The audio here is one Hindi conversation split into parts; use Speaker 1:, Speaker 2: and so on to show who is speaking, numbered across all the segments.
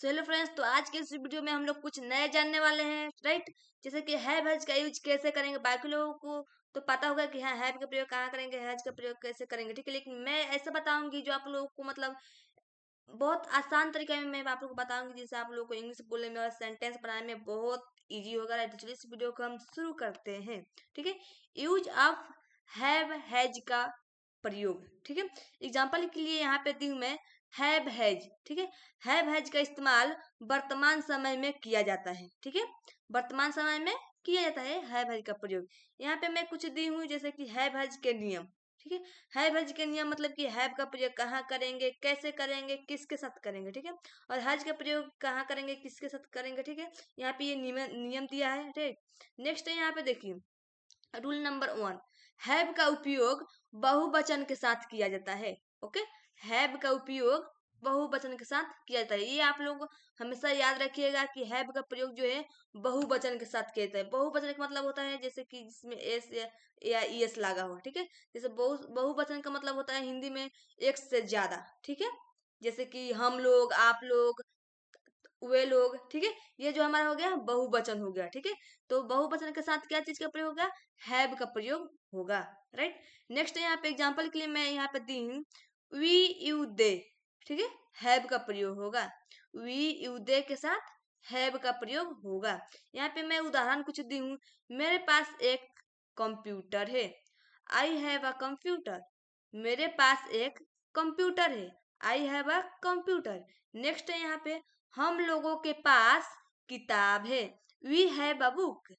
Speaker 1: सो हेलो फ्रेंड्स, तो आज के इस वीडियो में हम लोग कुछ नए जानने वाले हैं, राइट। जैसे कि हैव हैज का यूज कैसे करेंगे। बाकी लोगों को तो पता होगा कि हाँ हैव का प्रयोग कहाँ करेंगे, हैज का प्रयोग कैसे करेंगे, ठीक है। लेकिन मैं ऐसा बताऊंगी जो आप लोगों को मतलब बहुत आसान तरीके में मैं आप लोगों को बताऊंगी, जिससे आप लोगों को इंग्लिश बोलने में और सेंटेंस बनाने में बहुत इजी होगा, राइट। तो चलिए इस वीडियो को हम शुरू करते हैं, ठीक है। यूज ऑफ हैव हैज का प्रयोग, ठीक है। एग्जाम्पल के लिए यहाँ पे दी हूँ मैं हैव हैज, ठीक है। हैव हैज का इस्तेमाल वर्तमान समय में किया जाता है, ठीक है। वर्तमान समय में किया जाता है हैव हैज का प्रयोग। यहाँ पे मैं कुछ दी हूँ, जैसे कि हैव हैज के नियम, ठीक है। हैव हैज के नियम मतलब कि हैव का प्रयोग कहाँ करेंगे, कैसे करेंगे, किसके साथ करेंगे, ठीक है। और हैज का प्रयोग कहाँ करेंगे, किसके साथ करेंगे, ठीक है। यहाँ पे ये नियम दिया है, ठीक। नेक्स्ट है यहाँ पे देखिए रूल नंबर 1, हैव का उपयोग बहुवचन के साथ किया जाता है, ओके। हैव का उपयोग बहुवचन के साथ किया जाता है। ये आप लोग हमेशा याद रखिएगा कि हैव का प्रयोग जो है बहुवचन के साथ किया जाता है। बहुवचन का मतलब होता है जैसे कि जिसमें एस या ईएस लगा हुआ, ठीक है। जैसे बहुवचन का मतलब होता है हिंदी में एक से ज्यादा, ठीक है। जैसे कि हम लोग, आप लोग, वे लोग, ठीक है। ये जो हमारा हो गया बहुवचन हो गया, ठीक है। तो बहुवचन के साथ क्या चीज का प्रयोग होगा, हैव का प्रयोग होगा, राइट। नेक्स्ट यहाँ पे एग्जांपल के लिए मैं यहाँ पे दी हूँ वी यू दे, ठीक है। हैव का प्रयोग होगा, वी यू दे के साथ हैव का प्रयोग होगा। यहाँ पे मैं उदाहरण कुछ दी हूँ, मेरे पास एक कंप्यूटर है, आई हैव अ कंप्यूटर। मेरे पास एक कंप्यूटर है, I have a computer. Next है यहाँ पे हम लोगों के पास किताब है, वी हैव अ बुक।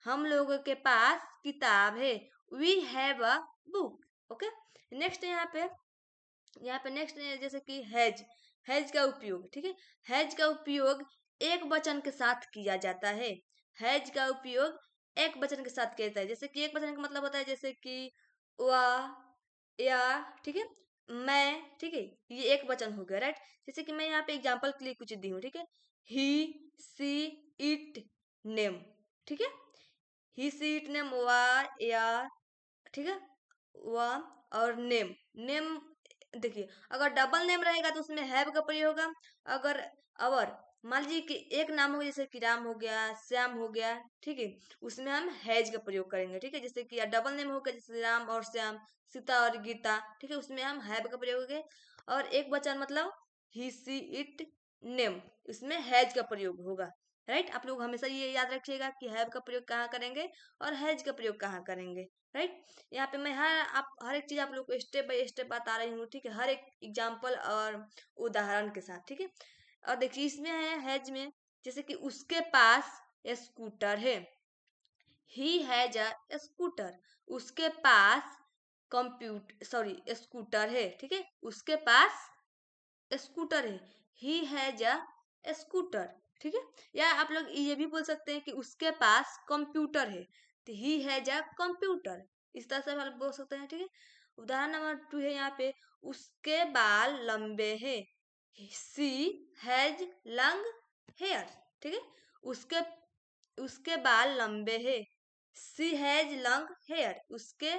Speaker 1: हम लोगों के पास किताब है, we have a book, okay. Next यहाँ पे नेक्स्ट जैसे कि हैज, हैज का उपयोग, ठीक है। हैज का उपयोग एक वचन के साथ किया जाता है। हैज का उपयोग एक वचन के साथ किया जाता है। जैसे कि एक वचन का मतलब होता है जैसे कि वह, या, ठीक है, मैं, ठीक है। ये एक वचन हो गया, राइट। जैसे कि मैं यहाँ पे एग्जांपल के लिए कुछ दी हूँ, ठीक है। ही, सी, इट, नेम, ठीक है। ही, सी, इट, नेम, वा, या, ठीक है, वा और नेम। नेम देखिए अगर डबल नेम रहेगा तो उसमें हैव का प्रयोग होगा। अगर अवर मान लीजिए कि एक नाम हो गया, जैसे कि राम हो गया, श्याम हो गया, ठीक है, उसमें हम हैज का प्रयोग करेंगे, ठीक है। जैसे कि डबल नेम हो गया, जैसे राम और श्याम, सीता और गीता, ठीक है, उसमें हम हैव का प्रयोग करेंगे। और एक वचन मतलब ही, सी, इट, नेम, इसमें हैज का प्रयोग होगा, राइट। आप लोग हमेशा ये याद रखिएगा कि हैव का प्रयोग कहाँ करेंगे और हैज का प्रयोग कहाँ करेंगे, राइट। यहाँ पे मैं हर एक चीज आप लोग को स्टेप बाय स्टेप बता रही हूँ, ठीक है, हर एक एग्जाम्पल और उदाहरण के साथ, ठीक है। और देखिए इसमें है हैज में, जैसे कि उसके पास स्कूटर है, ही हैज अ स्कूटर। उसके पास स्कूटर है, ठीक है, उसके पास स्कूटर है, ही हैज अ स्कूटर, ठीक है। या आप लोग ये भी बोल सकते हैं कि उसके पास कंप्यूटर है, तो ही हैज अ कंप्यूटर, इस तरह से आप बोल सकते हैं, ठीक है। उदाहरण नंबर 2 है यहाँ पे उसके बाल लंबे हैं, सी हैज लॉन्ग हेयर, ठीक है। उसके उसके बाल लंबे हैं, सी हैज लॉन्ग हेयर। उसके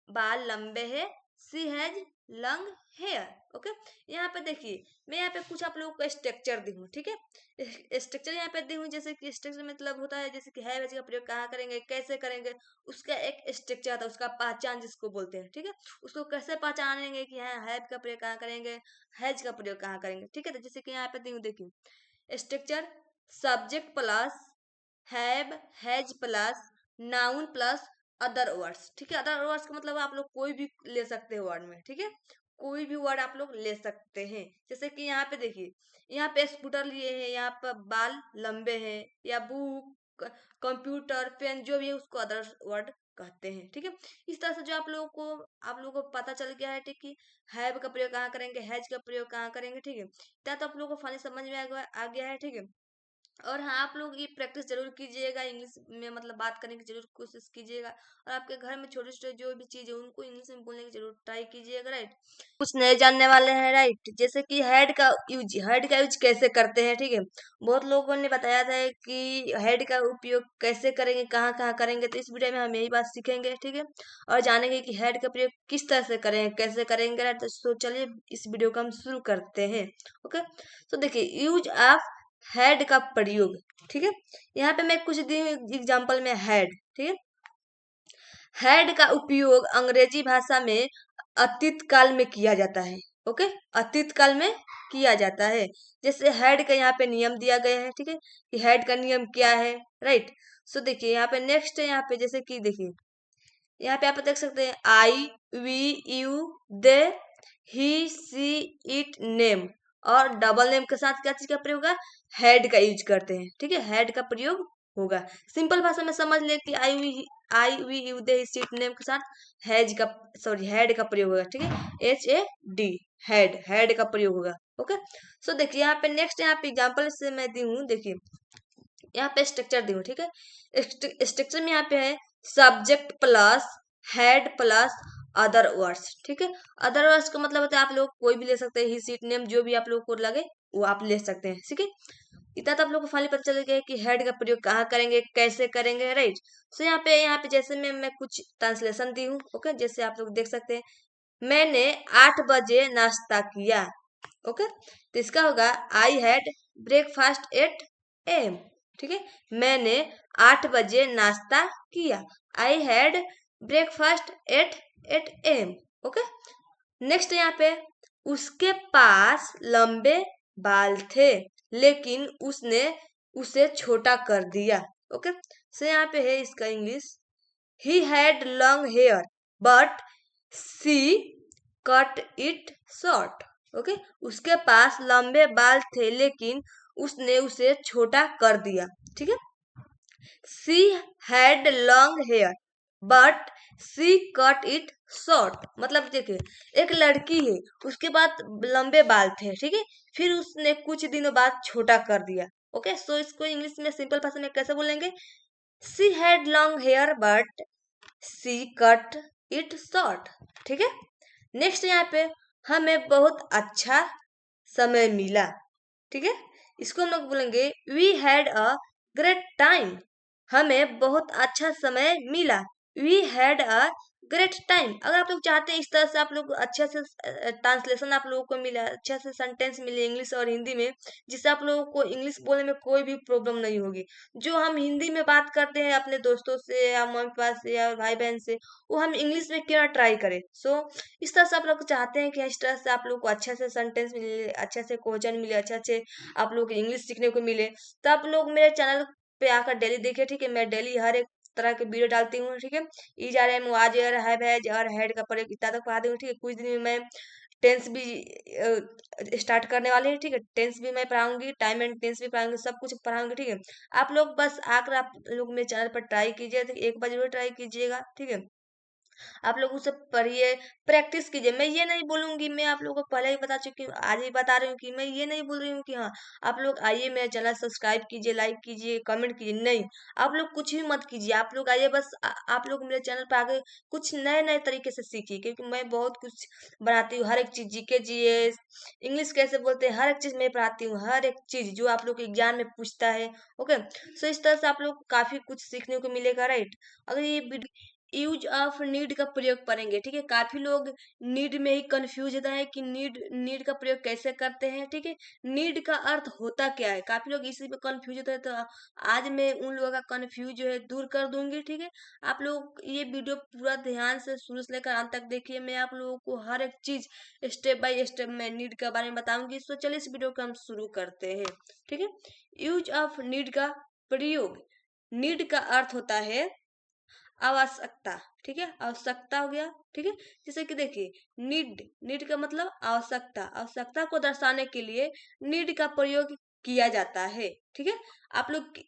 Speaker 1: बाल लंबे हैं, सी हैज लॉन्ग हेयर, ओके। यहाँ पे देखिए मैं यहाँ पे कुछ आप लोगों को स्ट्रक्चर दी हूँ, ठीक है। स्ट्रक्चर यहाँ पे दी हूँ, जैसे कि स्ट्रक्चर मतलब होता है जैसे कि हैव का प्रयोग कहाँ करेंगे, कैसे करेंगे, उसका एक स्ट्रक्चर आता है, उसका पहचान जिसको बोलते हैं, ठीक है। उसको कैसे पहचानेंगे कि हाँ हैव का प्रयोग कहाँ करेंगे, हैज का प्रयोग कहाँ करेंगे, ठीक है। तो जैसे कि यहाँ पे दी हूँ देखिए structure, subject plus have has plus noun plus other words, ठीक है। अदर वर्ड्स का मतलब आप लोग कोई भी ले सकते हैं वर्ड में, ठीक है, कोई भी वर्ड आप लोग ले सकते हैं। जैसे कि यहाँ पे देखिए यहाँ पे स्कूटर लिए हैं, यहाँ पर बाल लंबे हैं, या बुक, कंप्यूटर, पेन, जो भी है उसको अदर वर्ड कहते हैं, ठीक है। इस तरह से जो आप लोगों को पता चल गया है, ठीक है, हैव का प्रयोग कहाँ करेंगे, हैज का प्रयोग कहाँ करेंगे, ठीक है। क्या तो आप लोगों को फाइनली समझ में आ गया है, ठीक है। और हाँ आप लोग ये प्रैक्टिस जरूर कीजिएगा, इंग्लिश में मतलब बात करने की जरूर कोशिश कीजिएगा। और आपके घर में छोटे छोटे जो भी चीज है उनको इंग्लिश में बोलने की जरूर ट्राई कीजिएगा, राइट। कुछ नए जानने वाले हैं, राइट। जैसे कि हेड का यूज कैसे करते हैं, ठीक है। बहुत लोगों ने बताया था कि हेड का उपयोग कैसे करेंगे, कहाँ कहाँ करेंगे, तो इस वीडियो में हम यही बात सीखेंगे, ठीक है। और जानेंगे कि हेड का प्रयोग किस तरह से करेंगे, कैसे करेंगे, राइट। तो चलिए इस वीडियो को हम शुरू करते हैं, ओके। तो देखिए यूज ऑफ हैड का प्रयोग, ठीक है। यहाँ पे मैं कुछ दी एग्जाम्पल में हैड, ठीक है। हैड का उपयोग अंग्रेजी भाषा में अतीत काल में किया जाता है। ओके, अतीत काल में किया जाता है। जैसे हैड का यहाँ पे नियम दिया गया है, ठीक है, कि हैड का नियम क्या है, राइट। सो देखिए यहाँ पे नेक्स्ट है, यहाँ पे जैसे कि देखिए यहाँ पे आप देख सकते हैं I, we, you, they, he, she, it, name, और डबल नेम के साथ क्या चीज का प्रयोग होगा, हैड का यूज करते हैं, ठीक है, हैड का प्रयोग होगा। सिंपल भाषा में समझ ले कि I we you they he she it name के साथ हैज का, सॉरी, हैड का प्रयोग होगा, ठीक है, HAD, हैड का प्रयोग होगा। ओके, सो देखिए यहाँ पे नेक्स्ट, यहाँ पे एग्जाम्पल से मैं दी हूँ, देखिए यहाँ पे स्ट्रक्चर दी हूँ, ठीक है। स्ट्रक्चर में यहाँ पे है subject plus head plus other words, ठीक है। अदर वर्ड्स का मतलब होता है आप लोग कोई भी ले सकते हैं, ही सीट नेम जो भी आप लोग को लगे वो आप ले सकते हैं, ठीक है। इतना तो आप लोग को फाइनली पता चल गया है कि हेड का प्रयोग कहाँ करेंगे, कैसे करेंगे, राइट। सो यहाँ पे जैसे मैं कुछ ट्रांसलेशन दी हूँ, ओके, जैसे आप लोग देख सकते हैं, मैंने 8 बजे नाश्ता किया। ओके, तो इसका होगा I had breakfast at AM, ठीक है। मैंने 8 बजे नाश्ता किया, I had breakfast at AM। Okay, next यहाँ पे उसके पास लंबे बाल थे लेकिन उसने उसे छोटा कर दिया। ओके, सो यहाँ पे है इसका English, he had long hair but she cut it short. Okay, उसके पास लंबे बाल थे लेकिन उसने उसे छोटा कर दिया, ठीक है। She had long hair but she cut it short, मतलब देखिए एक लड़की है, उसके बाद लंबे बाल थे, ठीक है, फिर उसने कुछ दिनों बाद छोटा कर दिया। ओके, सो इसको इंग्लिश में सिंपल भाषा में कैसे बोलेंगे, she had long hair but she cut it short, ठीक है। नेक्स्ट यहाँ पे हमें बहुत अच्छा समय मिला, ठीक है, इसको हम लोग बोलेंगे we had a great time, हमें बहुत अच्छा समय मिला, we had a great time. अगर आप लोग चाहते हैं इस तरह से आप लोग अच्छे से ट्रांसलेशन आप लोगों को मिले, अच्छे से सेंटेंस मिले इंग्लिश और हिंदी में, जिससे आप लोगों को इंग्लिश बोलने में कोई भी प्रॉब्लम नहीं होगी। जो हम हिंदी में बात करते हैं अपने दोस्तों से या मम्मी पापा से या भाई बहन से, वो हम इंग्लिश में क्यों ना ट्राई करें। सो इस तरह से आप लोग चाहते हैं कि इस तरह से आप लोग को अच्छे से सेंटेंस मिले, अच्छे से क्वेश्चन मिले, अच्छे अच्छे आप लोग को इंग्लिश सीखने को मिले, तो आप लोग मेरे चैनल पे आकर डेली देखिए, ठीक है। मैं डेली हर एक तरह के वीडियो डालती हूँ, ठीक है। इज आर एम आज हैज और हेड का प्रयोग इतना तक पढ़ा दूँ, ठीक है। कुछ दिन में मैं टेंस भी स्टार्ट करने वाले हैं, ठीक है। टेंस भी मैं पढ़ाऊंगी, टाइम एंड टेंस भी पढ़ाऊंगी, सब कुछ पढ़ाऊंगी, ठीक है। आप लोग बस आकर आप लोग मेरे चैनल पर ट्राई कीजिए, एक बार जरूर ट्राई कीजिएगा, ठीक है। आप लोग उसे पढ़िए, प्रैक्टिस कीजिए। मैं ये नहीं बोलूंगी, मैं आप लोगों को पहले ही बता चुकी हूँ, आज ही बता रही हूँ कि मैं ये नहीं बोल रही हूँ कि हाँ आप लोग आइए मेरा चैनल सब्सक्राइब कीजिए, लाइक कीजिए, कमेंट कीजिए, नहीं, आप लोग कुछ भी मत कीजिए। आप लोग आइए बस आप लोग मेरे चैनल पर आके कुछ नए नए तरीके से सीखिए, क्योंकि मैं बहुत कुछ बनाती हूँ, हर एक चीज जीके जीएस इंग्लिश कैसे बोलते हैं, हर एक चीज मैं पढ़ाती हूँ, हर एक चीज जो आप लोग एग्जाम में पूछता है। ओके, सो इस तरह से आप लोग काफी कुछ सीखने को मिलेगा, राइट। अगर ये यूज ऑफ नीड का प्रयोग करेंगे, ठीक है। काफी लोग नीड में ही कंफ्यूज होता है कि नीड नीड का प्रयोग कैसे करते हैं, ठीक है। नीड का अर्थ होता क्या है, काफी लोग इसी पे कंफ्यूज होते हैं, तो आज मैं उन लोगों का कंफ्यूज जो है दूर कर दूंगी, ठीक है। आप लोग ये वीडियो पूरा ध्यान से शुरू से लेकर अंत तक देखिए, मैं आप लोगों को हर एक चीज स्टेप बाय स्टेप मैं नीड के बारे में बताऊंगी। तो चलिए इस वीडियो को हम शुरू करते हैं, ठीक है। यूज ऑफ नीड का प्रयोग, नीड का अर्थ होता है आवश्यकता, ठीक है, आवश्यकता हो गया, ठीक है। जैसे कि देखिए नीड, नीड का मतलब आवश्यकता, आवश्यकता को दर्शाने के लिए नीड का प्रयोग किया जाता है, ठीक है। आप लोग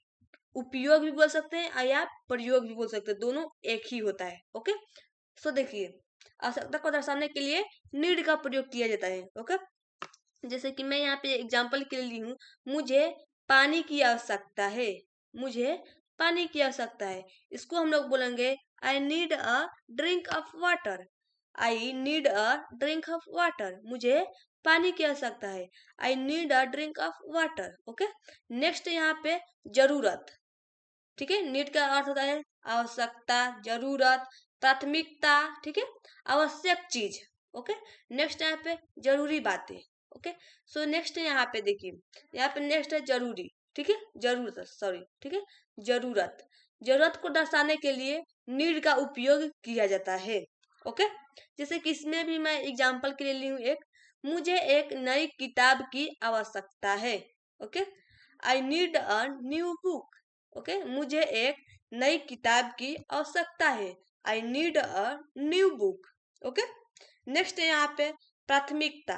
Speaker 1: उपयोग भी बोल सकते हैं या प्रयोग भी बोल सकते हैं, दोनों एक ही होता है। ओके, सो देखिए आवश्यकता को दर्शाने के लिए नीड का प्रयोग किया जाता है। ओके, जैसे कि मैं यहाँ पे एग्जाम्पल के लिए ली हूँ, मुझे पानी की आवश्यकता है, मुझे पानी की आवश्यकता है, इसको हम लोग बोलेंगे I need a drink of water, I need a drink of water, मुझे पानी की आवश्यकता है, I need a drink of water. Okay, next यहाँ पे जरूरत, ठीक है। नीड का अर्थ होता है आवश्यकता, जरूरत, प्राथमिकता, ठीक है, आवश्यक चीज। ओके, नेक्स्ट यहाँ पे जरूरी बातें। ओके। सो नेक्स्ट है यहाँ पे देखिए, यहाँ पे नेक्स्ट है जरूरी, ठीक है, जरूरत, सॉरी, ठीक है, जरूरत। जरूरत को दर्शाने के लिए नीड का उपयोग किया जाता है। ओके, जैसे कि इसमें भी मैं एग्जांपल के लिए ली हूँ एक, मुझे एक नई किताब की आवश्यकता है। Okay, I need a new book. Okay, मुझे एक नई किताब की आवश्यकता है, I need a new book. Okay, next है यहाँ पे प्राथमिकता।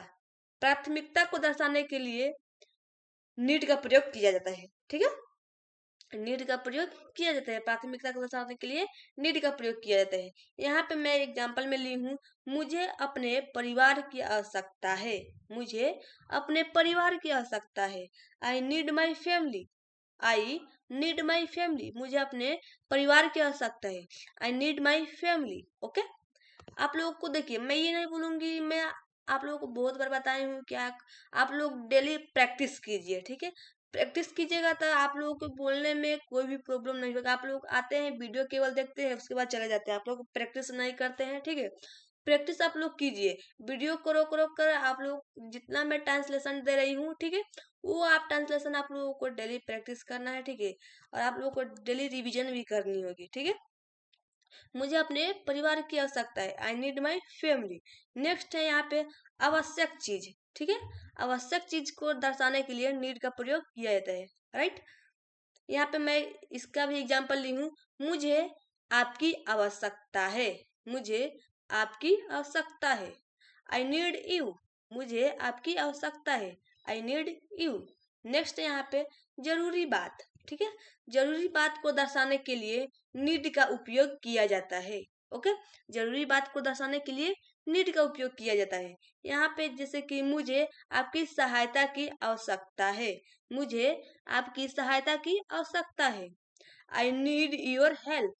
Speaker 1: प्राथमिकता को दर्शाने के लिए नीड का प्रयोग किया जाता है, ठीक है, नीड का प्रयोग किया जाता है। प्राथमिकता को दर्शाने के लिए नीड का प्रयोग किया जाता है। यहाँ पे मैं एग्जांपल में ली हूँ, मुझे अपने परिवार की आवश्यकता है, मुझे अपने परिवार की आवश्यकता है, I need my family, I need my family, मुझे अपने परिवार की आवश्यकता है, I need my family. Okay, आप लोगों को देखिए, मैं ये नहीं बोलूंगी, मैं आप लोगों को बहुत बार बताई हूँ कि आप लोग डेली प्रैक्टिस कीजिए, ठीक है, प्रैक्टिस कीजिएगा तो आप लोगों को बोलने में कोई भी प्रॉब्लम नहीं होगा। आप लोग आते हैं वीडियो केवल देखते हैं, उसके बाद चले जाते हैं, आप लोग प्रैक्टिस नहीं करते हैं, ठीक है, प्रैक्टिस आप लोग कीजिए, वीडियो करो करो कर आप लोग जितना मैं ट्रांसलेशन दे रही हूँ, ठीक है, वो आप ट्रांसलेशन आप लोगों को डेली प्रैक्टिस करना है, ठीक है, और आप लोगों को डेली रिविजन भी करनी होगी, ठीक है। मुझे अपने परिवार की आवश्यकता है, I need my family. Next है यहाँ पे आवश्यक चीज, ठीक है, आवश्यक चीज को दर्शाने के लिए नीड का प्रयोग किया जाता है, राइट। यहाँ पे मैं इसका भी एग्जांपल ली हूँ, मुझे आपकी आवश्यकता है, मुझे आपकी आवश्यकता है, आई नीड यू, मुझे आपकी आवश्यकता है, आई नीड यू। नेक्स्ट है यहाँ पे जरूरी बात, ठीक है, जरूरी बात को दर्शाने के लिए नीड का उपयोग किया जाता है। ओके, जरूरी बात को दर्शाने के लिए नीड का उपयोग किया जाता है। यहाँ पे जैसे कि मुझे आपकी सहायता की आवश्यकता है, मुझे आपकी सहायता की आवश्यकता है, आई नीड योर हेल्प,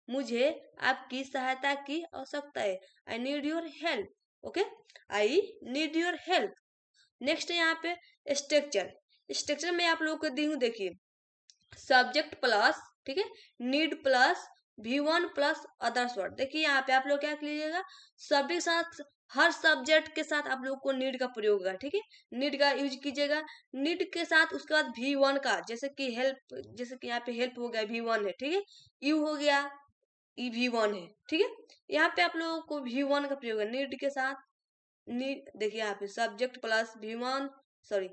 Speaker 1: मुझे आपकी सहायता की आवश्यकता है, I need your help. Okay, I need your help. Next है यहाँ पे स्ट्रक्चर। स्ट्रक्चर में आप लोगों को दी हूँ, देखिए, सब्जेक्ट प्लस, ठीक है, need plus V1 plus others word. देखिए यहाँ पे आप लोग क्या कीजिएगा, सब्जेक्ट साथ, हर सब्जेक्ट के साथ आप लोग को नीड का प्रयोग होगा, ठीक है, नीड का यूज कीजिएगा। नीड के साथ उसके बाद V1 का, जैसे कि हेल्प, जैसे कि यहाँ पे हेल्प हो गया V1 है, ठीक है, यू हो गया ई V1 है, ठीक है, यहाँ पे आप लोगों को V1 का प्रयोग है नीड के साथ। नीड देखिए यहाँ पे subject plus V1, sorry,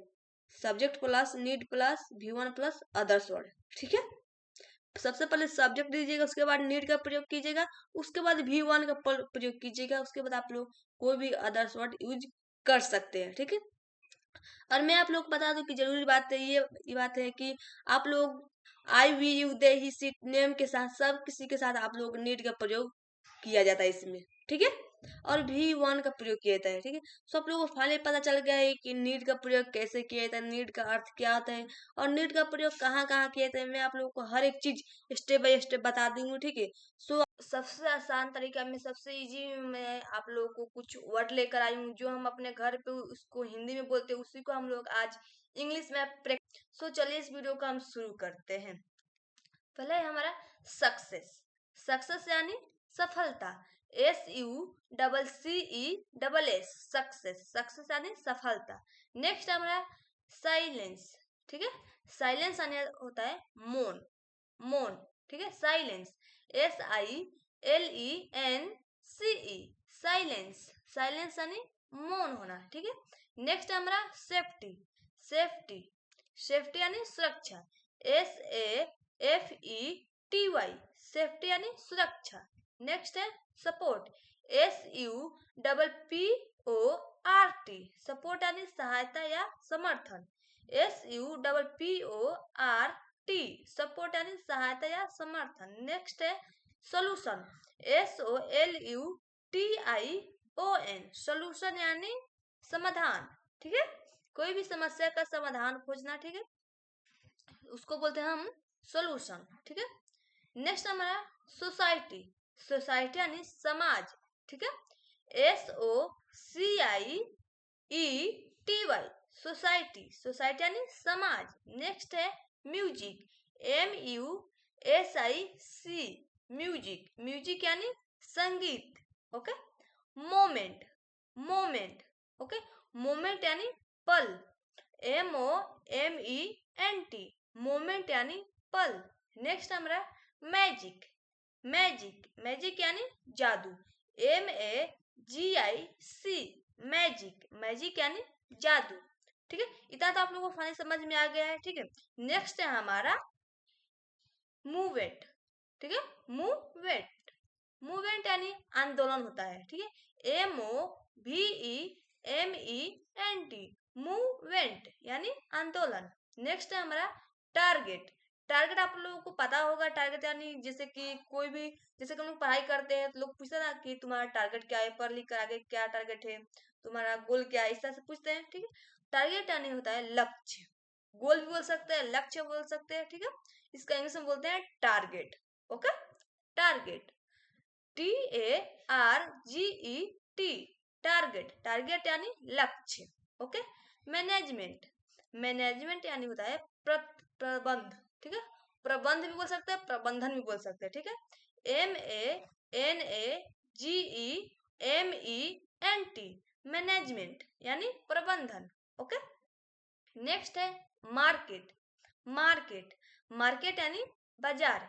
Speaker 1: subject plus need plus V1 plus others word, ठीक है। सबसे पहले सब्जेक्ट दीजिएगा, उसके बाद नीड का प्रयोग कीजिएगा, उसके बाद V1 का प्रयोग कीजिएगा, उसके बाद आप लोग कोई भी अदर्स वर्ड यूज कर सकते हैं, ठीक है। और मैं आप लोग को बता दूं कि जरूरी बात है ये बात है कि आप लोग I we you they he she it name के साथ सब किसी के साथ आप लोग नीड का प्रयोग किया जाता है इसमें, ठीक है, और V1 का प्रयोग किया जाता है, ठीक है। सब लोगों को पहले पता चल गया है कि नीड का प्रयोग कैसे किया जाता है, नीड का अर्थ क्या होता है, और नीड का प्रयोग कहाँ कहाँ किया जाता है, मैं आप लोगों को हर एक चीज स्टेप बाय स्टेप बता दी हूँ, ठीक है। सो सबसे आसान तरीका में, सबसे इजी मैं आप लोगों को कुछ वर्ड लेकर आई हूँ, जो हम अपने घर पे उसको हिंदी में बोलते हैं, उसी को हम लोग आज इंग्लिश में सो चलिए इस वीडियो को हम शुरू करते हैं। पहले है हमारा सक्सेस। सक्सेस यानी सफलता, SUCCESS, सक्सेस, सक्सेस यानी सफलता। नेक्स्ट हमारा साइलेंस, ठीक है, साइलेंस यानी होता है मौन, मौन, ठीक है, साइलेंस, SILENCE, साइलेंस, साइलेंस यानी मौन होना, ठीक है। नेक्स्ट हमारा सेफ्टी, सेफ्टी, सेफ्टी यानी सुरक्षा, SAFETY, सेफ्टी यानी सुरक्षा। नेक्स्ट है सपोर्ट, SUPPORT, सपोर्ट यानी सहायता या समर्थन, SUPPORT, सपोर्ट यानी सहायता या समर्थन। नेक्स्ट है सोल्यूशन, SOLUTION, सोल्यूशन यानी समाधान, ठीक है, कोई भी समस्या का समाधान खोजना, ठीक है, उसको बोलते हैं हम सोल्यूशन, ठीक है। नेक्स्ट हमारा सोसाइटी, सोसाइटी यानी समाज, ठीक है, SOCIETY, सोसाइटी, सोसाइटी यानी समाज। नेक्स्ट है म्यूजिक, MUSIC, म्यूजिक, म्यूजिक यानी संगीत, okay. Moment, moment, okay, moment यानी पल, MOMENT, मोमेंट यानी पल। नेक्स्ट हमारा मैजिक, मैजिक यानी जादू, MAGIC, मैजिक यानी जादू। ठीक है, इतना तो आप लोगों को फाइनली समझ में आ गया है। ठीक है, नेक्स्ट है हमारा मूवमेंट। ठीक है, मूवमेंट यानी आंदोलन होता है। ठीक है, MOVEMENT, मूवमेंट यानी आंदोलन। नेक्स्ट है हमारा टारगेट। टारगेट आप लोगों को पता होगा, टारगेट यानी जैसे कि कोई भी, जैसे कि हम लोग पढ़ाई करते हैं तो लोग पूछते हैं ना कि तुम्हारा टारगेट क्या है, पढ़ लिख कर आगे क्या टारगेट है, तुम्हारा गोल क्या है, इस तरह से पूछते हैं। ठीक है, टारगेट यानी होता है लक्ष्य, गोल भी बोल सकते हैं, लक्ष्य बोल सकते हैं। ठीक है, इसका इंग्लिश में बोलते हैं target. Okay, target, TARGET, target, target यानी लक्ष्य। ओके, मैनेजमेंट यानी होता है प्रबंध। ठीक है, प्रबंध भी बोल सकते हैं, प्रबंधन भी बोल सकते हैं। ठीक है, MANAGEMENT, मैनेजमेंट यानी प्रबंधन। ओके, नेक्स्ट है मार्केट, मार्केट यानी बाजार,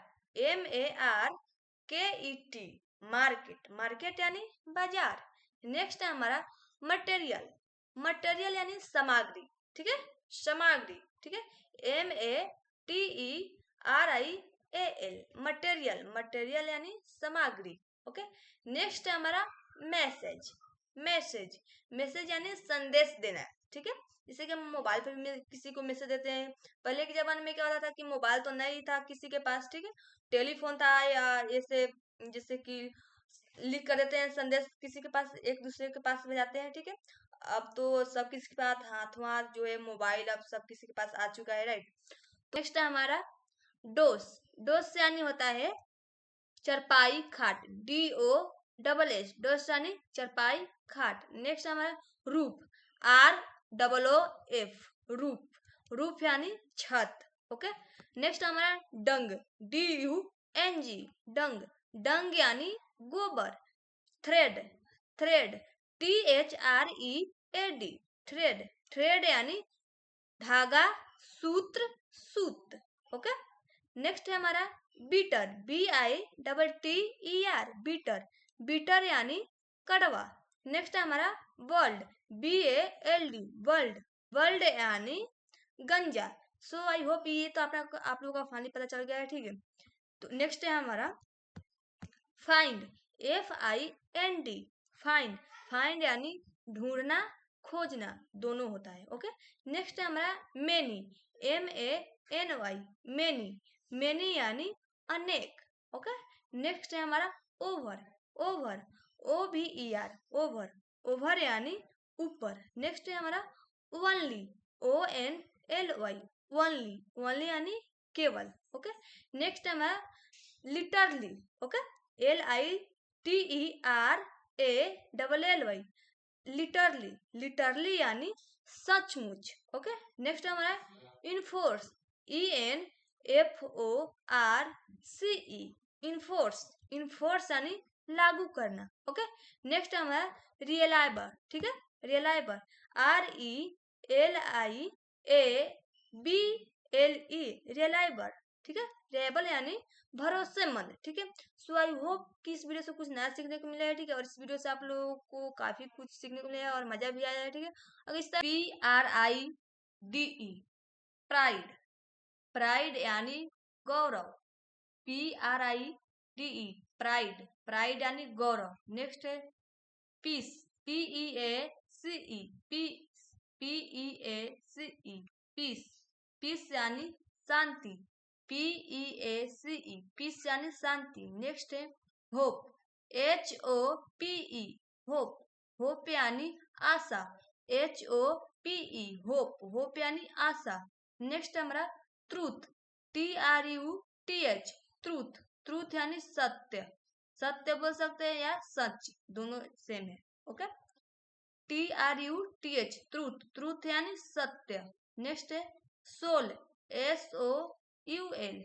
Speaker 1: MARKET, मार्केट यानी बाजार। नेक्स्ट है हमारा मटेरियल यानी सामग्री। ठीक है, सामग्री। ठीक है, MATERIAL, मटेरियल यानी सामग्री। ओके, नेक्स्ट है हमारा मैसेज यानी संदेश देना। ठीक है, जैसे कि हम मोबाइल पर भी किसी को मैसेज देते हैं। पहले के जमाने में क्या होता था कि मोबाइल तो नहीं था किसी के पास। ठीक है, टेलीफोन था, या ऐसे जैसे कि लिख कर देते हैं संदेश, किसी के पास, एक दूसरे के पास में जाते हैं। ठीक है, अब तो सब किसी के पास हाथों हाथ जो है मोबाइल, अब सब किसी के पास आ चुका है, राइट। तो नेक्स्ट है हमारा डोस से यानी होता है चरपाई खाट, DOSS, डोस यानी चरपाई खाट। नेक्स्ट हमारा रूफ, ROOF, रूफ यानी छत। ओके, नेक्स्ट हमारा डंग, DUNG, डंग यानी गोबर। थ्रेड, THREAD, थ्रेड यानी धागा, सूत्र, सूत। ओके, नेक्स्ट है हमारा बीटर, BITTER, बीटर यानी कड़वा। नेक्स्ट है हमारा वर्ल्ड, BALD, वर्ल्ड यानी गंजा। सो आई होप ये तो आप लोगों का फाइनली पता चल गया है। ठीक है, तो नेक्स्ट है हमारा फाइंड, FIND, फाइंड यानी ढूंढना, खोजना, दोनों होता है। ओके, नेक्स्ट है हमारा मेनी, MANY, मेनी यानी अनेक। ओके, नेक्स्ट है हमारा ओवर, OVER, ओवर यानी ऊपर। नेक्स्ट है हमारा ओनली, ONLY यानी केवल। ओके, नेक्स्ट है हमारा लिटरली। ओके, LITERALLY, लिटरली यानी सचमुच। ओके, नेक्स्ट हमारा इनफोर्स, ENFORCE, इनफोर्स यानी लागू करना। ओके, नेक्स्ट हमारा रिलायबल। ठीक है, रिलायबल, RELIABLE, रिलायबल। ठीक है, रिलायबल यानी भरोसेमंद। ठीक है, सो आई होप कि इस वीडियो से कुछ नया सीखने को मिला है। ठीक है, और इस वीडियो से आप लोगों को काफी कुछ सीखने को मिला है और मजा भी आया है। ठीक है, अगर इस तरह PRIDE, प्राइड, यानी गौरव, PRIDE, प्राइड यानी गौरव। नेक्स्ट है पीस, PEACE, पीस यानी शांति, PEACE, पीस यानी शांति। नेक्स्ट है होप, HOPE, होप यानी आशा, HOPE, होप यानी आशा। नेक्स्ट हमारा ट्रूथ, TRUTH, ट्रूथ यानी सत्य, बोल सकते हैं या सच, दोनों सेम है। ओके, TRUTH, ट्रूथ यानी सत्य। नेक्स्ट है सोल, SOUL,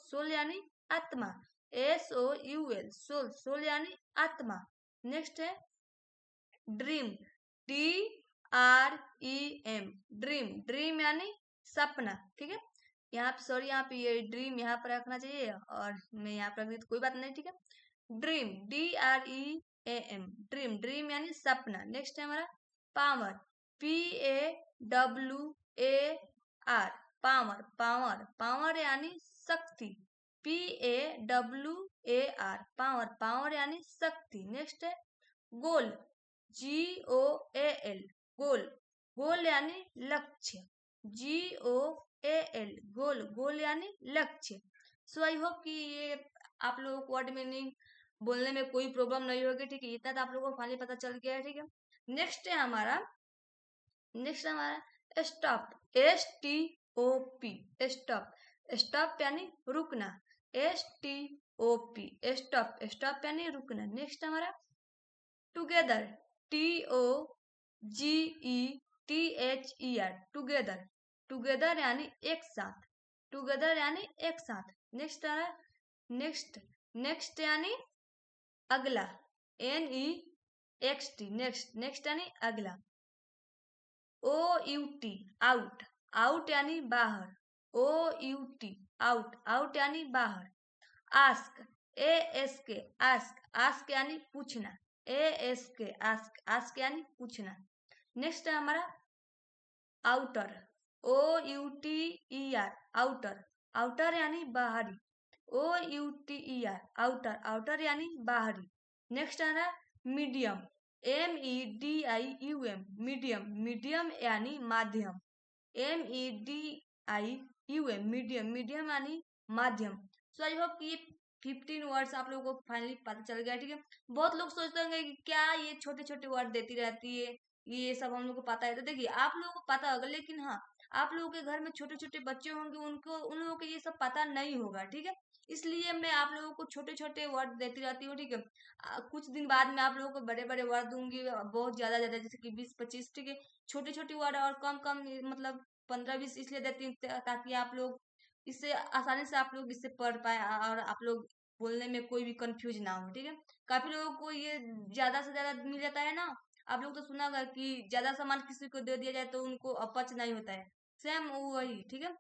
Speaker 1: सोल यानी आत्मा, SOUL, सोल यानी आत्मा। नेक्स्ट है ड्रीम, REM, ड्रीम, ड्रीम यानी सपना, ठीक है। यहाँ पे सॉरी, यहाँ पे ये ड्रीम यहाँ पर रखना चाहिए और मैं यहाँ पर रख दी तो कोई बात नहीं, ठीक है। ड्रीम, DREAM, ड्रीम, ड्रीम यानी सपना। नेक्स्ट है हमारा power, PAWAR, power, power, power यानी शक्ति, PAWAR, पावर, पावर यानी शक्ति। नेक्स्ट है गोल, GOAL, गोल, गोल यानी लक्ष्य, GOAL, गोल, गोल यानी लक्ष्य। सो आई होप कि ये आप लोगों को वर्ड मीनिंग बोलने में कोई प्रॉब्लम नहीं होगी, ठीक है। इतना तो आप लोगों को फाइनली पता चल गया है, ठीक है। नेक्स्ट है हमारा स्टॉप, STOP, स्टॉप, स्टॉप यानी रुकना, STOP, स्टॉप, स्टॉप यानी रुकना। नेक्स्ट हमारा टुगेदर, TOGETHER, टुगेदर, टुगेदर यानी एक साथ, टुगेदर यानी एक साथ। नेक्स्ट है नेक्स्ट, नेक्स्ट यानी अगला, NEXT, नेक्स्ट, नेक्स्ट यानी अगला। OUT, आउट, आउट यानी बाहर, OUT, आउट, आउट यानी बाहर। आस्क, ASK, आस्क, आस्क यानी पूछना, ASK, आस्क, आस्क यानी पूछना। नेक्स्ट है हमारा आउटर, OUTER, आउटर, आउटर यानी बाहरी, OUTER, आउटर, आउटर यानी बाहरी। नेक्स्ट है ना मीडियम, MEDIUM, मीडियम, मीडियम यानी माध्यम, MEDIUM, मीडियम, मीडियम यानी माध्यम। सो आई होप कि 15 वर्ड्स आप लोगों को फाइनली पता चल गया, ठीक है। बहुत लोग सोचते होंगे कि क्या ये छोटे छोटे वर्ड देती रहती है, ये सब हम लोग को पता है। तो देखिए आप लोगों को पता होगा, लेकिन हाँ आप लोगों के घर में छोटे छोटे बच्चे होंगे, उनको उन लोगों को ये सब पता नहीं होगा, ठीक है। इसलिए मैं आप लोगों को छोटे छोटे वर्ड देती रहती हूँ, ठीक है। कुछ दिन बाद में आप लोगों को बड़े बड़े वर्ड दूंगी, बहुत ज्यादा ज्यादा, जैसे कि 20-25, ठीक है। छोटे छोटे वर्ड और कम कम, मतलब 15-20 इसलिए देती हूँ ताकि आप लोग इससे आसानी से आप लोग इससे पढ़ पाए और आप लोग बोलने में कोई भी कंफ्यूज ना हो, ठीक है। काफी लोगों को ये ज्यादा से ज्यादा मिल जाता है ना। आप लोग तो सुना होगा कि ज्यादा सामान किसी को दे दिया जाए तो उनको अपच नहीं होता है, सेम वही, ठीक है।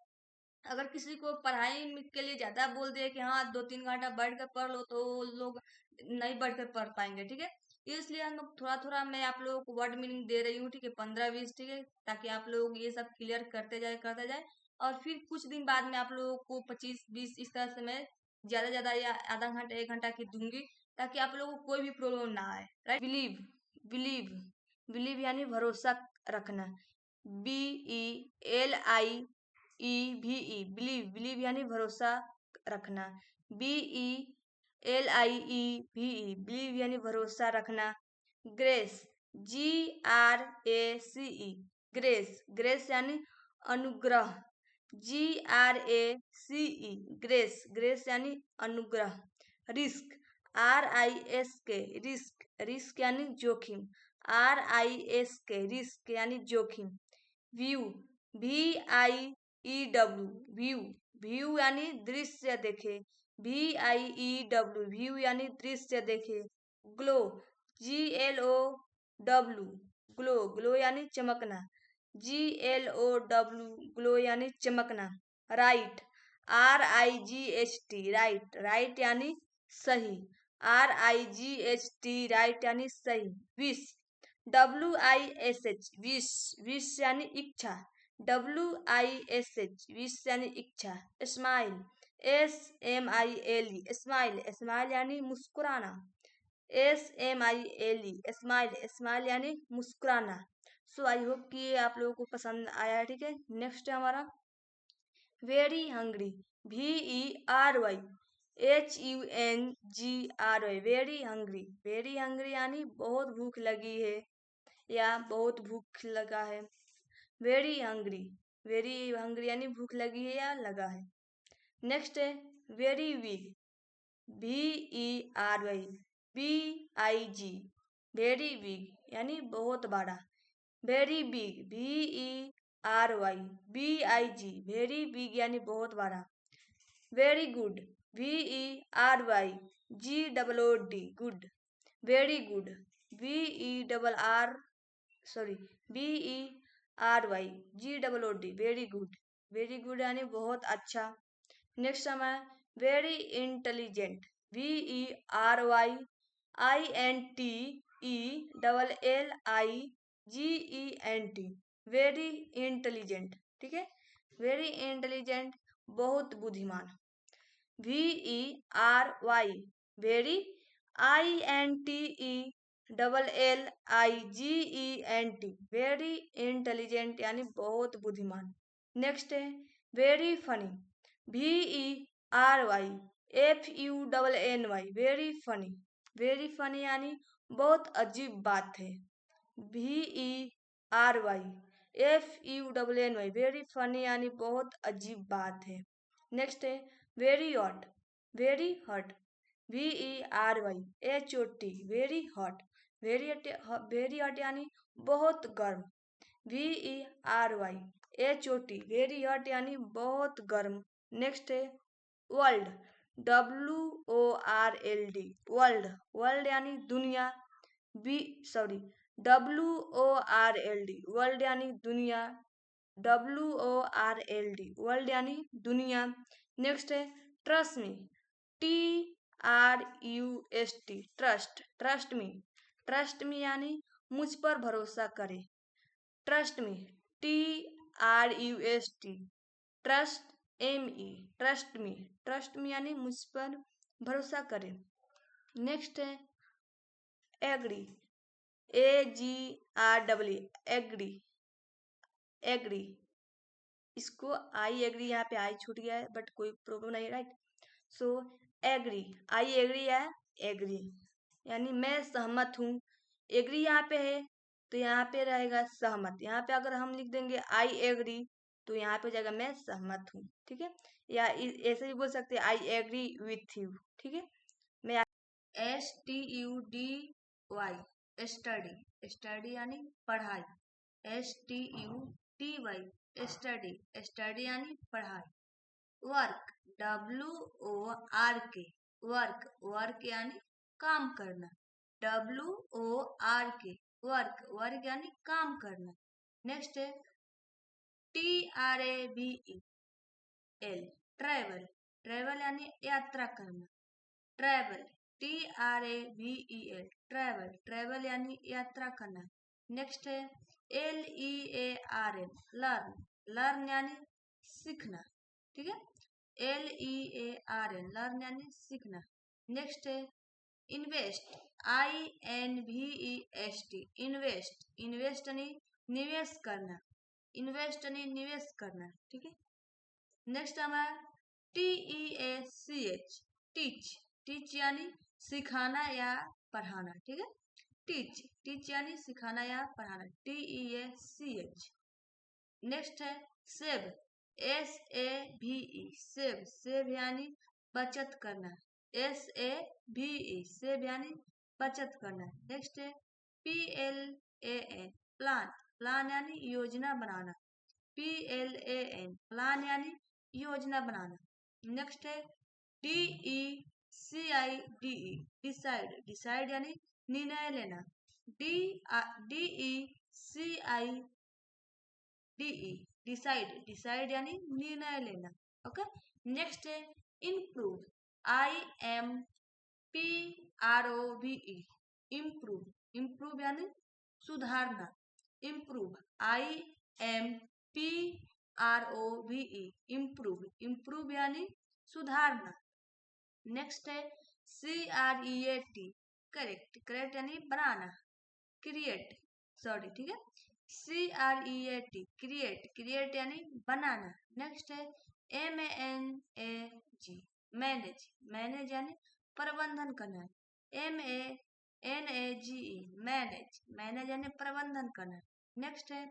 Speaker 1: अगर किसी को पढ़ाई के लिए ज्यादा बोल दिया कि हाँ 2-3 घंटा बैठ कर पढ़ लो, तो वो लोग नहीं बैठ कर पढ़ पाएंगे, ठीक है। इसलिए हम लोग थोड़ा थोड़ा मैं आप लोगों को वर्ड मीनिंग दे रही हूँ, ठीक है, 15-20, ठीक है, ताकि आप लोग ये सब क्लियर करते जाए। और फिर कुछ दिन बाद में आप लोगों को 25-20 इस तरह से मैं ज्यादा ज्यादा या आधा घंटा 1 घंटा की दूंगी, ताकि आप लोगों को कोई भी प्रॉब्लम ना आए, राइट। बिलीव, बिलीव, बिलीव यानी भरोसा रखना, BELIEVE, बिलीव, बिलीव यानी भरोसा रखना, BELIEVE, बिलीव यानी भरोसा रखना। ग्रेस, GRACE, ग्रेस, ग्रेस यानी अनुग्रह, GRACE, ग्रेस, ग्रेस यानी अनुग्रह। रिस्क, RISK, रिस्क, रिस्क यानी जोखिम, RISK, रिस्क यानी जोखिम। व्यू, VIEW, व्यू, व्यू यानी दृश्य देखे, VIEW, व्यू यानी दृश्य देखे। ग्लो, GLOW, ग्लो, ग्लो यानी चमकना, GLOW, ग्लो यानी चमकना। राइट, RIGHT, राइट, राइट यानी सही, RIGHT, राइट यानी सही। विश, WISH, विश, विश यानी इच्छा, WISH, विश यानी इच्छा। स्माइल, SMILE, स्माइल, स्माइल यानी मुस्कुराना, SMILE, स्माइल, स्माइल यानी मुस्कुराना। सो आई होप कि आप लोगों को पसंद आया है, ठीक है। नेक्स्ट है हमारा very hungry, VERYHUNGRY, very hungry, very hungry यानी बहुत भूख लगी है या बहुत भूख लगा है। वेरी हंग्री, वेरी हंग्री यानी भूख लगी है या लगा है। नेक्स्ट है very big, VERYBIG, very big यानी बहुत बड़ा। Very big, VERYBIG, very big यानी बहुत बड़ा। Very good, VERYGOOD, good, very good, VERRYGOOD, sorry BERYGOOD, very good. Very good यानी बहुत अच्छा। नेक्स्ट हमारा very intelligent, VERYINTELLIGENT, very intelligent. ठीक है, वेरी इंटेलिजेंट, बहुत बुद्धिमान। VERY, very, INTELLIGENT, very intelligent यानी बहुत बुद्धिमान। नेक्स्ट है very funny, VERYFUNNY, very funny. Very funny यानी बहुत अजीब बात है। VERYFUNNY, वेरी फनी यानी बहुत अजीब बात है। नेक्स्ट है very hot, very hot, VERYHOT, very hot. Very hot यानी बहुत गर्म। VERYHOT, वेरी हॉट यानी बहुत गर्म। नेक्स्ट है वर्ल्ड, WORLD, वर्ल्ड। वर्ल्ड यानी दुनिया। WORLD, वर्ल्ड यानी दुनिया। WORLD, वर्ल्ड यानी दुनिया। नेक्स्ट है trust me, TRUST, trust. Trust me, trust me यानी मुझ पर भरोसा करे। Trust me, TRUST, trust ME, trust me. Trust me यानी मुझ पर भरोसा करे। नेक्स्ट है एग्री, AGREE, एग्री। एग्री, इसको आई एग्री, यहाँ पे आई छूट गया है बट कोई प्रॉब्लम नहीं, right. So agree, I agree है, एग्री यानी मैं सहमत हूँ। एग्री यहाँ पे है तो यहाँ पे रहेगा सहमत। यहाँ पे अगर हम लिख देंगे आई एग्री तो यहाँ पे जाएगा मैं सहमत हूँ। ठीक है, या ऐसे भी बोल सकते हैं आई एग्री विथ यू। ठीक है, मैं STUDY, स्टडी। स्टडी यानी पढ़ाई। STUDY, study. स्टडी यानी पढ़ाई। Work, WORK, work. वर्क यानी काम करना। WORK, work. वर्क यानी काम करना। नेक्स्ट है TRAVEL, ट्रैवल। ट्रैवल यानी यात्रा करना। Travel, TRAVEL, travel. ट्रैवल यानी यात्रा करना। नेक्स्ट है LEARN, लर्न। लर्न यानी सीखना। ठीक है, LEARN, लर्न यानी सीखना। नेक्स्ट है इन्वेस्ट, INVEST, इन्वेस्ट। इन्वेस्ट यानी निवेश करना। इन्वेस्ट यानी निवेश करना। ठीक है, नेक्स्ट हमारा TEACH, टीच। टीच यानी सिखाना या पढ़ाना। ठीक है, टीच। टीच यानी सिखाना या पढ़ाना। TEACH। नेक्स्ट है सेव, SAVE, सेव। सेव यानी बचत करना। SAVE, सेव यानी बचत करना। नेक्स्ट है PLAN, प्लान। प्लान यानी योजना बनाना। PLAN, प्लान यानी योजना बनाना। नेक्स्ट है DECIDE, डिसाइड। डिसाइड यानी निर्णय लेना। DECIDE, decide. डिसाइड यानी निर्णय लेना। ओके, नेक्स्ट है इम्प्रूव, IMPROVE, इम्प्रूव। इम्प्रूव यानी सुधारना। Improve, IMPROVE, improve. इम्प्रूव यानी सुधारना। नेक्स्ट है CREAT, करेक्ट। करेक्ट यानी बनाना। Create, sorry. ठीक है, CREAT, क्रिएट। क्रिएट यानी बनाना। नेक्स्ट है MANAG, मैनेज। मैनेज यानी प्रबंधन करना। MANAGE, manage. मैनेज यानी प्रबंधन करना। नेक्स्ट है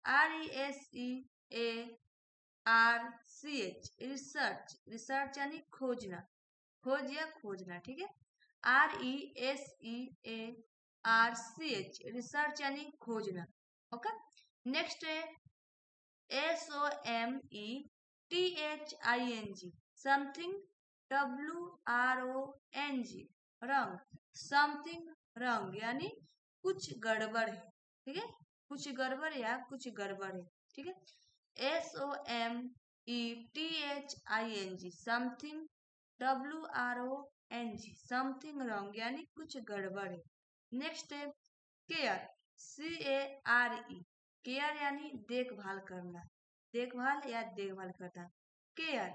Speaker 1: RESEARCH, रिसर्च। रिसर्च यानी खोजना। खोज या खोजना। ठीक है, RESEARCH, रिसर्च यानी खोजना। ओके, नेक्स्ट है SOMETHING, समथिंग। WRONG, रंग। समथिंग रंग यानी कुछ गड़बड़ है। ठीक है, कुछ गड़बड़ या कुछ गड़बड़ है, ठीक है। SOMETHING something, WRONG something wrong, यानी कुछ गड़बड़ है। नेक्स्ट है केयर, CARE, केयर यानी देखभाल करना, देखभाल या देखभाल करना, केयर,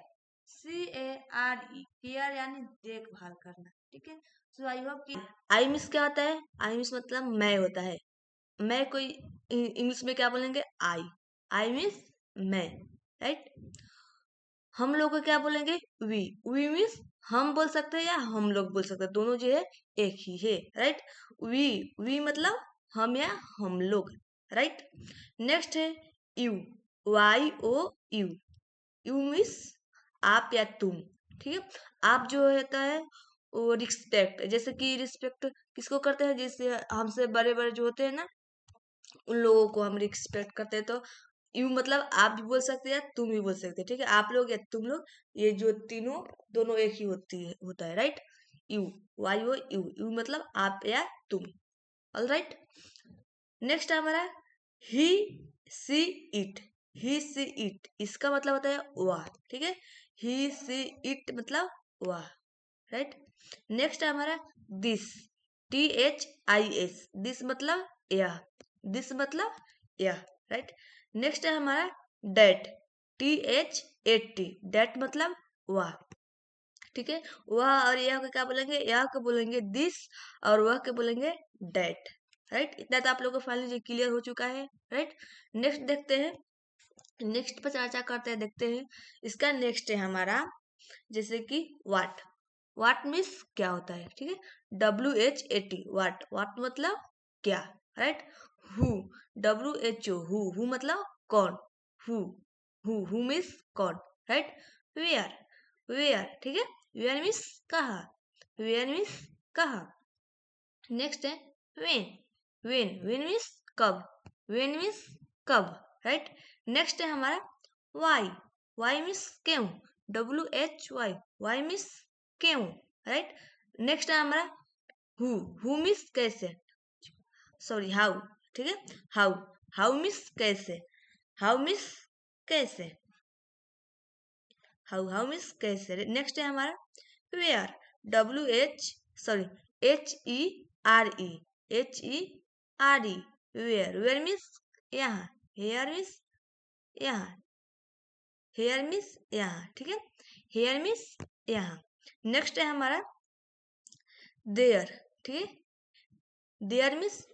Speaker 1: CARE, केयर यानी देखभाल करना, ठीक है। सो आई होप कि आई मिस क्या होता है, आई मिस मतलब मैं होता है, मैं कोई इंग्लिश में क्या बोलेंगे, आई मीन्स मैं, राइट। हम लोग को क्या बोलेंगे, वी मीन्स हम बोल सकते हैं या हम लोग बोल सकते हैं, दोनों जो है एक ही है, राइट। वी मतलब हम या हम लोग, राइट। नेक्स्ट है यू, YOU, यू मीन्स आप या तुम, ठीक है। आप जो होता है वो रिस्पेक्ट, जैसे कि रिस्पेक्ट किसको करते हैं, जैसे हमसे बड़े बड़े जो होते हैं ना, उन लोगों को हम रिस्पेक्ट करते हैं। तो यू मतलब आप भी बोल सकते हैं या तुम भी बोल सकते हैं, ठीक है। आप लोग या तुम लोग, ये जो तीनों दोनों एक ही होता है, राइट। यू, YOU, यू मतलब आप या तुम, ऑल राइट। नेक्स्ट हमारा ही she it, he she it इसका मतलब होता है वह, ठीक है। ही सी इट मतलब वह, राइट। नेक्स्ट है हमारा दिस, THIS, दिस मतलब यह, दिस मतलब यह, राइट। नेक्स्ट है हमारा डेट, THAT, डेट मतलब वह, ठीक है। वह और यह को क्या बोलेंगे, यह को बोलेंगे दिस और वह के बोलेंगे डेट, राइट। इतना तो आप लोगों को फाइनली क्लियर हो चुका है, राइट। नेक्स्ट देखते हैं, नेक्स्ट पर चर्चा करते हैं, देखते हैं इसका। नेक्स्ट है हमारा जैसे कि वाट मीन्स क्या होता है, ठीक है। WHAT, वाट मतलब क्या, राइट। हु, WHO, हु मतलब कौन, हु, हु मीन्स कौन, राइट। वेयर, ठीक है, वेयर मीन्स कहा, वेयर मीन्स कहा। नेक्स्ट है वेन मीन्स कब, वेन मीन्स कब, राइट। नेक्स्ट है हमारा वाई मीन्स क्यों, WHY मीन्स क्यों, राइट। नेक्स्ट है हमारा हु मीन्स कैसे, सॉरी हाउ, ठीक है। हाउ मीन्स कैसे, हाउ मीन्स कैसे, हाउ मीन्स कैसे। नेक्स्ट है हमारा वेयर, HERE, वेयर मीन्स यहाँ, हेयर मीन्स यहाँ, हेयर मीन्स यहाँ, ठीक है, हेयर मीन्स यहाँ। नेक्स्ट है हमारा देयर, ठीक है, देयर मीन्स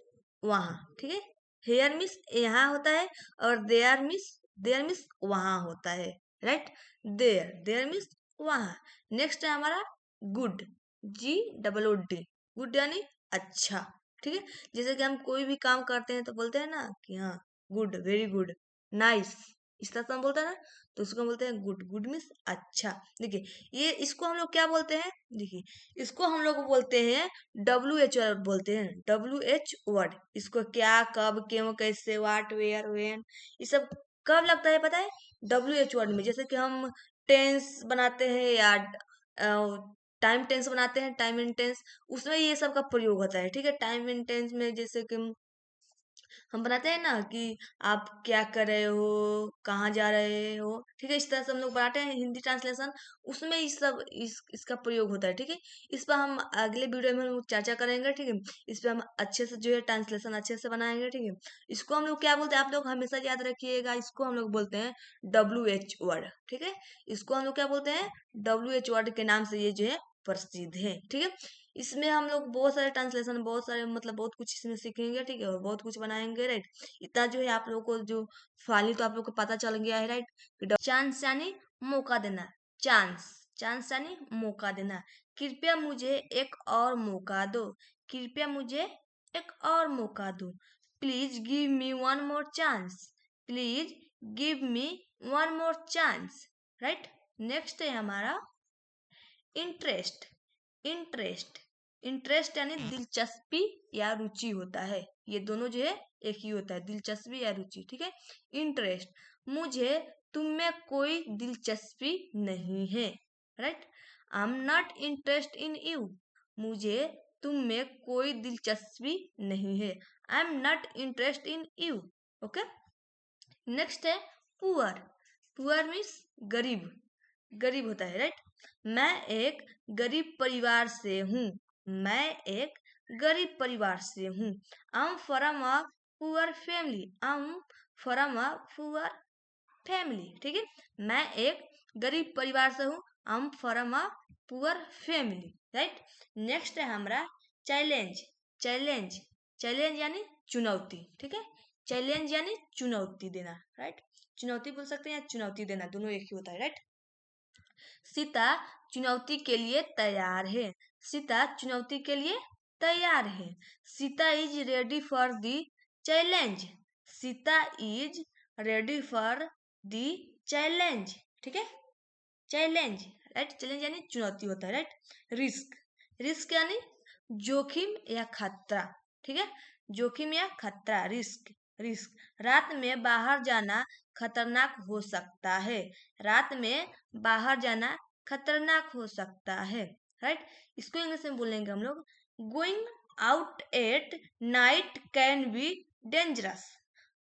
Speaker 1: वहाँ, ठीक है। हेयर मीन्स यहाँ होता है और देयर मीन्स वहाँ होता है, राइट। देयर मीन्स वहाँ। नेक्स्ट है हमारा गुड, GOOD, गुड यानी अच्छा, ठीक है। जैसे कि हम कोई भी काम करते हैं तो बोलते हैं ना कि हाँ गुड, वेरी गुड, नाइस, इस तरह से हम बोलते हैं ना, तो उसको हम बोलते हैं गुड, गुड मीन्स अच्छा। देखिए ये इसको हम लोग क्या बोलते हैं, देखिए इसको हम लोग बोलते हैं WH वर्ड, बोलते हैं WH वर्ड। इसको क्या, कब, क्यों, कैसे, वाट, वेयर, वेन, ये सब कब लगता है पता है, WH वर्ड में। जैसे कि हम टेंस बनाते हैं या टाइम टेंस बनाते हैं, टाइम एंड टेंस, उसमें ये सब का प्रयोग होता है, ठीक है। टाइम एंड टेंस में जैसे कि हम बनाते हैं ना कि आप क्या कर रहे हो, कहाँ जा रहे हो, ठीक है। इस तरह से हम लोग बनाते हैं हिंदी ट्रांसलेशन, उसमें इस सब इसका प्रयोग होता है, ठीक है। इस पर हम अगले वीडियो में हम लोग चर्चा करेंगे, ठीक है। इस पर हम अच्छे से जो है ट्रांसलेशन अच्छे से बनाएंगे, ठीक है। इसको हम लोग क्या बोलते हैं, आप लोग हमेशा याद रखिएगा, इसको हम लोग बोलते हैं WH वर्ड, ठीक है। इसको हम लोग क्या बोलते हैं, WH वर्ड के नाम से ये जो है प्रसिद्ध है, ठीक है। इसमें हम लोग बहुत सारे ट्रांसलेशन, बहुत सारे मतलब बहुत कुछ इसमें सीखेंगे, ठीक है, और बहुत कुछ बनाएंगे, राइट। इतना जो है आप लोगों को जो फाइनली तो आप लोग को पता चल गया है, राइट। चांस यानी मौका देना, चांस यानी मौका देना। कृपया मुझे एक और मौका दो, कृपया मुझे एक और मौका दो। Please give me one more chance, please give me one more chance, right. Next है हमारा इंटरेस्ट, इंटरेस्ट, इंटरेस्ट यानी दिलचस्पी या रुचि होता है, ये दोनों जो है एक ही होता है, दिलचस्पी या रुचि, ठीक है। इंटरेस्ट, मुझे तुम में कोई दिलचस्पी नहीं है, right. I am not interest in you, मुझे तुम में कोई दिलचस्पी नहीं है, I am not interest in you. Okay, next है पुअर। पुअर मीन्स गरीब, गरीब होता है, राइट। मैं एक गरीब परिवार से हूँ, मैं एक गरीब परिवार से हूँ। I am from a poor family, I am from a poor family, ठीक है। मैं एक गरीब परिवार से हूँ, I am from a poor family, right. Next है हमारा चैलेंज। चैलेंज, चैलेंज यानी चुनौती, ठीक है। चैलेंज यानी चुनौती देना, राइट। चुनौती बोल सकते हैं या चुनौती देना, दोनों एक ही होता है, राइट। सीता चुनौती के लिए तैयार है, सीता चुनौती के लिए तैयार है। Sita is ready for the challenge, Sita is ready for the challenge, ठीक है। Challenge, right. चैलेंज यानी चुनौती होता है, राइट। रिस्क, रिस्क यानी जोखिम या खतरा, ठीक है। जोखिम या खतरा, रिस्क, रिस्क। रात में बाहर जाना खतरनाक हो सकता है, रात में बाहर जाना खतरनाक हो सकता है, राइट। इसको इंग्लिश में बोलेंगे हम लोग, going out at night can be dangerous,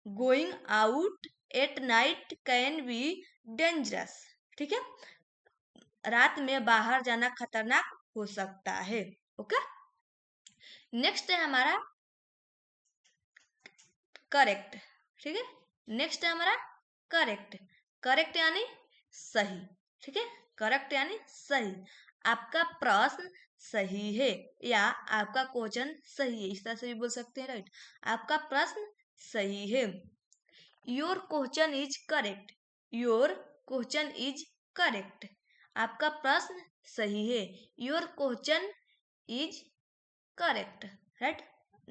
Speaker 1: going out at night can be dangerous, ठीक है। रात में बाहर जाना खतरनाक हो सकता है। ओके, नेक्स्ट है हमारा करेक्ट, ठीक है। नेक्स्ट है हमारा करेक्ट। करेक्ट यानी सही, ठीक है। करेक्ट यानी सही। आपका प्रश्न सही है या आपका क्वेश्चन सही है, इस तरह से भी बोल सकते हैं, राइट। आपका प्रश्न सही है। Your question is correct, your question is correct. आपका प्रश्न सही है, your question is correct, right.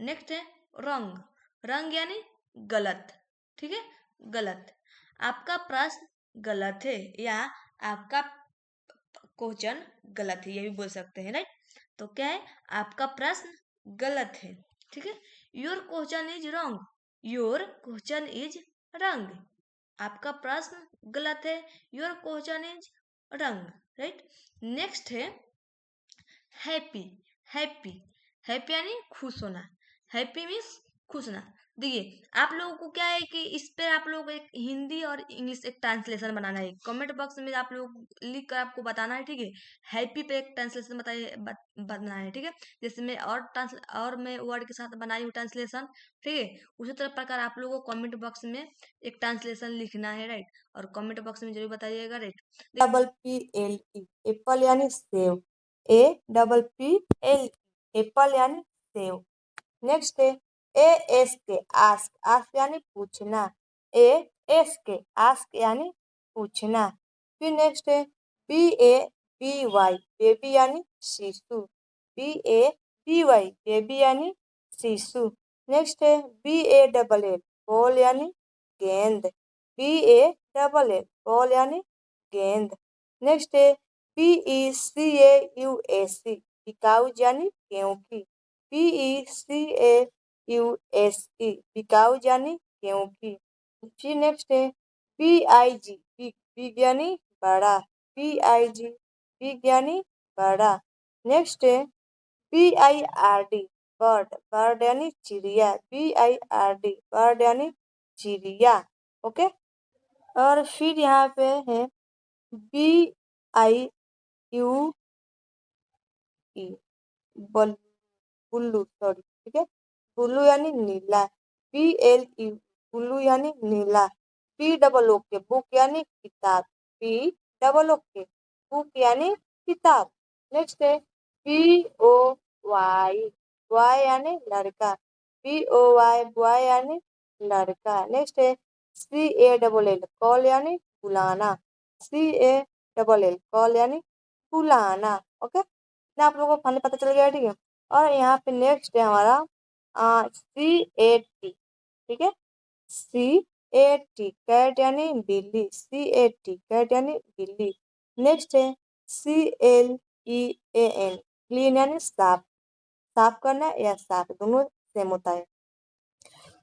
Speaker 1: Next है रंग। रंग यानी गलत, ठीक है, गलत। आपका प्रश्न गलत है या आपका क्वेश्चन गलत है, ये भी बोल सकते हैं, राइट। तो क्या है, आपका प्रश्न गलत है, ठीक है। Your question is wrong, your question is रंग। आपका प्रश्न गलत है, योर क्वेश्चन इज रंग, राइट। नेक्स्ट है हैप्पी। हैप्पी, हैप्पी यानी खुश होना, हैप्पी मीन्स खुश होना। देखिए आप लोगों को क्या है कि इस पे आप लोगों को एक हिंदी और इंग्लिश एक ट्रांसलेशन बनाना है, कमेंट बॉक्स में आप लोग लिख कर आपको बताना है, ठीक है। हैप्पी पे एक ट्रांसलेशन बताइए, बनाना है, ठीक है। जैसे मैं और मैं वर्ड के साथ बनाई हूँ ट्रांसलेशन, ठीक है। उसी तरह प्रकार आप लोगों को कमेंट बॉक्स में एक ट्रांसलेशन लिखना है, राइट। और कमेंट बॉक्स में जरूर बताइएगा, राइट।
Speaker 2: APPLE एप्पल यानी सेव, APPLE एप्पल यानी सेव। नेक्स्ट है ASK आस्क, आस्क यानी पूछना, ASK आस्क यानी पूछना। फिर नेक्स्ट है BABY बेबी यानी शिशु, BABY बेबी यानी शिशु। नेक्स्ट है BALL बॉल यानी गेंद, BALL बॉल यानी गेंद। नेक्स्ट है PECAUSE बिकाउज यानी क्योंकि, PECAUSE बिकाउज यानी क्योंकि। फिर नेक्स्ट है BIG बिग यानी बड़ा, BIG बिग यानी बड़ा। नेक्स्ट है BIRD बर्ड, बर्ड यानी चिड़िया, BIRD बर्ड यानी चिड़िया। ओके, और फिर यहाँ पे है BIUE बुल्लू, सॉरी, ठीक है। बुल्लू यानी नीला, BLU बुल्लू यानी नीला। BOOK बुक यानी किताब, BOOK बुक यानी किताब। नेक्स्ट है BOY बॉय यानी लड़का, BOY बॉय यानी लड़का। नेक्स्ट है CALL कॉल यानी बुलाना, CALL कॉल यानी बुलाना। ओके, ना आप लोगों को फाइनली पता चल गया है, ठीक है। और यहाँ पे नेक्स्ट है हमारा CAT, ठीक है। CAT कैट यानी बिल्ली, CAT कैट यानी बिल्ली। नेक्स्ट है CLEAN क्लीन यानी साफ, साफ करना या साफ दोनों सेम होता है।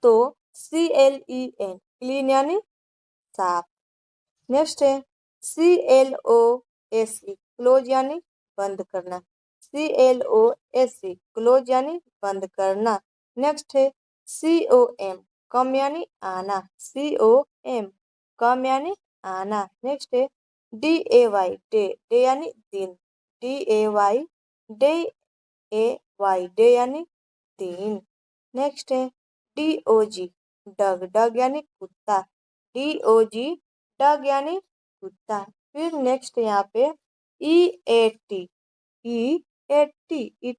Speaker 2: तो CLEN क्लीन यानी साफ। नेक्स्ट है CLOSE क्लोज यानी बंद करना, CLOSE क्लोज यानी बंद करना। नेक्स्ट है COM कम यानी आना, COM कम यानी आना। नेक्स्ट है DAY डे, डे यानी दिन, DAY डे, डे यानी दिन। नेक्स्ट है DOG डग, डग यानी कुत्ता, DOG डग यानी कुत्ता। फिर नेक्स्ट यहाँ पे EAT, EAT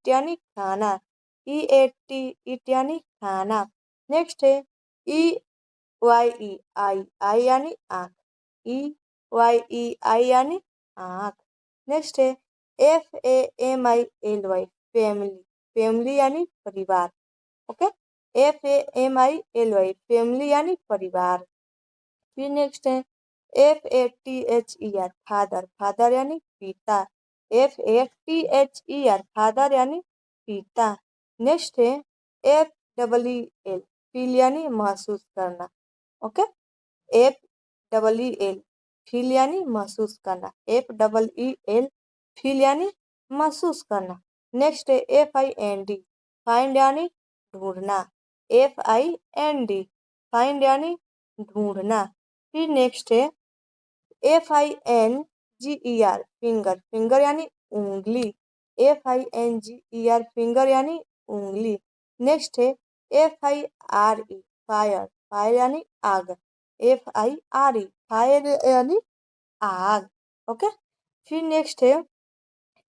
Speaker 2: यानी खाना, EAT यानी खाना। नेक्स्ट है EYE आई यानी आँख, EYE यानी आँख। नेक्स्ट है FAMILY फैमिली, फैमिली यानी परिवार। ओके, FAMILY फैमिली यानी परिवार। फिर नेक्स्ट है FATHER फादर, फादर यानी पिता, FATHER फादर यानी पिता। नेक्स्ट है FEEL फील यानी महसूस करना। ओके, FEEL फील यानी महसूस करना, FEEL फील यानी महसूस करना। नेक्स्ट है FIND फाइंड यानी ढूंढना, FIND फाइंड यानी ढूंढना। फिर नेक्स्ट है FINGER फिंगर, फिंगर यानी उंगली, FINGER फिंगर यानी उंगली। नेक्स्ट है FIRE फायर, फायर यानी आग, FIRE फायर यानी आग। ओके, फिर नेक्स्ट है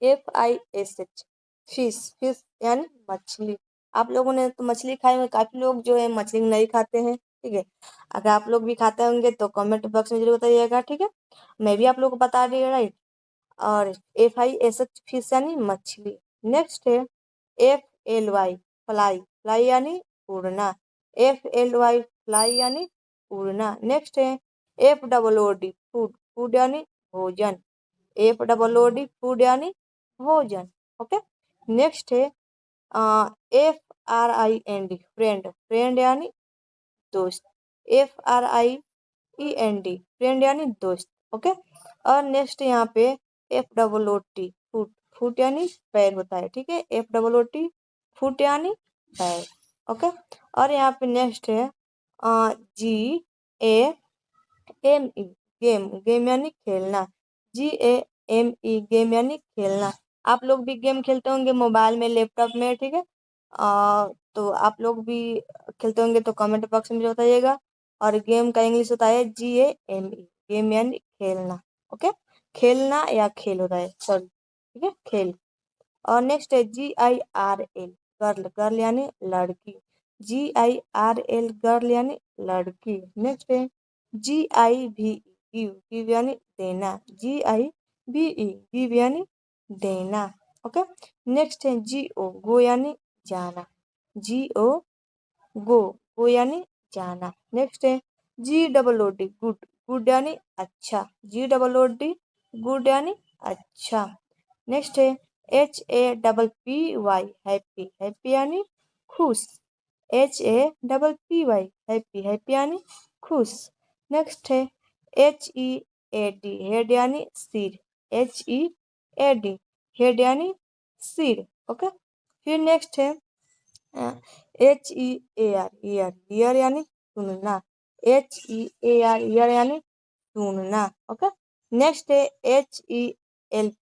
Speaker 2: FISH फिश, फिश यानी मछली। आप लोगों ने तो मछली खाई होगी, काफी लोग जो है मछली नहीं खाते हैं, ठीक है। अगर आप लोग भी खाते होंगे तो कमेंट बॉक्स में जरूर बताइएगा, ठीक है। मैं भी आप लोग को बता रही हूँ, राइट। और FISH फिश यानी मछली। नेक्स्ट है FLY फ्लाई, फ्लाई यानी उड़ना, FLY फ्लाई यानी उड़ना। नेक्स्ट है FOOD फूड, फूड यानी भोजन, FOOD फूड यानी भोजन। ओके, नेक्स्ट है FRIEND फ्रेंड, फ्रेंड यानी दोस्त, FRIEND फ्रेंड यानी दोस्त। ओके, और नेक्स्ट यहाँ पे FOOT फुट, फुट यानी पैर होता है, ठीक है, FOOT फुट यानी पैर। ओके, और यहाँ पे नेक्स्ट है GAME गेम, गेम यानी खेलना, GAME गेम यानी खेलना। आप लोग भी गेम खेलते होंगे मोबाइल में, लैपटॉप में, ठीक है। तो आप लोग भी खेलते होंगे तो कमेंट बॉक्स में बताइएगा। और गेम का इंग्लिश होता है GAME, गेम यानी खेलना। ओके, खेलना या खेल होता है, सॉरी, ठीक है, खेल। और नेक्स्ट है GIRL गर्ल, गर्ल यानी लड़की, GIRL गर्ल यानी लड़की। नेक्स्ट है GIVE गिव, गिव यानी देना, GIVE गिव यानी देना। ओके, नेक्स्ट है GO गो यानी जाना, GO गो, गो यानी जाना। नेक्स्ट है GOOD गुड, गुड यानी अच्छा, GOOD गुड यानी अच्छा। नेक्स्ट है HAPPY हैप्पी, हैप्पी यानी खुश, HAPPY हैप्पी, हैप्पी यानी खुश। नेक्स्ट है HEAD हेड यानी सिर, HEAD हेड यानी सिर। ओके, फिर नेक्स्ट है HEAR ईयर, ईयर यानी सुनना, HEAR ईयर यानी सुनना। ओके, नेक्स्ट है HELP हेल्प,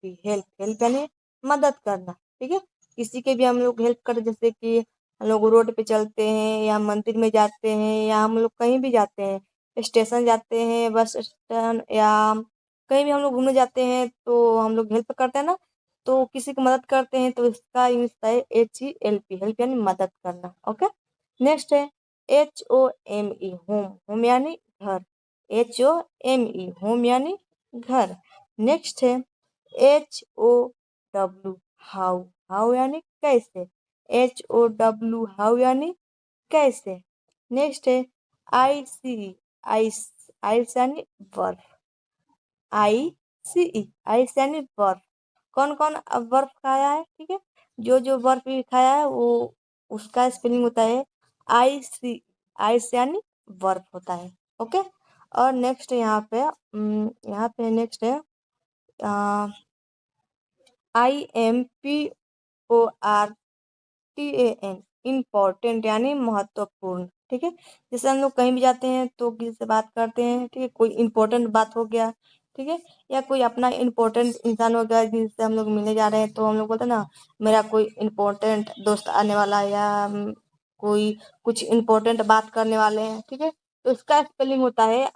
Speaker 2: हेल्प यानी मदद करना, ठीक है। किसी के भी हम लोग हेल्प कर, जैसे कि हम लोग रोड पे चलते हैं या मंदिर में जाते हैं या हम लोग कहीं भी जाते हैं, स्टेशन जाते हैं, बस स्टैंड, या कहीं भी हम लोग घूमने जाते हैं तो हम लोग हेल्प करते हैं ना, तो किसी की मदद करते हैं तो इसका यूज होता है HELP हेल्प यानी मदद करना। ओके, नेक्स्ट है HOME होम, होम यानी घर, HOME होम यानी घर। नेक्स्ट है HOW हाउ, हाउ यानी कैसे, HOW हाउ यानी कैसे। नेक्स्ट है ICE आइस, आइस यानी बर्फ, ICE आइस यानी बर्फ। कौन कौन अब बर्फ खाया है, ठीक है, जो जो बर्फ भी खाया है वो उसका स्पेलिंग होता है IC, आइस यानी बर्फ होता है। ओके, और नेक्स्ट यहाँ पे नेक्स्ट है IMPORTAN इम्पोर्टेंट यानी महत्वपूर्ण। ठीक है, जैसे हम लोग कहीं भी जाते हैं तो किसी से बात करते हैं, ठीक है, कोई इम्पोर्टेंट बात हो गया, ठीक है, या कोई अपना इम्पोर्टेंट इंसान हो गया जिससे हम लोग मिलने जा रहे हैं, तो हम लोग बोलते हैं ना मेरा कोई इम्पोर्टेंट दोस्त आने वाला है, या कोई कुछ इम्पोर्टेंट बात करने वाले हैं, ठीक है, तो इसका स्पेलिंग होता है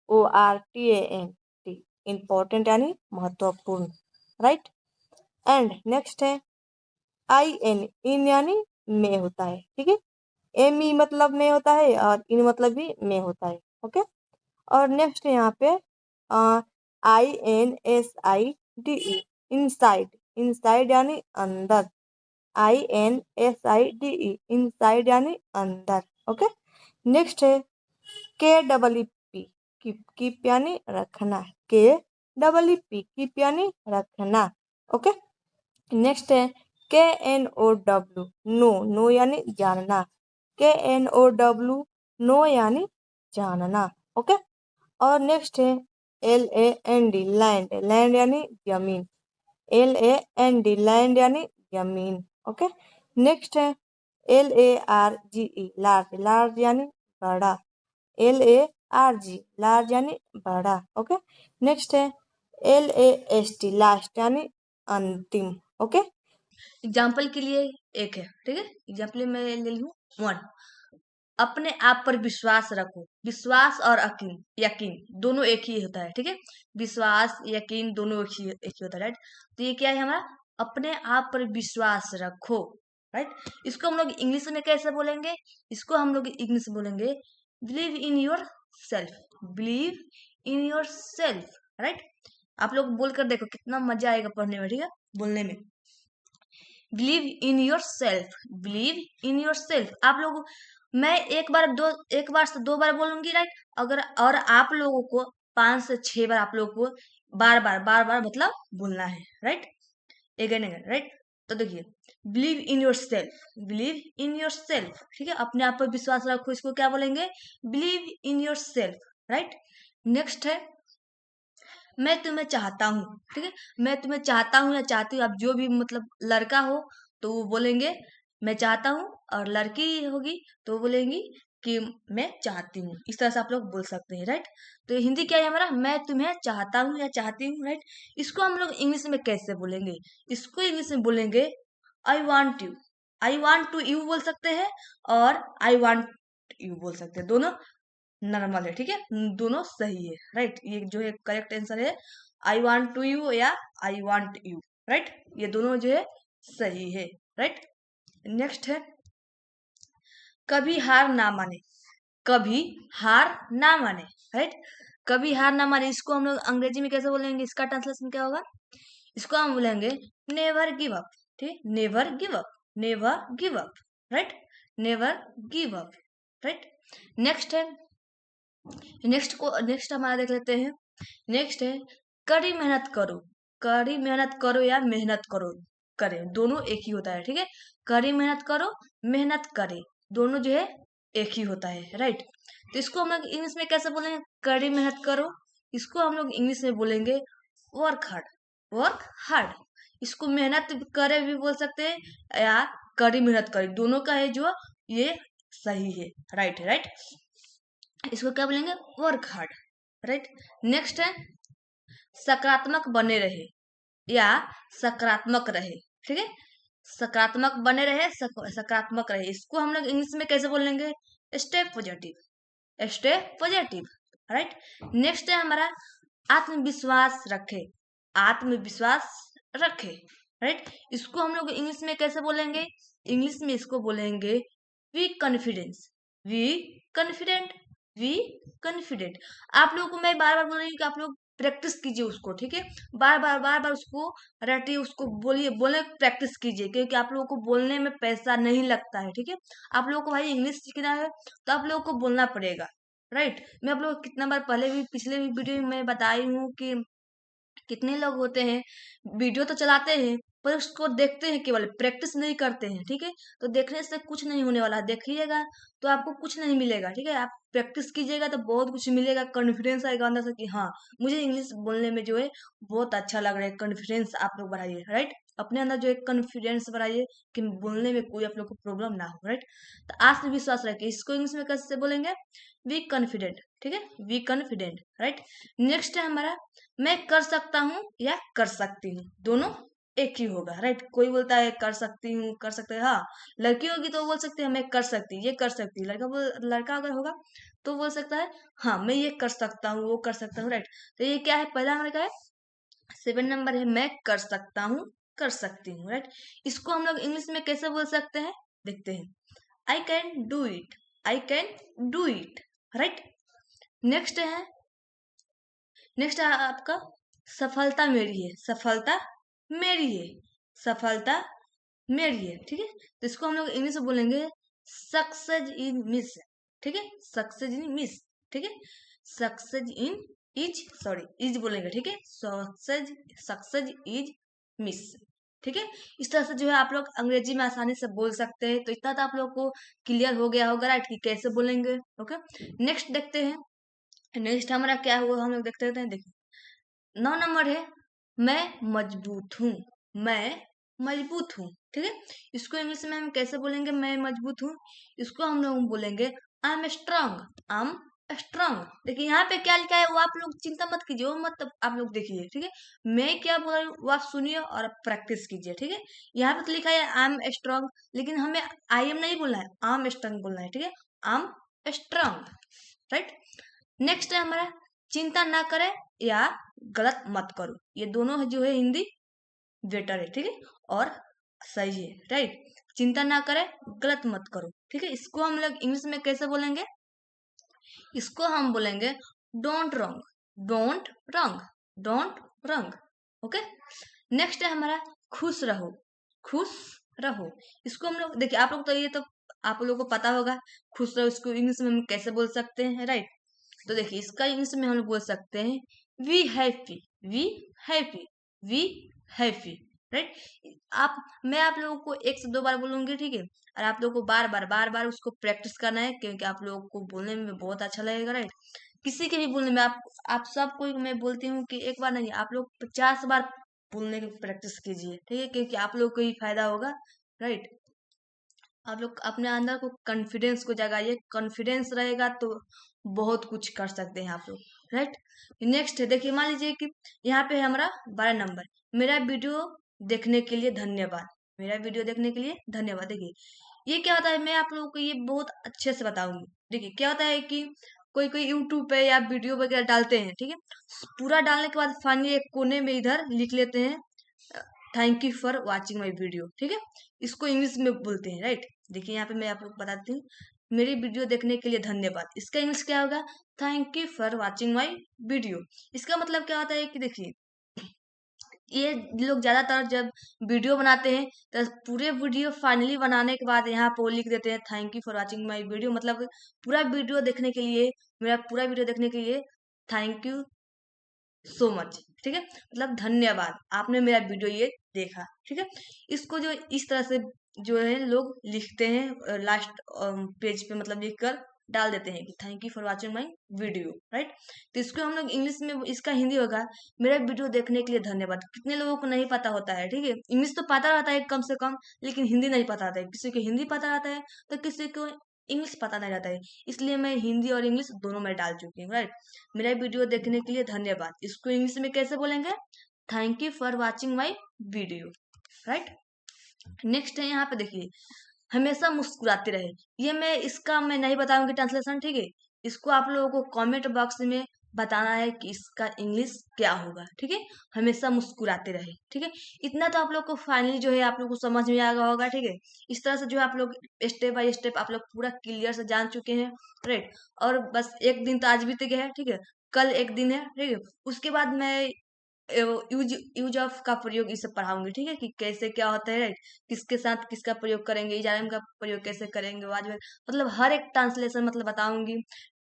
Speaker 2: IMPORTANT, इम्पोर्टेंट यानी महत्वपूर्ण, राइट। एंड नेक्स्ट है IN, इन यानी में होता है, ठीक है, ME मतलब में होता है और इन मतलब भी में होता है, ओके। और नेक्स्ट है यहाँ पे INSIDE, इनसाइड, इनसाइड यानी अंदर, INSIDE, इनसाइड यानी अंदर, ओके। नेक्स्ट है KEEP, कीप यानी रखना, KEEP, कीप यानी रखना, ओके। नेक्स्ट है KNOW, नो, नो यानी जानना, KNOW, नो यानी जानना, ओके। और नेक्स्ट है LAND, लैंड, लैंड यानी जमीन, LAND, लैंड यानी जमीन, ओके। नेक्स्ट है LARGE, लार्ज, लार्ज यानी बड़ा, LARG, लार्ज यानी बड़ा, ओके। नेक्स्ट है LAST, लास्ट यानी अंतिम, ओके।
Speaker 1: एग्जाम्पल के लिए एक है, ठीक है, एग्जाम्पल में ले लूँ 1। अपने आप पर विश्वास रखो। विश्वास और यकीन, यकीन दोनों एक ही होता है, ठीक है, विश्वास यकीन दोनों एक ही होता है, राइट। तो ये क्या है हमारा, अपने आप पर विश्वास रखो, राइट। इसको हम लोग इंग्लिश में कैसे बोलेंगे, इसको हम लोग इंग्लिश में बोलेंगे believe in your self, believe in your self, right. आप लोग बोलकर देखो कितना मजा आएगा पढ़ने में, ठीक है, बोलने में। Believe in your self, believe in your self. आप लोग, मैं एक बार से 2 बार बोलूंगी, राइट। अगर और आप लोगों को 5 से 6 बार आप लोगों को बार बार मतलब बोलना है, राइट, अगेन अगेन, राइट। तो देखिए, believe in your self, believe in your self, ठीक है, अपने आप पर विश्वास रखो, इसको क्या बोलेंगे, believe in your self, right. Next है मैं तुम्हें चाहता हूँ, ठीक है, मैं तुम्हें चाहता हूँ या चाहती हूँ, आप जो भी मतलब लड़का हो तो वो बोलेंगे मैं चाहता हूँ, और लड़की होगी तो वो बोलेंगी कि मैं चाहती हूँ। इस तरह से आप लोग बोल सकते हैं, राइट। तो हिंदी क्या है हमारा, मैं तुम्हें चाहता हूँ या चाहती हूँ, राइट। इसको हम लोग इंग्लिश में कैसे बोलेंगे, इसको इंग्लिश में बोलेंगे I want you, I want to you बोल सकते हैं, और आई वॉन्ट यू बोल सकते हैं, दोनों नॉर्मल है, ठीक है, दोनों सही है, राइट। ये जो है करेक्ट आंसर है, आई वांट टू यू या आई वांट यू, राइट, ये दोनों जो है सही है, राइट। नेक्स्ट है कभी हार ना माने, कभी हार ना माने, राइट, कभी हार ना माने। इसको हम लोग अंग्रेजी में कैसे बोलेंगे, इसका ट्रांसलेशन क्या होगा, इसको हम बोलेंगे नेवर गिव अप, ठीक, never give up, never give up, right, never give up, right. Next है, नेक्स्ट हमारा देख लेते हैं। नेक्स्ट है कड़ी मेहनत करो, कड़ी मेहनत करो या मेहनत करो, करे दोनों एक ही होता है, ठीक है, कड़ी मेहनत करो, मेहनत करे, दोनों जो है एक ही होता है, राइट। तो इसको हम लोग इंग्लिश में कैसे बोलेंगे, कड़ी मेहनत करो, इसको हम लोग इंग्लिश में बोलेंगे वर्क हार्ड, वर्क हार्ड। इसको मेहनत करे भी बोल सकते हैं या कड़ी मेहनत करे, दोनों का है जो ये सही है, राइट, राइट। इसको क्या बोलेंगे, वर्क हार्ड, राइट। नेक्स्ट है सकारात्मक बने रहे या सकारात्मक रहे, ठीक है, सकारात्मक बने रहे, सकारात्मक रहे, इसको हम लोग इंग्लिश में कैसे बोलेंगे, stay positive, stay positive, right. Next है हमारा आत्मविश्वास रखे, आत्मविश्वास रखे, राइट। इसको हम लोग इंग्लिश में कैसे बोलेंगे, इंग्लिश में इसको बोलेंगे we confidence, we confident, we confident. आप लोगों को मैं बार बार बोल रही हूँ कि आप लोग प्रैक्टिस कीजिए उसको, ठीक है, बार बार उसको रटिए, उसको बोलिए, बोले प्रैक्टिस कीजिए, क्योंकि आप लोगों को बोलने में पैसा नहीं लगता है, ठीक है। आप लोगों को भाई इंग्लिश सीखना है तो आप लोगों को बोलना पड़ेगा, राइट। मैं आप लोग को कितना बार पहले भी पिछले भी वीडियो में मैं बताई हूँ कि कितने लोग होते हैं वीडियो तो चलाते हैं पर उसको देखते हैं, केवल प्रैक्टिस नहीं करते हैं, ठीक है। तो देखने से कुछ नहीं होने वाला, देखिएगा तो आपको कुछ नहीं मिलेगा, ठीक है, आप प्रैक्टिस कीजिएगा तो बहुत कुछ मिलेगा, कॉन्फिडेंस आएगा अंदर से कि हाँ मुझे इंग्लिश बोलने में जो है बहुत अच्छा लग रहा है, कॉन्फिडेंस आप लोग बढ़ाइए, राइट। अपने अंदर जो एक कॉन्फिडेंस बढ़ाइए कि बोलने में कोई आप लोग को प्रॉब्लम ना हो, राइट। तो आत्मविश्वास रखिए, इसको इंग्लिश में कैसे बोलेंगे, वी कॉन्फिडेंट, ठीक है, वी कॉन्फिडेंट, राइट। नेक्स्ट है हमारा मैं कर सकता हूँ या कर सकती हूँ, दोनों एक ही होगा, राइट। कोई बोलता है कर सकती हूँ, कर सकते हैं, हाँ लड़की होगी तो बोल सकते हैं मैं कर सकती, ये कर सकती, लड़का अगर होगा तो बोल सकता है हाँ मैं ये कर सकता हूँ, वो कर सकता हूँ, राइट। तो ये क्या है, पहला हमारा क्या है, 7 नंबर है मैं कर सकता हूँ, कर सकती हूँ, राइट। इसको हम लोग इंग्लिश में कैसे बोल सकते हैं, देखते हैं, I can do it, I can do it, right. Next है, नेक्स्ट है आपका सफलता मेरी है, सफलता मेरी है, सफलता मेरी है, ठीक है। तो इसको हम लोग इंग्लिश में बोलेंगे सक्सेस इन मिस, ठीक है, सक्सेस इन मिस, ठीक है, success in is, sorry is बोलेंगे, ठीक है, सक्सेस, सक्सेस इज मिस, ठीक है। इस तरह से जो है आप लोग अंग्रेजी में आसानी से बोल सकते हैं। तो इतना तो आप लोग को क्लियर हो गया होगा, राइट, कि कैसे बोलेंगे। ओके, नेक्स्ट देखते हैं, नेक्स्ट हमारा क्या हुआ, हम लोग देखते हैं, देखिए 9 नंबर है मैं मजबूत हूँ, मैं मजबूत हूँ, ठीक है। इसको इंग्लिश में हम कैसे बोलेंगे, मैं मजबूत हूँ, इसको हम लोग बोलेंगे I am strong, I am strong. देखिए यहाँ पे क्या लिखा है वो आप लोग चिंता मत कीजिए, वो मत आप लोग देखिए, ठीक है। मैं क्या बोल रही हूँ वो आप सुनिए और प्रैक्टिस कीजिए, ठीक है। यहाँ पे तो लिखा है आई एम स्ट्रांग, लेकिन हमें आई एम नहीं बोलना है, आई एम स्ट्रांग बोलना है, ठीक है, I am strong, right. Next है हमारा चिंता ना करे या गलत मत करो, ये दोनों जो है हिंदी बेटर है, ठीक है, और सही है, राइट। चिंता ना करे, गलत मत करो, ठीक है। इसको हम लोग इंग्लिश में कैसे बोलेंगे, इसको हम बोलेंगे don't wrong, don't wrong, don't wrong, okay. Next है हमारा खुश रहो, खुश रहो। इसको हम लोग देखिए, आप लोग तो ये तो आप लोगों को पता होगा, खुश रहो इसको इंग्लिश में हम कैसे बोल सकते हैं, राइट। तो देखिए इसका इंग्लिश में हम लोग बोल सकते हैं we happy, we happy, we happy, right. आप मैं आप लोगों को 1 से 2 बार बोलूंगी, ठीक है, और आप लोगों को बार बार उसको प्रैक्टिस करना है, क्योंकि आप लोगों को बोलने में बहुत अच्छा लगेगा, राइट। किसी के भी बोलने में आप सबको मैं बोलती हूँ कि एक बार नहीं, आप लोग 50 बार बोलने की प्रैक्टिस कीजिए, ठीक है, क्योंकि आप लोग को ही फायदा होगा, राइट। आप लोग अपने अंदर को कॉन्फिडेंस को जगाइए, कॉन्फिडेंस रहेगा तो बहुत कुछ कर सकते हैं आप लोग, राइट। नेक्स्ट है, देखिए मान लीजिए कि यहाँ पे है हमारा 12 नंबर, मेरा वीडियो देखने के लिए धन्यवाद, मेरा वीडियो देखने के लिए धन्यवाद। देखिए ये क्या होता है, मैं आप लोगों को ये बहुत अच्छे से बताऊंगी। देखिए क्या होता है कि कोई कोई यूट्यूब पे या वीडियो वगैरह डालते हैं, ठीक है, पूरा डालने के बाद फाइनली एक कोने में इधर लिख लेते हैं thank you for watching my video, ठीक है। इसको इंग्लिश में बोलते हैं, राइट। देखिए यहाँ पे मैं आपको बताती हूँ, मेरी वीडियो देखने के लिए धन्यवाद, इसका इंग्लिश क्या होगा, thank you for watching my video. इसका मतलब क्या होता है कि देखिए ये लोग ज्यादातर जब वीडियो बनाते हैं तो पूरे वीडियो फाइनली बनाने के बाद यहाँ पे वो लिख देते हैं thank you for watching my video, मतलब पूरा वीडियो देखने के लिए, मेरा पूरा वीडियो देखने के लिए थैंक यू सो मच, ठीक है, मतलब धन्यवाद आपने मेरा वीडियो ये देखा, ठीक है। इसको जो इस तरह से जो है लोग लिखते हैं लास्ट पेज पे, मतलब लिख कर डाल देते हैं कि thank you for watching my video, right. तो इसको हम लोग इंग्लिश में, इसका हिंदी होगा मेरा वीडियो देखने के लिए धन्यवाद। कितने लोगों को नहीं पता होता है, ठीक है, इंग्लिश तो पता रहता है कम से कम, लेकिन हिंदी नहीं पता रहता है, किसी को हिंदी पता रहता है तो किसी को इंग्लिश पता नहीं रहता है, इसलिए मैं हिंदी और इंग्लिश दोनों में डाल चुकी हूँ, राइट। मेरा वीडियो देखने के लिए धन्यवाद, इसको इंग्लिश में कैसे बोलेंगे, thank you for watching my video, right. Next है यहाँ पे देखिए हमेशा मुस्कुराते रहे, ये मैं नहीं बताऊंगी ट्रांसलेशन, ठीक है। इसको आप लोगों को कमेंट बॉक्स में बताना है कि इसका इंग्लिश क्या होगा, ठीक है, हमेशा मुस्कुराते रहे, ठीक है। इतना तो आप लोग को फाइनली जो है आप लोग को समझ में आ गया होगा, ठीक है। इस तरह से जो है आप लोग स्टेप बाय स्टेप आप लोग पूरा क्लियर से जान चुके हैं, राइट। और बस एक दिन तो आज बीत गया है, ठीक है, कल एक दिन है, ठीक है, उसके बाद मैं यूज यूज ऑफ का प्रयोग इसे पढ़ाऊंगी, ठीक है, कि कैसे क्या होता है, राइट, किसके साथ किसका प्रयोग करेंगे, इजारम का प्रयोग कैसे करेंगे, वाज मतलब हर एक ट्रांसलेशन मतलब बताऊंगी।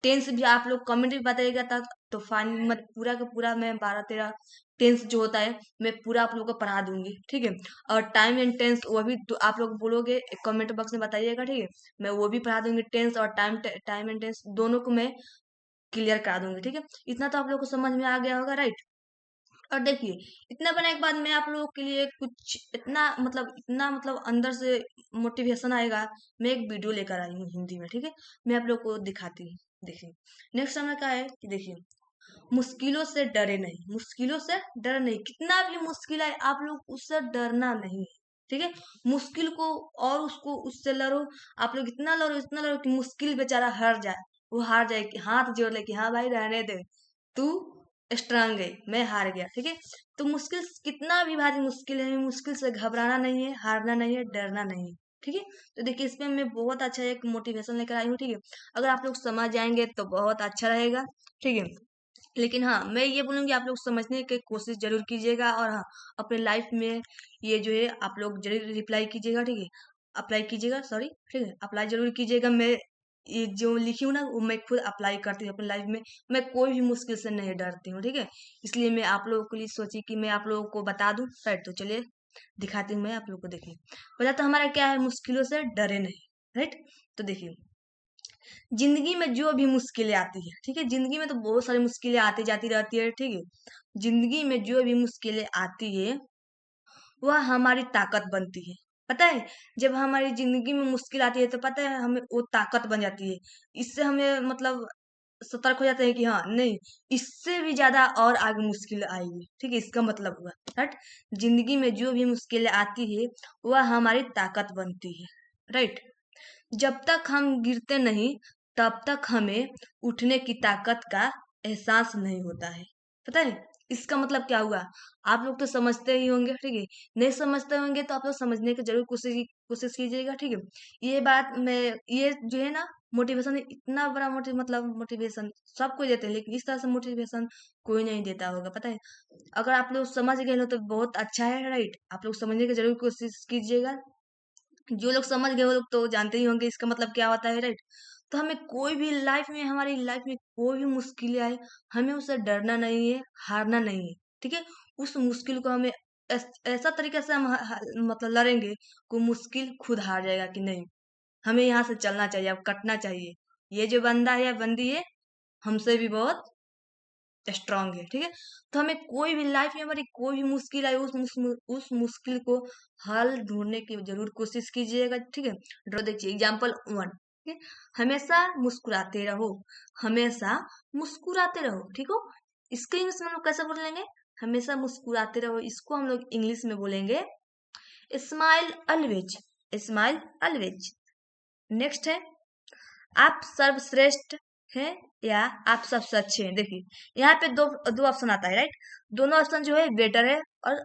Speaker 1: टेंस भी आप लोग कमेंट भी बताइएगा तो फाइन मत पूरा का पूरा मैं 12-13 टेंस जो होता है मैं पूरा आप लोग को पढ़ा दूंगी, ठीक है। और टाइम एंड टेंस वो भी आप लोग बोलोगे कमेंट बॉक्स में बताइएगा, ठीक है, मैं वो भी पढ़ा दूंगी, टेंस और टाइम एंड टेंस दोनों को मैं क्लियर करा दूंगी, ठीक है। इतना तो आप लोग को समझ में आ गया होगा, राइट। और देखिए, इतना बनाने के बाद मैं आप लोगों के लिए कुछ इतना मतलब अंदर से मोटिवेशन आएगा। मैं एक वीडियो लेकर आई हूँ हिंदी में, ठीक है। मैं आप लोग को दिखाती हूँ। देखिए, नेक्स्ट हमें क्या है कि देखिए, मुश्किलों से डरे नहीं, मुश्किलों से डर नहीं, कितना भी मुश्किल आए आप लोग उससे डरना नहीं है, ठीक है। मुश्किल को और उसको उससे लड़ो, आप लोग इतना लड़ो कि मुश्किल बेचारा हार जाए, वो हार जाए कि हाथ जोड़ ले कि हाँ भाई रहने दे, तू स्ट्रांग है, मैं हार गया, ठीक है। तो मुश्किल कितना भी भारी मुश्किल है, मुश्किल से घबराना नहीं है, हारना नहीं है, डरना नहीं है, ठीक है। तो देखिए, इसमें मैं बहुत अच्छा एक मोटिवेशन लेकर आई हूँ, ठीक है। अगर आप लोग समझ जाएंगे तो बहुत अच्छा रहेगा, ठीक है। लेकिन हाँ, मैं ये बोलूँगी आप लोग समझने की कोशिश जरूर कीजिएगा, और हाँ, अपने लाइफ में ये जो है आप लोग जरूर रिप्लाई कीजिएगा, ठीक है। अप्लाई कीजिएगा, सॉरी, ठीक है, अप्लाई जरूर कीजिएगा। मैं ये जो लिखी हूँ ना, वो मैं खुद अप्लाई करती हूँ अपनी लाइफ में। मैं कोई भी मुश्किल से नहीं डरती हूँ, ठीक है। इसलिए मैं आप लोगों के लिए सोची कि मैं आप लोगों को बता दूं, राइट। तो चलिए दिखाती हूँ मैं आप लोगों को। देखिए, पहला तो हमारा क्या है, मुश्किलों से डरे नहीं, राइट। तो देखिए, जिंदगी में जो भी मुश्किलें आती है, ठीक है, जिंदगी में तो बहुत सारी मुश्किलें आती जाती रहती है, ठीक है। जिंदगी में जो भी मुश्किलें आती है वह हमारी ताकत बनती है। पता है, जब हमारी जिंदगी में मुश्किल आती है तो पता है हमें वो ताकत बन जाती है। इससे हमें मतलब सतर्क हो जाते हैं कि हाँ नहीं, इससे भी ज्यादा और आगे मुश्किल आएगी, ठीक है। इसका मतलब हुआ, राइट। जिंदगी में जो भी मुश्किलें आती है वह हमारी ताकत बनती है, राइट। जब तक हम गिरते नहीं तब तक हमें उठने की ताकत का एहसास नहीं होता है। पता है इसका मतलब क्या हुआ, आप लोग तो समझते ही होंगे, ठीक है। नहीं समझते होंगे तो आप लोग समझने की जरूर कोशिश कीजिएगा, ठीक है। ये बात मैं, ये जो है ना मोटिवेशन, इतना बड़ा मोटिवेशन सबको देते हैं, लेकिन इस तरह से मोटिवेशन कोई नहीं देता होगा, पता है। अगर आप लोग समझ गए हो तो बहुत अच्छा है, राइट। आप लोग समझने की जरूर कोशिश कीजिएगा। जो लोग समझ गए वो लोग तो जानते ही होंगे इसका मतलब क्या होता है, राइट। तो हमें कोई भी लाइफ में, हमारी लाइफ में कोई भी मुश्किलें आए, हमें उससे डरना नहीं है, हारना नहीं है, ठीक है। उस मुश्किल को हमें ऐसा तरीके से हम मतलब लड़ेंगे को मुश्किल खुद हार जाएगा कि नहीं, हमें यहाँ से चलना चाहिए, अब कटना चाहिए, ये जो बंदा है या बंदी है हमसे भी बहुत स्ट्रांग है, ठीक है। तो हमें कोई भी लाइफ में हमारी कोई भी मुश्किल आए उस मुश्किल को हल ढूंढने की जरूर कोशिश कीजिएगा, ठीक है। ड्रॉ देखिए एग्जाम्पल 1, ठीक है। हमेशा मुस्कुराते रहो, हमेशा मुस्कुराते रहो, ठीक हो। इसके इंग्लिश में हम लोग कैसे बोलेंगे, हमेशा मुस्कुराते रहो, इसको हम लोग इंग्लिश में बोलेंगे smile always, smile always. Next है, आप सर्वश्रेष्ठ हैं या आप सबसे अच्छे हैं। देखिए, यहाँ पे दो दो ऑप्शन आता है, राइट। दोनों ऑप्शन जो है बेटर है और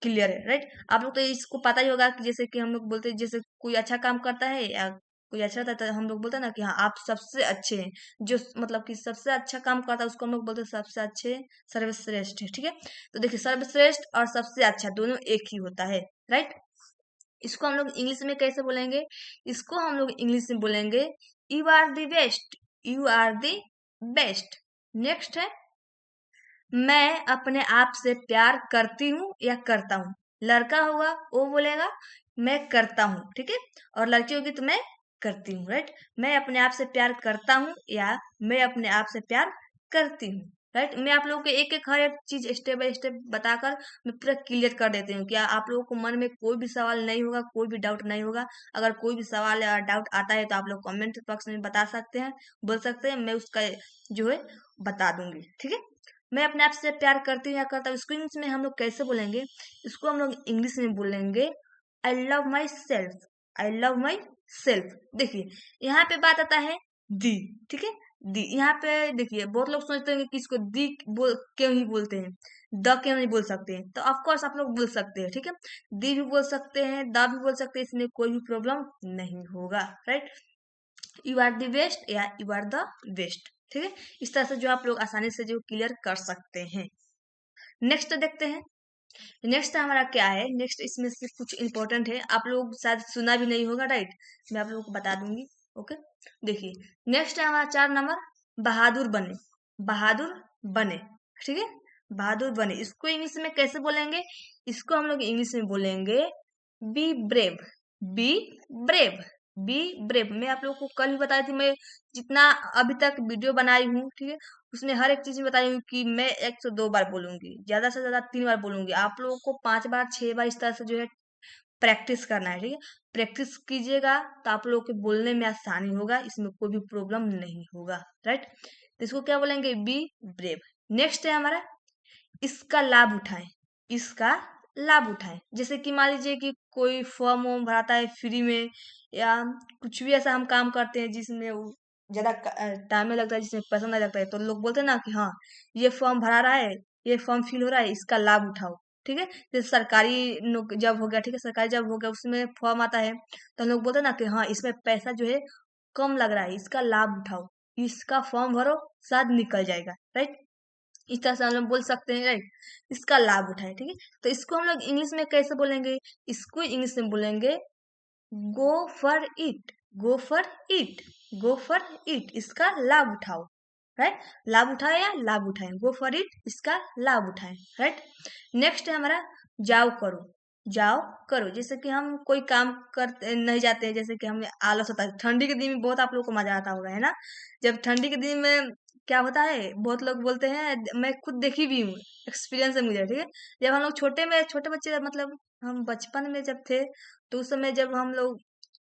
Speaker 1: क्लियर है, राइट। आप लोग तो इसको पता ही होगा कि जैसे कि हम लोग बोलते हैं, जैसे कोई अच्छा काम करता है या कोई अच्छा रहता है तो हम लोग बोलते हैं ना कि हाँ आप सबसे अच्छे हैं। जो मतलब कि सबसे अच्छा काम करता है उसको हम लोग बोलते हैं सबसे अच्छे, सर्वश्रेष्ठ है, ठीक है। तो देखिए, सर्वश्रेष्ठ और सबसे अच्छा दोनों एक ही होता है, राइट। इसको हम लोग इंग्लिश में कैसे बोलेंगे, इसको हम लोग इंग्लिश में बोलेंगे you are the best, you are the best. Next है, मैं अपने आप से प्यार करती हूँ या करता हूँ। लड़का होगा वो बोलेगा मैं करता हूँ, ठीक है। और लड़की होगी तो मैं करती हूँ, राइट। मैं अपने आप से प्यार करता हूँ या मैं अपने आप से प्यार करती हूँ, राइट। मैं आप लोगों को एक एक हर एक चीज स्टेप बाय स्टेप बताकर मैं पूरा क्लियर कर देती हूँ, क्या आप लोगों को मन में कोई भी सवाल नहीं होगा, कोई भी डाउट नहीं होगा। अगर कोई भी सवाल या डाउट आता है तो आप लोग कमेंट बॉक्स में बता सकते हैं, बोल सकते हैं, मैं उसका जो है बता दूंगी, ठीक है। मैं अपने आप से प्यार करती हूँ या करता हूँ, इसको इंग्लिश में हम लोग कैसे बोलेंगे, इसको हम लोग इंग्लिश में बोलेंगे I love my self, I love my self. देखिए, यहाँ पे बात आता है दी, ठीक है। दी, यहाँ पे देखिए बहुत लोग सोचते हैं कि इसको दी बोल क्यों ही बोलते हैं, द क्यों नहीं बोल सकते हैं। तो ऑफ कोर्स आप लोग बोल सकते हैं, ठीक है। दी भी बोल सकते हैं, द भी बोल सकते हैं, इसमें कोई भी प्रॉब्लम नहीं होगा, right. You are the best या यू आर द बेस्ट, ठीक है। इस तरह से जो आप लोग आसानी से जो क्लियर कर सकते हैं। नेक्स्ट देखते हैं, नेक्स्ट हमारा क्या है। नेक्स्ट इसमें से कुछ इंपॉर्टेंट है, आप लोग शायद सुना भी नहीं होगा, राइट। मैं आप लोगों को बता दूंगी, ओके। देखिए, नेक्स्ट है हमारा 4 नंबर, बहादुर बने, बहादुर बने, ठीक है। बहादुर बने, इसको इंग्लिश में कैसे बोलेंगे, इसको हम लोग इंग्लिश में बोलेंगे be brave, be brave, be brave. मैं आप लोगों को कल भी बताई थी, मैं जितना अभी तक वीडियो बनाई हूँ, ठीक है, उसमें हर एक चीज बताई हूँ कि मैं 1 से 2 बार बोलूंगी, ज्यादा से ज्यादा 3 बार बोलूंगी। आप लोगों को 5 बार 6 बार इस तरह से जो है प्रैक्टिस करना है, ठीक है। प्रैक्टिस कीजिएगा तो आप लोगों के बोलने में आसानी होगा, इसमें कोई भी प्रॉब्लम नहीं होगा, राइट। तो इसको क्या बोलेंगे, बी ब्रेव। नेक्स्ट है हमारा इसका लाभ उठाएं। इसका लाभ उठाएं, जैसे कि मान लीजिए कि कोई फॉर्म वॉर्म भराता है फ्री में, या कुछ भी ऐसा हम काम करते हैं जिसमें ज्यादा टाइम में लगता है, जिसमें पैसा नहीं लगता है, तो लोग बोलते हैं ना कि हाँ ये फॉर्म भरा रहा है, ये फॉर्म फिल हो रहा है, इसका लाभ उठाओ, ठीक है। जैसे सरकारी जॉब हो गया, ठीक है, सरकारी जॉब हो गया, उसमें फॉर्म आता है, तो लोग बोलते हैं ना कि हाँ इसमें पैसा जो है कम लग रहा है, इसका लाभ उठाओ, इसका फॉर्म भरो, शायद निकल जाएगा, राइट। इस तरह से हम लोग बोल सकते हैं, राइट। इसका लाभ उठाए, ठीक है। तो इसको हम लोग इंग्लिश में कैसे बोलेंगे, इसको इंग्लिश में बोलेंगे go for it. Go for it. Go for it, इसका लाभ उठाओ, राइट। लाभ उठाए या लाभ उठाए, गो फॉर इट, इसका लाभ उठाए, राइट। नेक्स्ट है हमारा जाओ करो। जाओ करो, जैसे कि हम कोई काम करते नहीं जाते हैं, जैसे कि हमें आलस होता है, ठंडी के दिन में बहुत आप लोग को मजा आता होगा, है ना। जब ठंडी के दिन में क्या होता है, बहुत लोग बोलते हैं, मैं खुद देखी भी हूँ, एक्सपीरियंस है मुझे, ठीक है। जब हम लोग छोटे में, छोटे बच्चे मतलब हम बचपन में जब थे, तो उस समय जब हम लोग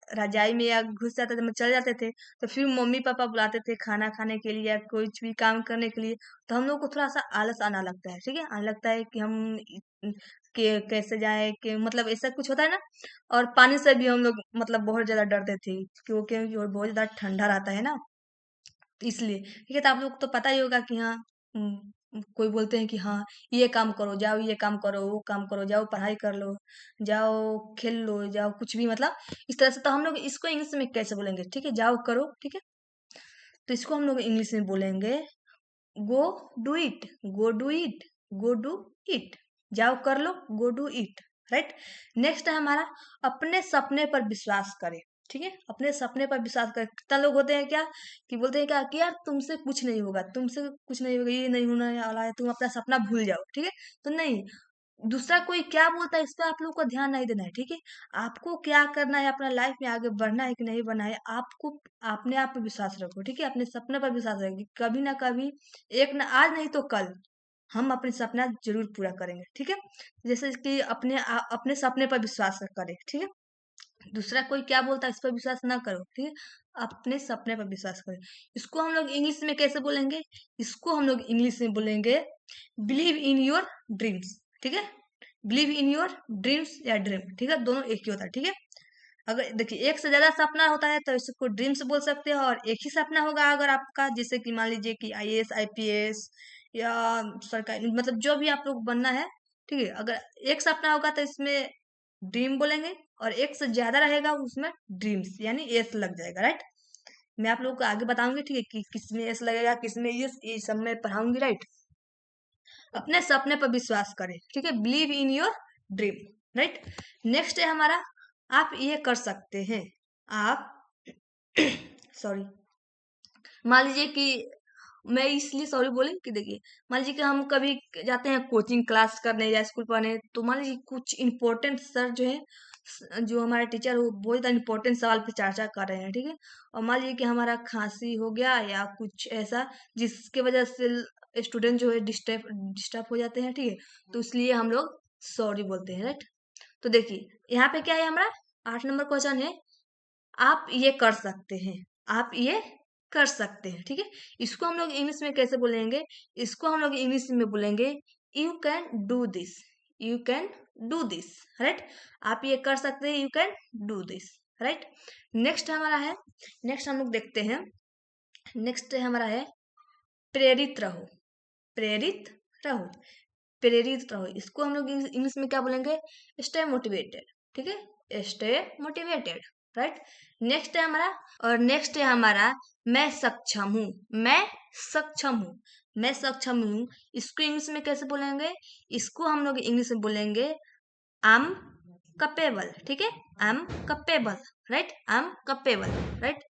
Speaker 1: रजाई में या घुस जाते थे, मतलब चले जाते थे, तो फिर मम्मी पापा बुलाते थे खाना खाने के लिए या कुछ भी काम करने के लिए, तो हम लोग को थोड़ा सा आलस आना लगता है, ठीक है, आने लगता है कि हम के कैसे जाए, कि मतलब ऐसा कुछ होता है ना। और पानी से भी हम लोग मतलब बहुत ज्यादा डरते थे, क्योंकि वो बहुत ज्यादा ठंडा रहता है ना, इसलिए, ठीक है। तो आप लोग को तो पता ही होगा कि हाँ, कोई बोलते हैं कि हाँ ये काम करो, जाओ ये काम करो, वो काम करो, जाओ पढ़ाई कर लो, जाओ खेल लो, जाओ कुछ भी, मतलब इस तरह से। तो हम लोग इसको इंग्लिश में कैसे बोलेंगे, ठीक है, जाओ करो, ठीक है। तो इसको हम लोग इंग्लिश में बोलेंगे go do it. Go do it. Go do it, जाओ कर लो, go do it, right. Next है हमारा अपने सपने पर विश्वास करें, ठीक है। अपने सपने पर विश्वास करें। कितना लोग होते हैं क्या कि बोलते हैं क्या कि यार तुमसे कुछ नहीं होगा, तुमसे कुछ नहीं होगा, ये नहीं होने वाला है, तुम अपना सपना भूल जाओ, ठीक है। तो नहीं, दूसरा कोई क्या बोलता है इस पे आप लोग को ध्यान नहीं देना है, ठीक है। आपको क्या करना है, अपना लाइफ में आगे बढ़ना है कि नहीं बढ़ना है, आपको अपने आप पे विश्वास रखो, ठीक है। अपने सपने पर विश्वास रखो, कभी ना कभी, एक ना, आज नहीं तो कल हम अपने सपना जरूर पूरा करेंगे, ठीक है। जैसे कि अपने सपने पर विश्वास करें, ठीक है। दूसरा कोई क्या बोलता है इस पर विश्वास ना करो, ठीक है। अपने सपने पर विश्वास करें। इसको हम लोग इंग्लिश में कैसे बोलेंगे, इसको हम लोग इंग्लिश में बोलेंगे बिलीव इन योर ड्रीम्स, ठीक है। बिलीव इन योर ड्रीम्स या ड्रीम, ठीक है, दोनों एक ही होता है, ठीक है। अगर देखिए एक से ज्यादा सपना होता है तो इसको ड्रीम्स बोल सकते हो, और एक ही सपना होगा अगर आपका, जैसे कि मान लीजिए कि आईएएस आईपीएस या सरकारी, मतलब जो भी आप लोग बनना है, ठीक है। अगर एक सपना होगा तो इसमें ड्रीम बोलेंगे, और एक से ज्यादा रहेगा उसमें ड्रीम्स, यानी एस लग जाएगा, राइट। मैं आप लोगों को आगे बताऊंगी, ठीक है, कि किसमें एस लगेगा, किसमें ये सब मैं पढ़ाऊंगी, राइट। अपने सपने पर विश्वास करें, ठीक है, believe in your dream, right. Next है हमारा आप ये कर सकते हैं। आप सॉरी, मान लीजिए कि मैं इसलिए सॉरी बोली कि देखिए, मान लीजिए कि हम कभी जाते हैं कोचिंग क्लास करने या स्कूल पढ़ने, तो मान लीजिए कुछ इंपॉर्टेंट सर जो है, जो हमारे टीचर वो बहुत ज्यादा इंपॉर्टेंट सवाल पे चर्चा कर रहे हैं, ठीक है। और मान लीजिए कि हमारा खांसी हो गया या कुछ ऐसा जिसके वजह से स्टूडेंट जो है डिस्टर्ब डिस्टर्ब हो जाते हैं, ठीक है। तो इसलिए हम लोग सॉरी बोलते हैं, राइट। तो देखिए यहाँ पे क्या है, हमारा 8 नंबर क्वेश्चन है, आप ये कर सकते हैं। आप ये कर सकते हैं, ठीक है। इसको हम लोग इंग्लिश में कैसे बोलेंगे, इसको हम लोग इंग्लिश में बोलेंगे you can do this. You can do this, right. आप ये कर सकते हैं, you can do this, right. Next हमारा है, नेक्स्ट हम लोग देखते हैं, नेक्स्ट हमारा है प्रेरित रहो। प्रेरित रहो। प्रेरित रहो, इसको हम लोग इंग्लिश में क्या बोलेंगे, स्टे मोटिवेटेड, ठीक है, स्टे मोटिवेटेड, राइट। नेक्स्ट है हमारा, और नेक्स्ट है हमारा मैं सक्षम हूँ। मैं सक्षम हूँ। मैं सक्षम हूँ, इसको इंग्लिश में कैसे बोलेंगे, इसको हम लोग इंग्लिश में बोलेंगे आई एम कैपेबल, ठीक है, I am capable, right, I am capable, right.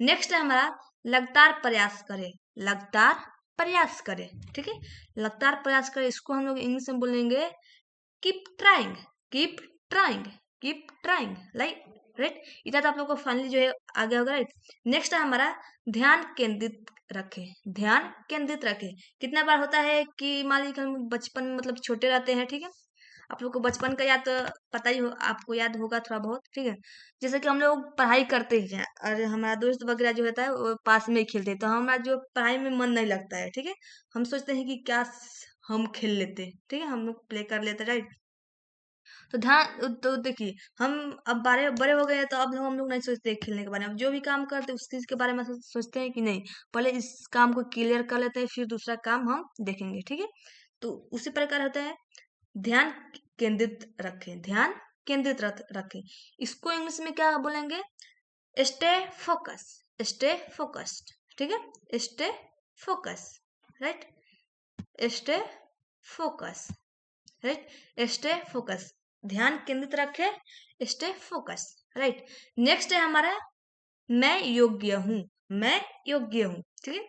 Speaker 1: Next है हमारा लगातार प्रयास करें। लगातार प्रयास करें, ठीक है, लगातार प्रयास करें, इसको हम लोग इंग्लिश में बोलेंगे keep trying. Keep trying. Keep trying, like right. इतना तो आप लोग को फाइनली जो है आ गया होगा, राइट। नेक्स्ट है हमारा ध्यान केंद्रित रखे, ध्यान केंद्रित रखे। कितना बार होता है कि मान लीजिए हम बचपन में मतलब छोटे रहते हैं, ठीक है, आप लोग को बचपन का याद तो पता ही हो, आपको याद होगा थोड़ा बहुत, ठीक है। जैसे कि हम लोग पढ़ाई करते ही हैं और हमारा दोस्त वगैरह जो होता है वो पास में ही खेलते हैं, तो हमारा जो पढ़ाई में मन नहीं लगता है, ठीक है। हम सोचते हैं कि क्या हम खेल लेते, ठीक है, हम लोग प्ले कर लेते, राइट। तो ध्यान तो देखिए, हम अब बड़े बड़े हो गए हैं, तो अब हम लोग नहीं सोचते खेलने के बारे में। जो भी काम करते हैं उस चीज के बारे में सोचते हैं कि नहीं, पहले इस काम को क्लियर कर लेते हैं, फिर दूसरा काम हम देखेंगे, ठीक है। तो उसी प्रकार होता है ध्यान केंद्रित रखें, ध्यान केंद्रित रखें। इसको इंग्लिश में क्या बोलेंगे? स्टे फोकस, स्टे फोकस्ड, ठीक है, stay focus, right, stay focus, right, stay focus, ध्यान केंद्रित रखे, स्टे फोकस, राइट। नेक्स्ट है हमारा मैं योग्य हूँ, मैं योग्य हूँ, ठीक है।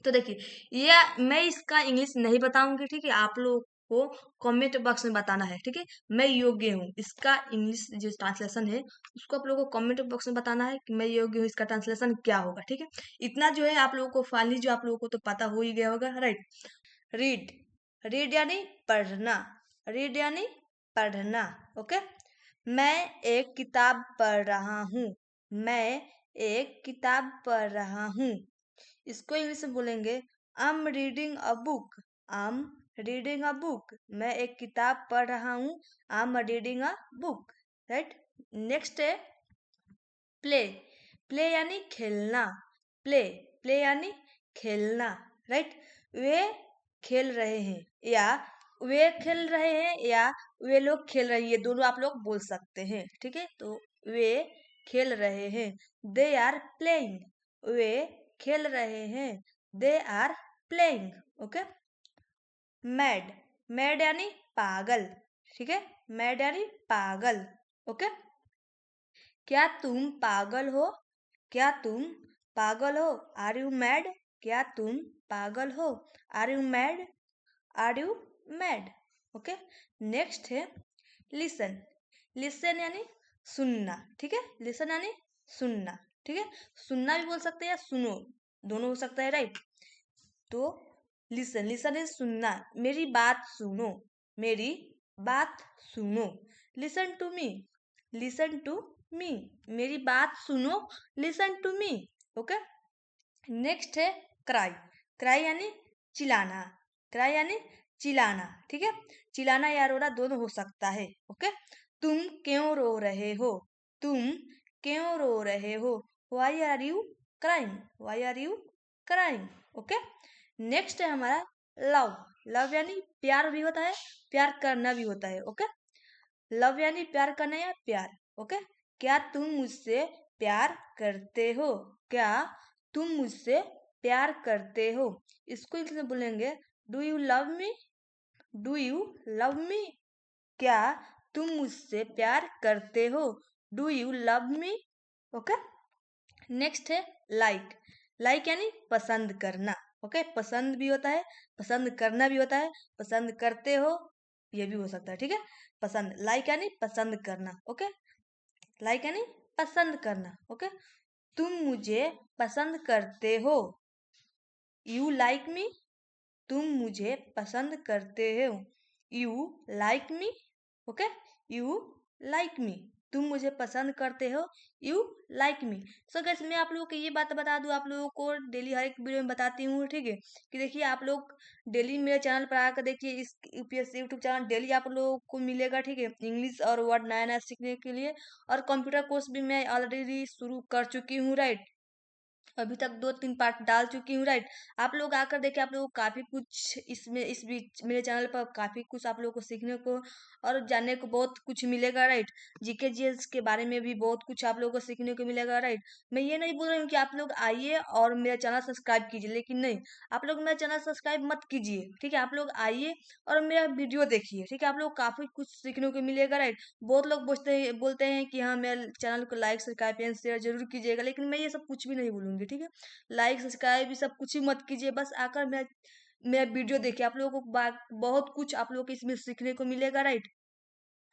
Speaker 1: तो देखिए ये मैं इसका इंग्लिश नहीं बताऊंगी, ठीक है, आप लोग को कमेंट बॉक्स में बताना है, ठीक है। मैं योग्य हूँ, इसका इंग्लिश जो ट्रांसलेशन है उसको आप लोगों को कमेंट बॉक्स में बताना है कि मैं योग्य हूँ इसका ट्रांसलेशन क्या होगा, ठीक है। इतना जो है आप लोगों को फाइनली जो आप लोगों को तो पता हो ही गया होगा, राइट। रीड, रीड यानी पढ़ना, रीड यानी पढ़ना, ओके। मैं एक किताब पढ़ रहा हूँ, मैं एक किताब पढ़ रहा हूँ। इसको इंग्लिश में बोलेंगे I am reading a book, I am reading a book. मैं एक किताब पढ़ रहा हूँ, I am reading a book, right. Next है प्ले, प्ले यानी खेलना, प्ले, प्ले यानी खेलना, राइट। वे खेल रहे हैं या वे खेल रहे हैं या वे लोग खेल रही है, दोनों आप लोग बोल सकते हैं, ठीक है। तो वे खेल रहे हैं, दे आर प्लेइंग, वे खेल रहे हैं, they are playing, okay. Mad, mad यानी पागल, ठीक है, मैड यानी पागल, ओके। क्या तुम पागल हो, क्या तुम पागल हो, आर यू मैड, क्या तुम पागल हो, are you mad, are you mad, okay. Next है लिसन, लिसन यानी सुनना, ठीक है, लिसन यानी सुनना, ठीक है। सुनना भी बोल सकते हैं या सुनो, दोनों हो सकता है, राइट। तो लिसन, लिसन है सुनना, मेरी बात सुनो, मेरी बात सुनो, listen to me, listen to me, मेरी बात सुनो, listen to me, okay. Next है क्राई, क्राई यानी चिल्लाना, क्राई यानी चिल्लाना, ठीक है। चिल्लाना या रोना दोनों हो सकता है, ओके। तुम क्यों रो रहे हो, तुम क्यों रो रहे हो, why are you crying, why are you crying, okay. Next है हमारा लव, लव यानी प्यार भी होता है, प्यार करना भी होता है, ओके। लव यानी प्यार करना या प्यार, ओके। क्या तुम मुझसे प्यार करते हो, क्या तुम मुझसे प्यार करते हो। इसको इंग्लिश में बोलेंगे do you love me, do you love me, क्या तुम मुझसे प्यार करते हो, do you love me, okay. Next है लाइक, लाइक यानी पसंद करना, ओके। पसंद भी होता है, पसंद करना भी होता है, पसंद करते हो ये भी हो सकता है, ठीक है। पसंद, लाइक यानी पसंद करना, ओके, लाइक यानी पसंद करना, ओके। तुम मुझे पसंद करते हो, यू लाइक मी, तुम मुझे पसंद करते हो, you like me, okay, you like me, तुम मुझे पसंद करते हो, you like me. So gas मैं आप लोगों को ये बात बता दूं, आप लोगों को डेली हर एक वीडियो में बताती हूँ, ठीक है, कि देखिए आप लोग डेली मेरे चैनल पर आकर देखिए, इस यूपीएससी यूट्यूब चैनल डेली आप लोगों को मिलेगा, ठीक है, इंग्लिश और वर्ड नया नया सीखने के लिए। और कंप्यूटर कोर्स भी मैं ऑलरेडी शुरू कर चुकी हूँ, राइट। अभी तक 2-3 पार्ट डाल चुकी हूँ, राइट। आप लोग आकर देखिए, आप लोगों को काफी कुछ इसमें इस बीच मेरे चैनल पर काफी कुछ आप लोगों को सीखने को और जानने को बहुत कुछ मिलेगा, राइट। जीके जीएस के बारे में भी बहुत कुछ आप लोगों को सीखने को मिलेगा, राइट। मैं ये नहीं बोल रही हूँ कि आप लोग आइए और मेरा चैनल सब्सक्राइब कीजिए, लेकिन नहीं, आप लोग मेरा चैनल सब्सक्राइब मत कीजिए, ठीक है। आप लोग आइए और मेरा वीडियो देखिए, ठीक है, आप लोग काफी कुछ सीखने को मिलेगा, राइट। बहुत लोग बोलते हैं कि हाँ मेरे चैनल को लाइक सब्सक्राइब एंड शेयर जरूर कीजिएगा, लेकिन मैं ये सब कुछ भी नहीं बोलूंगी, ठीक है। लाइक सब्सक्राइब ये सब कुछ ही मत कीजिए, बस आकर मेरा वीडियो देखिए, आप लोगों को बहुत कुछ आप लोगों को इसमें सीखने को मिलेगा, राइट।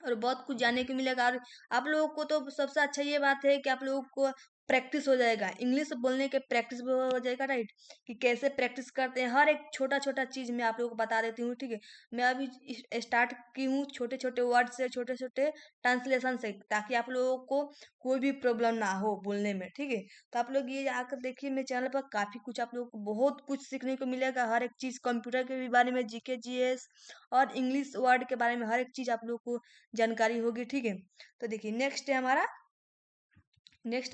Speaker 1: और बहुत कुछ जानने को मिलेगा। और आप लोगों को तो सबसे अच्छा ये बात है कि आप लोगों को प्रैक्टिस हो जाएगा, इंग्लिश बोलने के प्रैक्टिस भी हो जाएगा, राइट। कि कैसे प्रैक्टिस करते हैं, हर एक छोटा छोटा चीज मैं आप लोगों को बता देती हूँ, ठीक है। मैं अभी स्टार्ट की हूँ छोटे छोटे वर्ड से, छोटे छोटे ट्रांसलेशन से, ताकि आप लोगों को कोई भी प्रॉब्लम ना हो बोलने में, ठीक है। तो आप लोग ये आकर देखिए, मेरे चैनल पर काफी कुछ आप लोगों को बहुत कुछ सीखने को मिलेगा, हर एक चीज, कंप्यूटर के भी बारे में, जीके जीएस और इंग्लिश वर्ड के बारे में हर एक चीज आप लोगों को जानकारी होगी, ठीक है। तो देखिए नेक्स्ट है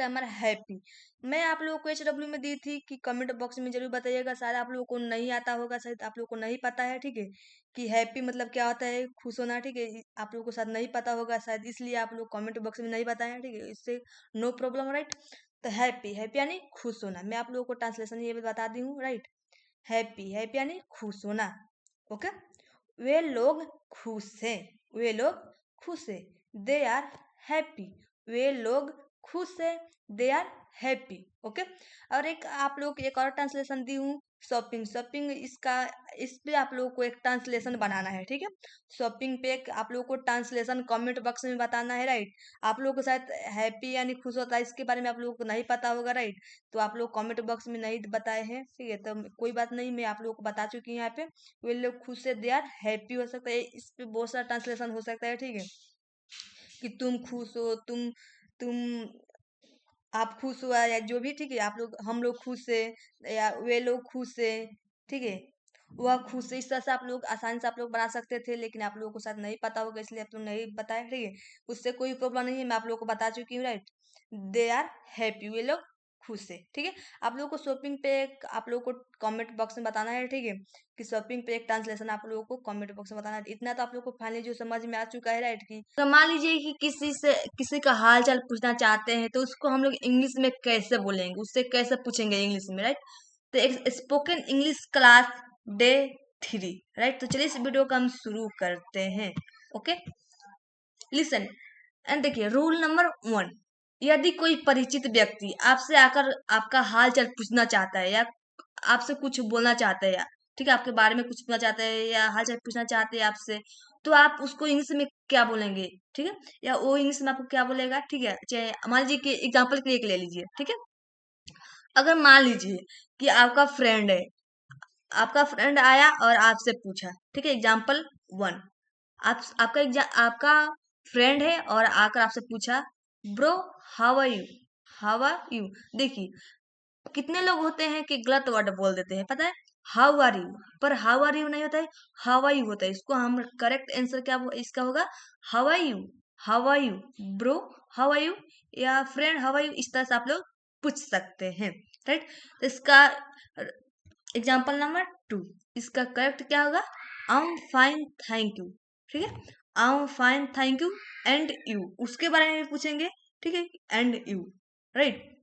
Speaker 1: हमारा हैप्पी। मैं आप लोगों को HW में दी थी कि कमेंट बॉक्स में जरूर बताइएगा, शायद आप लोगों को नहीं आता होगा, शायद आप लोगों को नहीं पता है, ठीक है। कि हैप्पी मतलब क्या होता है, खुश होना, ठीक है। आप लोगों को शायद नहीं पता होगा, शायद इसलिए आप लोग कमेंट बॉक्स में नहीं बताए हैं, ठीक है। इससे नो प्रॉब्लम, राइट। तो हैप्पी हैप्पी यानी खुश होना, मैं आप लोगों को ट्रांसलेशन ये भी बता दी हूँ, राइट। हैप्पी हैप्पी यानी खुश होना, ओके। वे लोग खुश हैं, वे लोग खुश है, दे आर हैप्पी, वे लोग खुश है, दे आर हैप्पी, ओके। और एक आप लोग एक और ट्रांसलेशन दी हूँ, शॉपिंग शॉपिंग, इसका इस पे आप लोगों को एक ट्रांसलेशन बनाना है, ठीक है। शॉपिंग पे एक आप लोगों को ट्रांसलेशन कमेंट बॉक्स में बताना है, राइट। आप लोगों को शायद हैप्पी यानी खुश होता है, इसके बारे में आप लोगों को नहीं पता होगा, राइट। तो आप लोग कमेंट बॉक्स में नहीं बताए हैं, ठीक है। तो कोई बात नहीं, मैं आप लोगों को बता चुकी हूँ यहाँ पे। वे लोग खुश से दे आर हैप्पी हो सकता है, इस पे बहुत सारा ट्रांसलेशन हो सकता है, ठीक है। कि तुम खुश हो, तुम आप खुश हुआ, या जो भी, ठीक है। आप लोग, हम लोग खुश है, या वे लोग खुश है, ठीक है। वह खुश है, इस तरह से आप लोग आसानी से आप लोग बना सकते थे, लेकिन आप लोगों को शायद नहीं पता होगा, इसलिए आप लोग नहीं बताए, ठीक है। उससे कोई प्रॉब्लम नहीं है, मैं आप लोगों को बता चुकी हूँ, राइट। दे आर हैप्पी, वे लोग खुश है, ठीक है। आप लोगों को शॉपिंग पे आप लोगों को कमेंट बॉक्स में बताना है, ठीक है। कि शॉपिंग पे एक ट्रांसलेशन आप लोगों को कमेंट बॉक्स में बताना है। इतना तो आप लोगों को फाइनली जो समझ में आ चुका है, राइट। की तो मान लीजिए कि किसी का हाल चाल पूछना चाहते हैं, तो उसको हम लोग इंग्लिश में कैसे बोलेंगे, उससे कैसे पूछेंगे इंग्लिश में, राइट। तो एक spoken English class day 3, right. तो चलिए इस वीडियो को हम शुरू करते हैं, ओके। लिसन एंड देखिए, रूल नंबर 1, यदि कोई परिचित व्यक्ति आपसे आकर आपका हाल चाल पूछना चाहता है, या आपसे कुछ बोलना चाहता है, या ठीक है, आपके बारे में कुछ पूछना चाहता है, या हाल चाल पूछना चाहते हैं आपसे, तो आप उसको इंग्लिश में क्या बोलेंगे, ठीक है। या वो इंग्लिश में आपको क्या बोलेगा, ठीक है। चाहे मान लीजिए कि एग्जाम्पल के लिए एक ले लीजिए, ठीक है। अगर मान लीजिए कि आपका फ्रेंड है, आपका फ्रेंड आया और आपसे पूछा, ठीक है। एग्जाम्पल 1, आपका फ्रेंड है और आकर आपसे पूछा, bro how are you, how are you. देखिए, कितने लोग होते हैं कि गलत वर्ड बोल देते हैं, पता है। हाउ आर यू, पर हाउ आर यू नहीं होता है, हाउ आर यू होता है। इसको हम करेक्ट आंसर क्या इसका होगा, how are you, how are you bro, how are you, या फ्रेंड हाउ आर यू, इस तरह से आप लोग पूछ सकते हैं, राइट। तो इसका एग्जाम्पल नंबर 2, इसका करेक्ट क्या होगा, आई एम फाइन थैंक यू, ठीक है। I am fine thank you and you, उसके बारे में भी पूछेंगे, ठीक है। And you, right.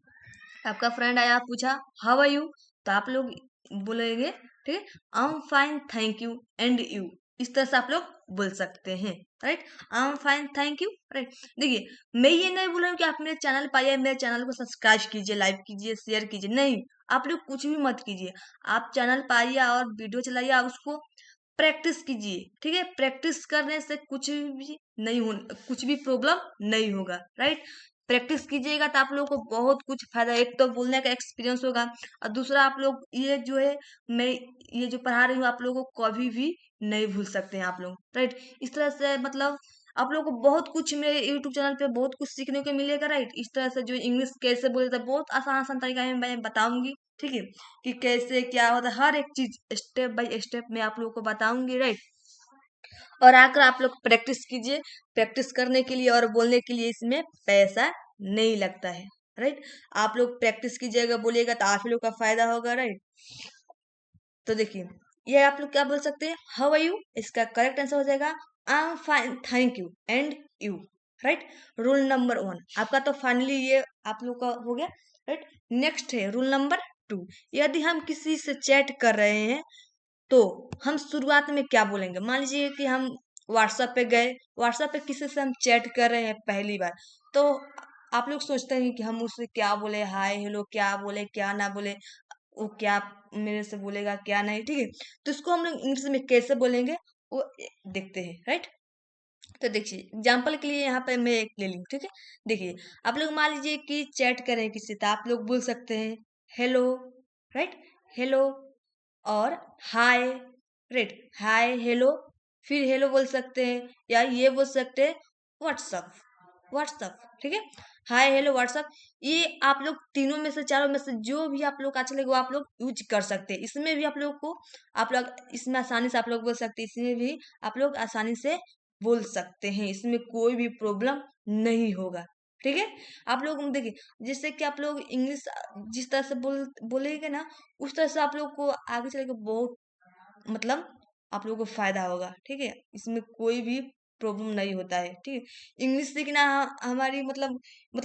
Speaker 1: आपका फ्रेंड आया, पूछा हाउ आर यू, तो आप लोग बोलेंगे, ठीक है, I am fine thank you and you, इस तरह से आप लोग बोल सकते हैं, right. I am fine thank you, right. देखिए, मैं ये नहीं बोल रहा हूँ कि आप मेरे चैनल पर आइए, मेरे चैनल को सब्सक्राइब कीजिए, लाइक कीजिए, शेयर कीजिए, नहीं। आप लोग कुछ भी मत कीजिए, आप चैनल पर आइए और वीडियो चलाइए, आप उसको प्रैक्टिस कीजिए, ठीक है। प्रैक्टिस करने से कुछ भी नहीं हो, कुछ भी प्रॉब्लम नहीं होगा, राइट। प्रैक्टिस कीजिएगा तो आप लोगों को बहुत कुछ फायदा, एक तो बोलने का एक्सपीरियंस होगा, और दूसरा आप लोग ये जो है, मैं ये जो पढ़ा रही हूँ, आप लोगों को कभी भी नहीं भूल सकते हैं आप लोग, राइट। इस तरह से मतलब आप लोगों को बहुत कुछ मेरे यूट्यूब चैनल पे बहुत कुछ सीखने को मिलेगा, राइट। इस तरह से जो इंग्लिश कैसे बोलते हैं, बहुत आसान आसान तरीका में मैं बताऊंगी, ठीक है। कि कैसे क्या होता है, हर एक चीज स्टेप बाय स्टेप मैं आप लोगों को बताऊंगी, राइट। और आकर आप लोग प्रैक्टिस कीजिए, प्रैक्टिस करने के लिए और बोलने के लिए इसमें पैसा नहीं लगता है, राइट। आप लोग प्रैक्टिस कीजिएगा, बोलिएगा, तो आप ही लोग का फायदा होगा, राइट। तो देखिए, ये आप लोग क्या बोल सकते हैं, हाउ आर यू, इसका करेक्ट आंसर हो जाएगा, आई am fine thank you and you, right. Rule number 1 आपका तो फाइनली ये आप लोग का हो गया, राइट। नेक्स्ट है रूल नंबर 2, यदि हम किसी से चैट कर रहे हैं, तो हम शुरुआत में क्या बोलेंगे। मान लीजिए कि हम व्हाट्सएप पे गए, व्हाट्सएप पे किसी से हम चैट कर रहे हैं पहली बार, तो आप लोग सोचते हैं कि हम उससे क्या बोले, हाय हेलो क्या बोले, क्या ना बोले, वो क्या मेरे से बोलेगा क्या नहीं, ठीक है। तो इसको हम लोग इंग्लिश में कैसे बोलेंगे, वो देखते हैं, राइट। तो देखिए एग्जाम्पल के लिए यहाँ पे मैं एक ले लूँ, ठीक है। देखिए आप लोग मान लीजिए कि चैट करें किसी, तो आप लोग बोल सकते हैं हेलो, राइट, हेलो, और हाय, राइट, हाय हेलो, फिर हेलो बोल सकते हैं, या ये बोल सकते हैं व्हाट्सअप, व्हाट्सअप, ठीक है, हाय हेलो व्हाट्सअप। ये आप लोग तीनों में से, चारों में से जो भी आप लोग अच्छा लगे वो आप लोग यूज कर सकते हैं। इसमें भी आप लोग को, आप लोग इसमें आसानी से आप लोग बोल सकते हैं, इसमें भी आप लोग आसानी से बोल सकते हैं, इसमें कोई भी प्रॉब्लम नहीं होगा, ठीक है। आप लोग देखिए, जिससे कि आप लोग इंग्लिश जिस तरह से बोलेंगे ना, उस तरह से आप लोग को आगे चल के बहुत, मतलब आप लोगों को फायदा होगा, ठीक है। इसमें कोई भी प्रॉब्लम नहीं होता है, ठीक है। इंग्लिश सीखना हमारी मतलब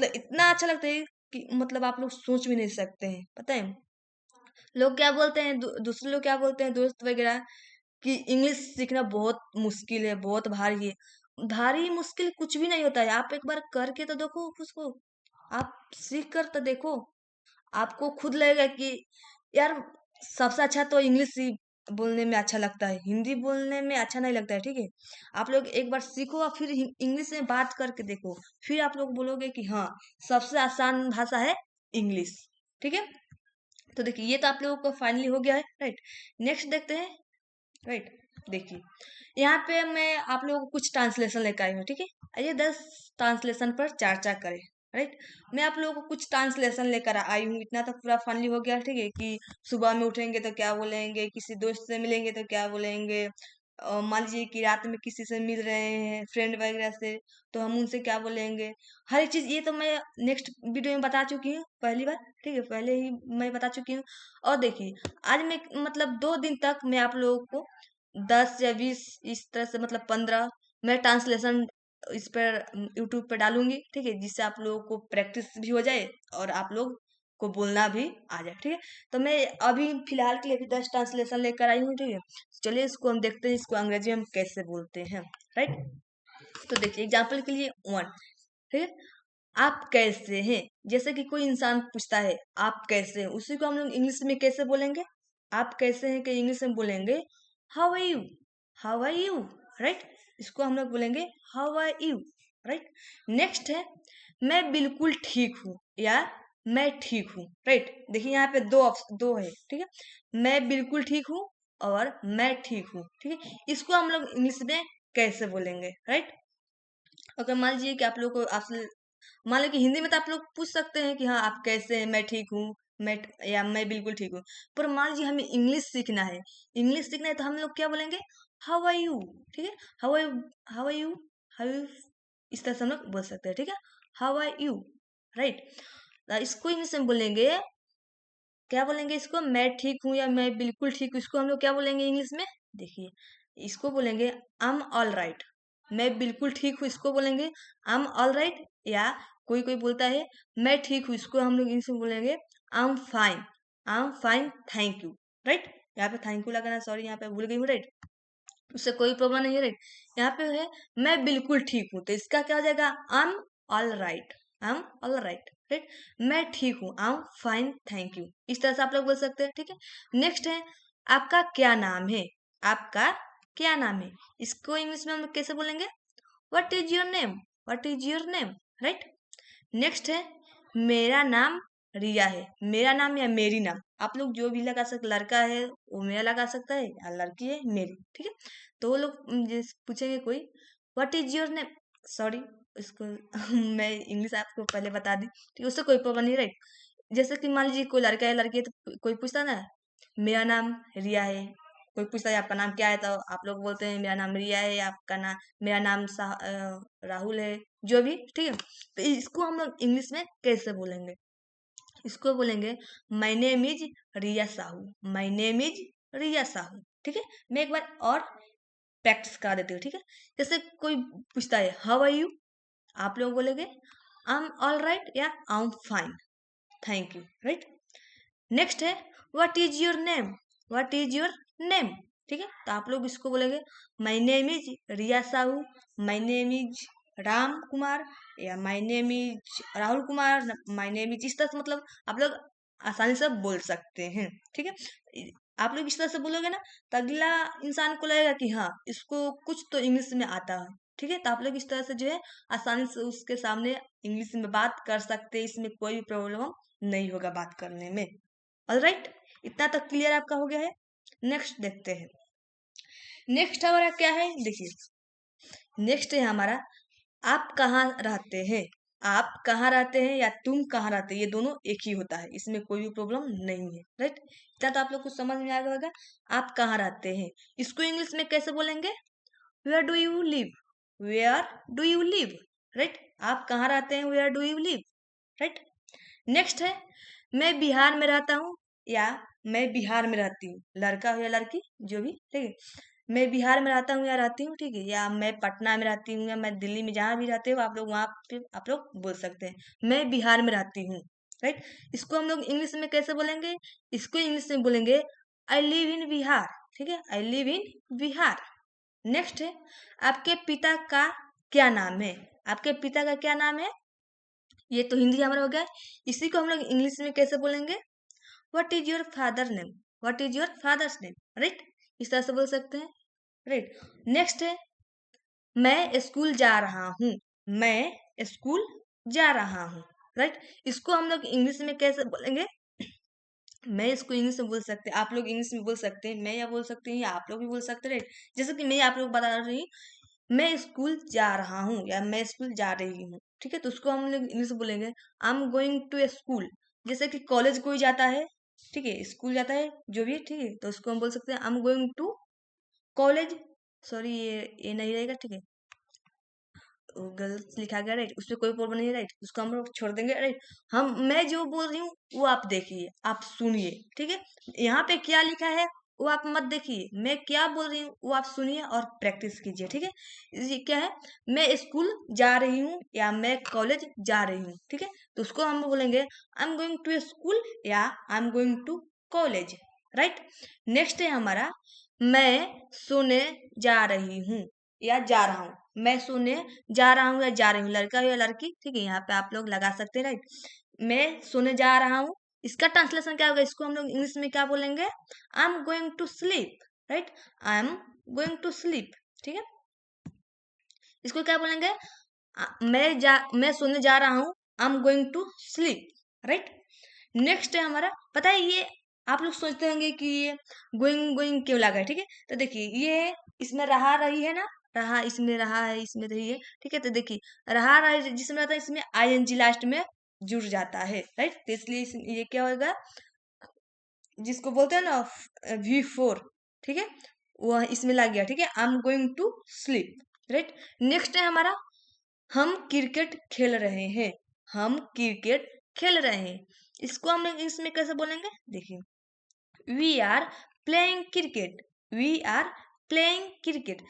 Speaker 1: इतना अच्छा लगता है कि मतलब आप लोग सोच भी नहीं सकते हैं, पता है। लोग क्या बोलते हैं, दूसरे लोग क्या बोलते हैं, दोस्त वगैरह, कि इंग्लिश सीखना बहुत मुश्किल है, बहुत भारी है। भारी मुश्किल कुछ भी नहीं होता है, आप एक बार करके तो देखो उसको, आप सीख कर तो देखो, आपको खुद लगेगा कि यार सबसे अच्छा तो इंग्लिश ही बोलने में अच्छा लगता है, हिंदी बोलने में अच्छा नहीं लगता है, ठीक है। आप लोग एक बार सीखो और फिर इंग्लिश में बात करके देखो, फिर आप लोग बोलोगे कि हाँ, सबसे आसान भाषा है इंग्लिश, ठीक है। तो देखिए ये तो आप लोगों को फाइनली हो गया है, राइट। नेक्स्ट देखते हैं, राइट। देखिए यहाँ पे मैं आप लोगों को कुछ ट्रांसलेशन लेकर आई हूँ, ठीक है। आइए 10 ट्रांसलेशन पर चर्चा करें, राइट। मैं आप लोगों को कुछ ट्रांसलेशन लेकर आई हूँ, इतना तो पूरा फाइनली हो गया, ठीक है। कि सुबह में उठेंगे तो क्या बोलेंगे, किसी दोस्त से मिलेंगे तो क्या बोलेंगे, मान लीजिए कि रात में किसी से मिल रहे हैं फ्रेंड वगैरह से, तो हम उनसे क्या बोलेंगे, हर एक चीज ये तो मैं नेक्स्ट वीडियो में बता चुकी हूँ पहली बार, ठीक है, पहले ही मैं बता चुकी हूँ। और देखिए आज मैं मतलब 2 दिन तक मैं आप लोगों को 10 या 20 इस तरह से, मतलब 15 मैं ट्रांसलेशन इस पर यूट्यूब पे डालूंगी, ठीक है, जिससे आप लोगों को प्रैक्टिस भी हो जाए और आप लोग को बोलना भी आ जाए, ठीक है। तो मैं अभी फिलहाल के लिए भी 10 ट्रांसलेशन लेकर आई हूँ, ठीक है। चलिए इसको हम देखते हैं, इसको अंग्रेजी में हम कैसे बोलते हैं, राइट। तो देखिए एग्जाम्पल के लिए 1, ठीक है। आप कैसे हैं, जैसे कि कोई इंसान पूछता है आप कैसे हैं, उसी को हम लोग इंग्लिश में कैसे बोलेंगे, आप कैसे हैं कि इंग्लिश में बोलेंगे how are you, how are you, right. इसको हम लोग बोलेंगे how are you, right. Next है मैं बिल्कुल ठीक हूँ, या मैं ठीक हूँ, राइट। देखिए यहाँ पे दो है, ठीक है। मैं बिल्कुल ठीक हूँ और मैं ठीक हूँ, ठीक है। इसको हम लोग इंग्लिश में कैसे बोलेंगे, राइट। अगर मान लीजिए कि आप लोग को आपसे, मान लो कि हिंदी में तो आप लोग पूछ सकते हैं कि हाँ आप कैसे हैं, मैं ठीक हूँ, या मैं बिल्कुल ठीक हूँ। पर मान लीजिए हमें इंग्लिश सीखना है, इंग्लिश सीखना है तो हम लोग क्या बोलेंगे हाउ आर यू, ठीक है। How are how are you, how you, इस तरह से हम लोग बोल सकते हैं, ठीक है। How are you, right. इसको इंग्लिश में बोलेंगे, क्या बोलेंगे इसको, मैं ठीक हूँ या मैं बिल्कुल ठीक हूँ, इसको हम लोग क्या बोलेंगे इंग्लिश में, देखिए इसको बोलेंगे आई एम ऑल राइट। मैं बिल्कुल ठीक हूँ इसको बोलेंगे आई एम ऑल राइट, या कोई कोई बोलता है मैं ठीक हूँ, इसको हम लोग इंग्लिश में बोलेंगे I am fine, I am fine thank you, right. यहाँ पे थैंक यू लगाना, सॉरी यहाँ पे भूल गई हूँ, राइट। उससे कोई प्रॉब्लम नहीं है, राइट। यहाँ पे है मैं बिल्कुल ठीक हूँ, तो इसका क्या हो जाएगा I am all right, I M all right, right. मैं ठीक हूँ I am fine thank you, इस तरह से आप लोग बोल सकते हैं, ठीक है। नेक्स्ट है आपका क्या नाम है, आपका क्या नाम है, इसको इंग्लिश में हम लोग कैसे बोलेंगे what is your name, what is your name, right. Next है मेरा नाम रिया है, मेरा नाम या मेरी नाम, आप लोग जो भी लगा सकते, लड़का है वो मेरा लगा सकता है, या लड़की है मेरी, ठीक है। तो वो लोग जैसे पूछेंगे कोई what is your name, sorry इसको मैं इंग्लिश आपको पहले बता दी, ठीक है, उससे कोई प्रॉब्लम नहीं, राइट। जैसे कि मान लीजिए कोई लड़का है लड़की है, तो कोई पूछता ना मेरा नाम रिया है, कोई पूछता है आपका नाम क्या है, तो आप लोग बोलते हैं मेरा नाम रिया है, आपका नाम, मेरा नाम राहुल है, जो भी, ठीक है। तो इसको हम लोग इंग्लिश में कैसे बोलेंगे, इसको बोलेंगे my name is Riya Sahu, my name is Riya Sahu, ठीक है। मैं एक बार और प्रैक्टिस करा देती हूँ, ठीक है। जैसे कोई पूछता है हाउ आर यू, आप लोग बोलेंगे आई एम ऑल राइट या I am fine thank you, right. Next है what is your name, what is your name, ठीक है। तो आप लोग इसको बोलेंगे my name is Riya Sahu, my name is Ram Kumar, या my name is Rahul Kumar, my name is, इस तरह से मतलब आप लोग आसानी से बोल सकते हैं, ठीक है। आप लोग इस तरह से बोलोगे ना, तो अगला इंसान को लगेगा कि हाँ इसको कुछ तो इंग्लिश में आता है, ठीक है। तो आप लोग इस तरह से जो है आसानी से उसके सामने इंग्लिश में बात कर सकते हैं, इसमें कोई भी प्रॉब्लम नहीं होगा बात करने में। ऑलराइट, इतना तक क्लियर आपका हो गया है। नेक्स्ट देखते हैं। नेक्स्ट हमारा क्या है, देखिए नेक्स्ट है हमारा आप कहाँ रहते हैं। आप कहाँ रहते हैं या तुम कहाँ रहते हैं, ये दोनों एक ही होता है, इसमें कोई भी प्रॉब्लम नहीं है, राइट। इतना तो आप लोग को समझ में आ गया होगा। आप कहाँ रहते हैं, इसको इंग्लिश में कैसे बोलेंगे, where do you live, where do you live, right. आप कहाँ रहते हैं, where do you live, right. Next है मैं बिहार में रहता हूँ या मैं बिहार में रहती हूँ, लड़का हो या लड़की जो भी, ठीक है। मैं बिहार में रहता हूँ या रहती हूँ, ठीक है, या मैं पटना में रहती हूँ या मैं दिल्ली में, जहाँ भी रहते हो आप लोग वहाँ पे आप लोग बोल सकते हैं मैं बिहार में रहती हूँ, राइट। इसको हम लोग इंग्लिश में कैसे बोलेंगे, इसको इंग्लिश में बोलेंगे आई लिव इन बिहार, ठीक है, I live in Bihar. Next है आपके पिता का क्या नाम है, आपके पिता का क्या नाम है, ये तो हिंदी हमारा हो गया। इसी को हम लोग इंग्लिश में कैसे बोलेंगे, what is your father name, what is your father's name, right. इस तरह से बोल सकते हैं, राइट। नेक्स्ट है मैं स्कूल जा रहा हूँ, मैं स्कूल जा रहा हूँ, राइट। इसको हम लोग इंग्लिश में कैसे बोलेंगे, मैं इसको इंग्लिश में बोल सकते हैं, आप लोग इंग्लिश में बोल सकते हैं, मैं या बोल सकती हूँ या आप लोग भी बोल सकते हैं, राइट। जैसे कि मैं आप लोग बता रही हूँ मैं स्कूल जा रहा हूँ या मैं स्कूल जा रही हूँ, ठीक है। तो उसको हम लोग इंग्लिश में बोलेंगे I am going to school. जैसे कि कॉलेज कोई जाता है, ठीक है, स्कूल जाता है जो भी है, ठीक है, तो उसको हम बोल सकते हैं I am going to college. Sorry ये नहीं रहेगा, ठीक है, गलत लिखा गया, राइट, उसमें कोई प्रॉब्लम नहीं है, राइट, उसको हम लोग छोड़ देंगे, राइट। मैं जो बोल रही हूँ वो आप देखिए, आप सुनिए, ठीक है। यहाँ पे क्या लिखा है वो आप मत देखिए, मैं क्या बोल रही हूँ वो आप सुनिए और प्रैक्टिस कीजिए, ठीक है। ये क्या है, मैं स्कूल जा रही हूँ या मैं कॉलेज जा रही हूँ, ठीक है। तो उसको हम बोलेंगे I am going to school या I am going to college, right. Next है हमारा मैं सोने जा रही हूँ या जा रहा हूँ, मैं सोने जा रहा हूँ या जा रही हूँ, लड़का हो या लड़की, ठीक है, यहाँ पे आप लोग लगा सकते हैं, राइट। मैं सोने जा रहा हूँ, इसका ट्रांसलेशन क्या होगा, इसको हम लोग इंग्लिश में क्या बोलेंगे, I am going to sleep, right, I am going to sleep, ठीक है। इसको क्या बोलेंगे, मैं सोने जा रहा हूँ, I am going to sleep, right. Next है हमारा, पता है ये आप लोग सोचते होंगे कि ये गोइंग गोइंग क्यों लगा है, ठीक है। तो देखिए ये इसमें रहा रही है ना, रहा इसमें रहा है, इसमें रही है, ठीक है। तो देखिए रहा रही जिसमें रहता है इसमें आईएनजी लास्ट में जुड़ जाता है, राइट। तो इसलिए ये क्या होगा, जिसको बोलते हैं ना V4, ठीक है, वह इसमें लग गया, ठीक है, I am going to sleep, right. Next है हमारा हम क्रिकेट खेल रहे हैं, हम क्रिकेट खेल रहे हैं, इसको हम लोग इसमें कैसे बोलेंगे, देखिए we are playing cricket, we are playing cricket.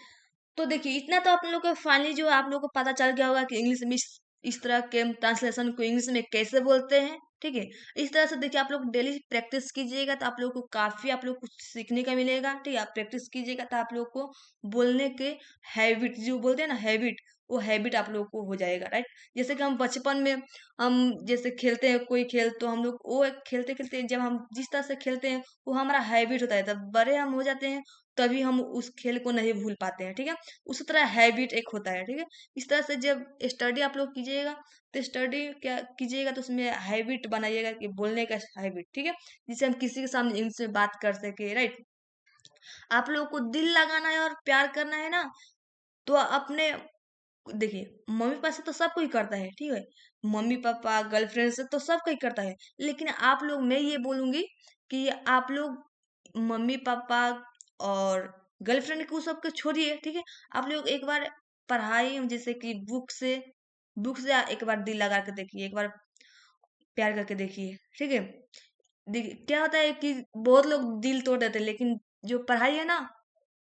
Speaker 1: तो देखिए इतना तो आप लोग को फाइनली जो आप लोग को पता चल गया होगा कि इंग्लिश में इस तरह के ट्रांसलेशन को इंग्लिश में कैसे बोलते हैं, ठीक है। इस तरह से देखिए आप लोग डेली प्रैक्टिस कीजिएगा तो आप लोग को काफी आप लोग कुछ सीखने का मिलेगा, ठीक है। आप प्रैक्टिस कीजिएगा तो आप लोग को बोलने के हैबिट जो बोलते हैं ना हैबिट, वो हैबिट आप लोग को हो जाएगा, राइट। जैसे कि हम बचपन में हम जैसे खेलते हैं कोई खेल, तो हम लोग वो खेलते खेलते जब हम जिस तरह से खेलते हैं वो हमारा हैबिट होता है, तब बड़े हम हो जाते हैं तभी हम उस खेल को नहीं भूल पाते हैं, ठीक है। उसी तरह हैबिट एक होता है, ठीक है। इस तरह से जब स्टडी आप लोग कीजिएगा तो स्टडी क्या कीजिएगा तो उसमें हैबिट बनाइएगा कि बोलने का हैबिट, ठीक है, जिससे हम किसी के सामने इंग्लिश में बात कर सके, राइट। आप लोगों को दिल लगाना है और प्यार करना है ना, तो अपने देखिए मम्मी पापा से तो सब कोई करता है, ठीक है, मम्मी पापा गर्लफ्रेंड से तो सब कोई करता है, लेकिन आप लोग मैं ये बोलूंगी कि आप लोग मम्मी पापा और गर्लफ्रेंड को सबको छोड़िए, ठीक है। आप लोग एक बार पढ़ाई जैसे कि बुक से एक बार दिल लगा के देखिए, एक बार प्यार करके देखिए, ठीक है। देखिए क्या होता है कि बहुत लोग दिल तोड़ देते हैं, लेकिन जो पढ़ाई है ना,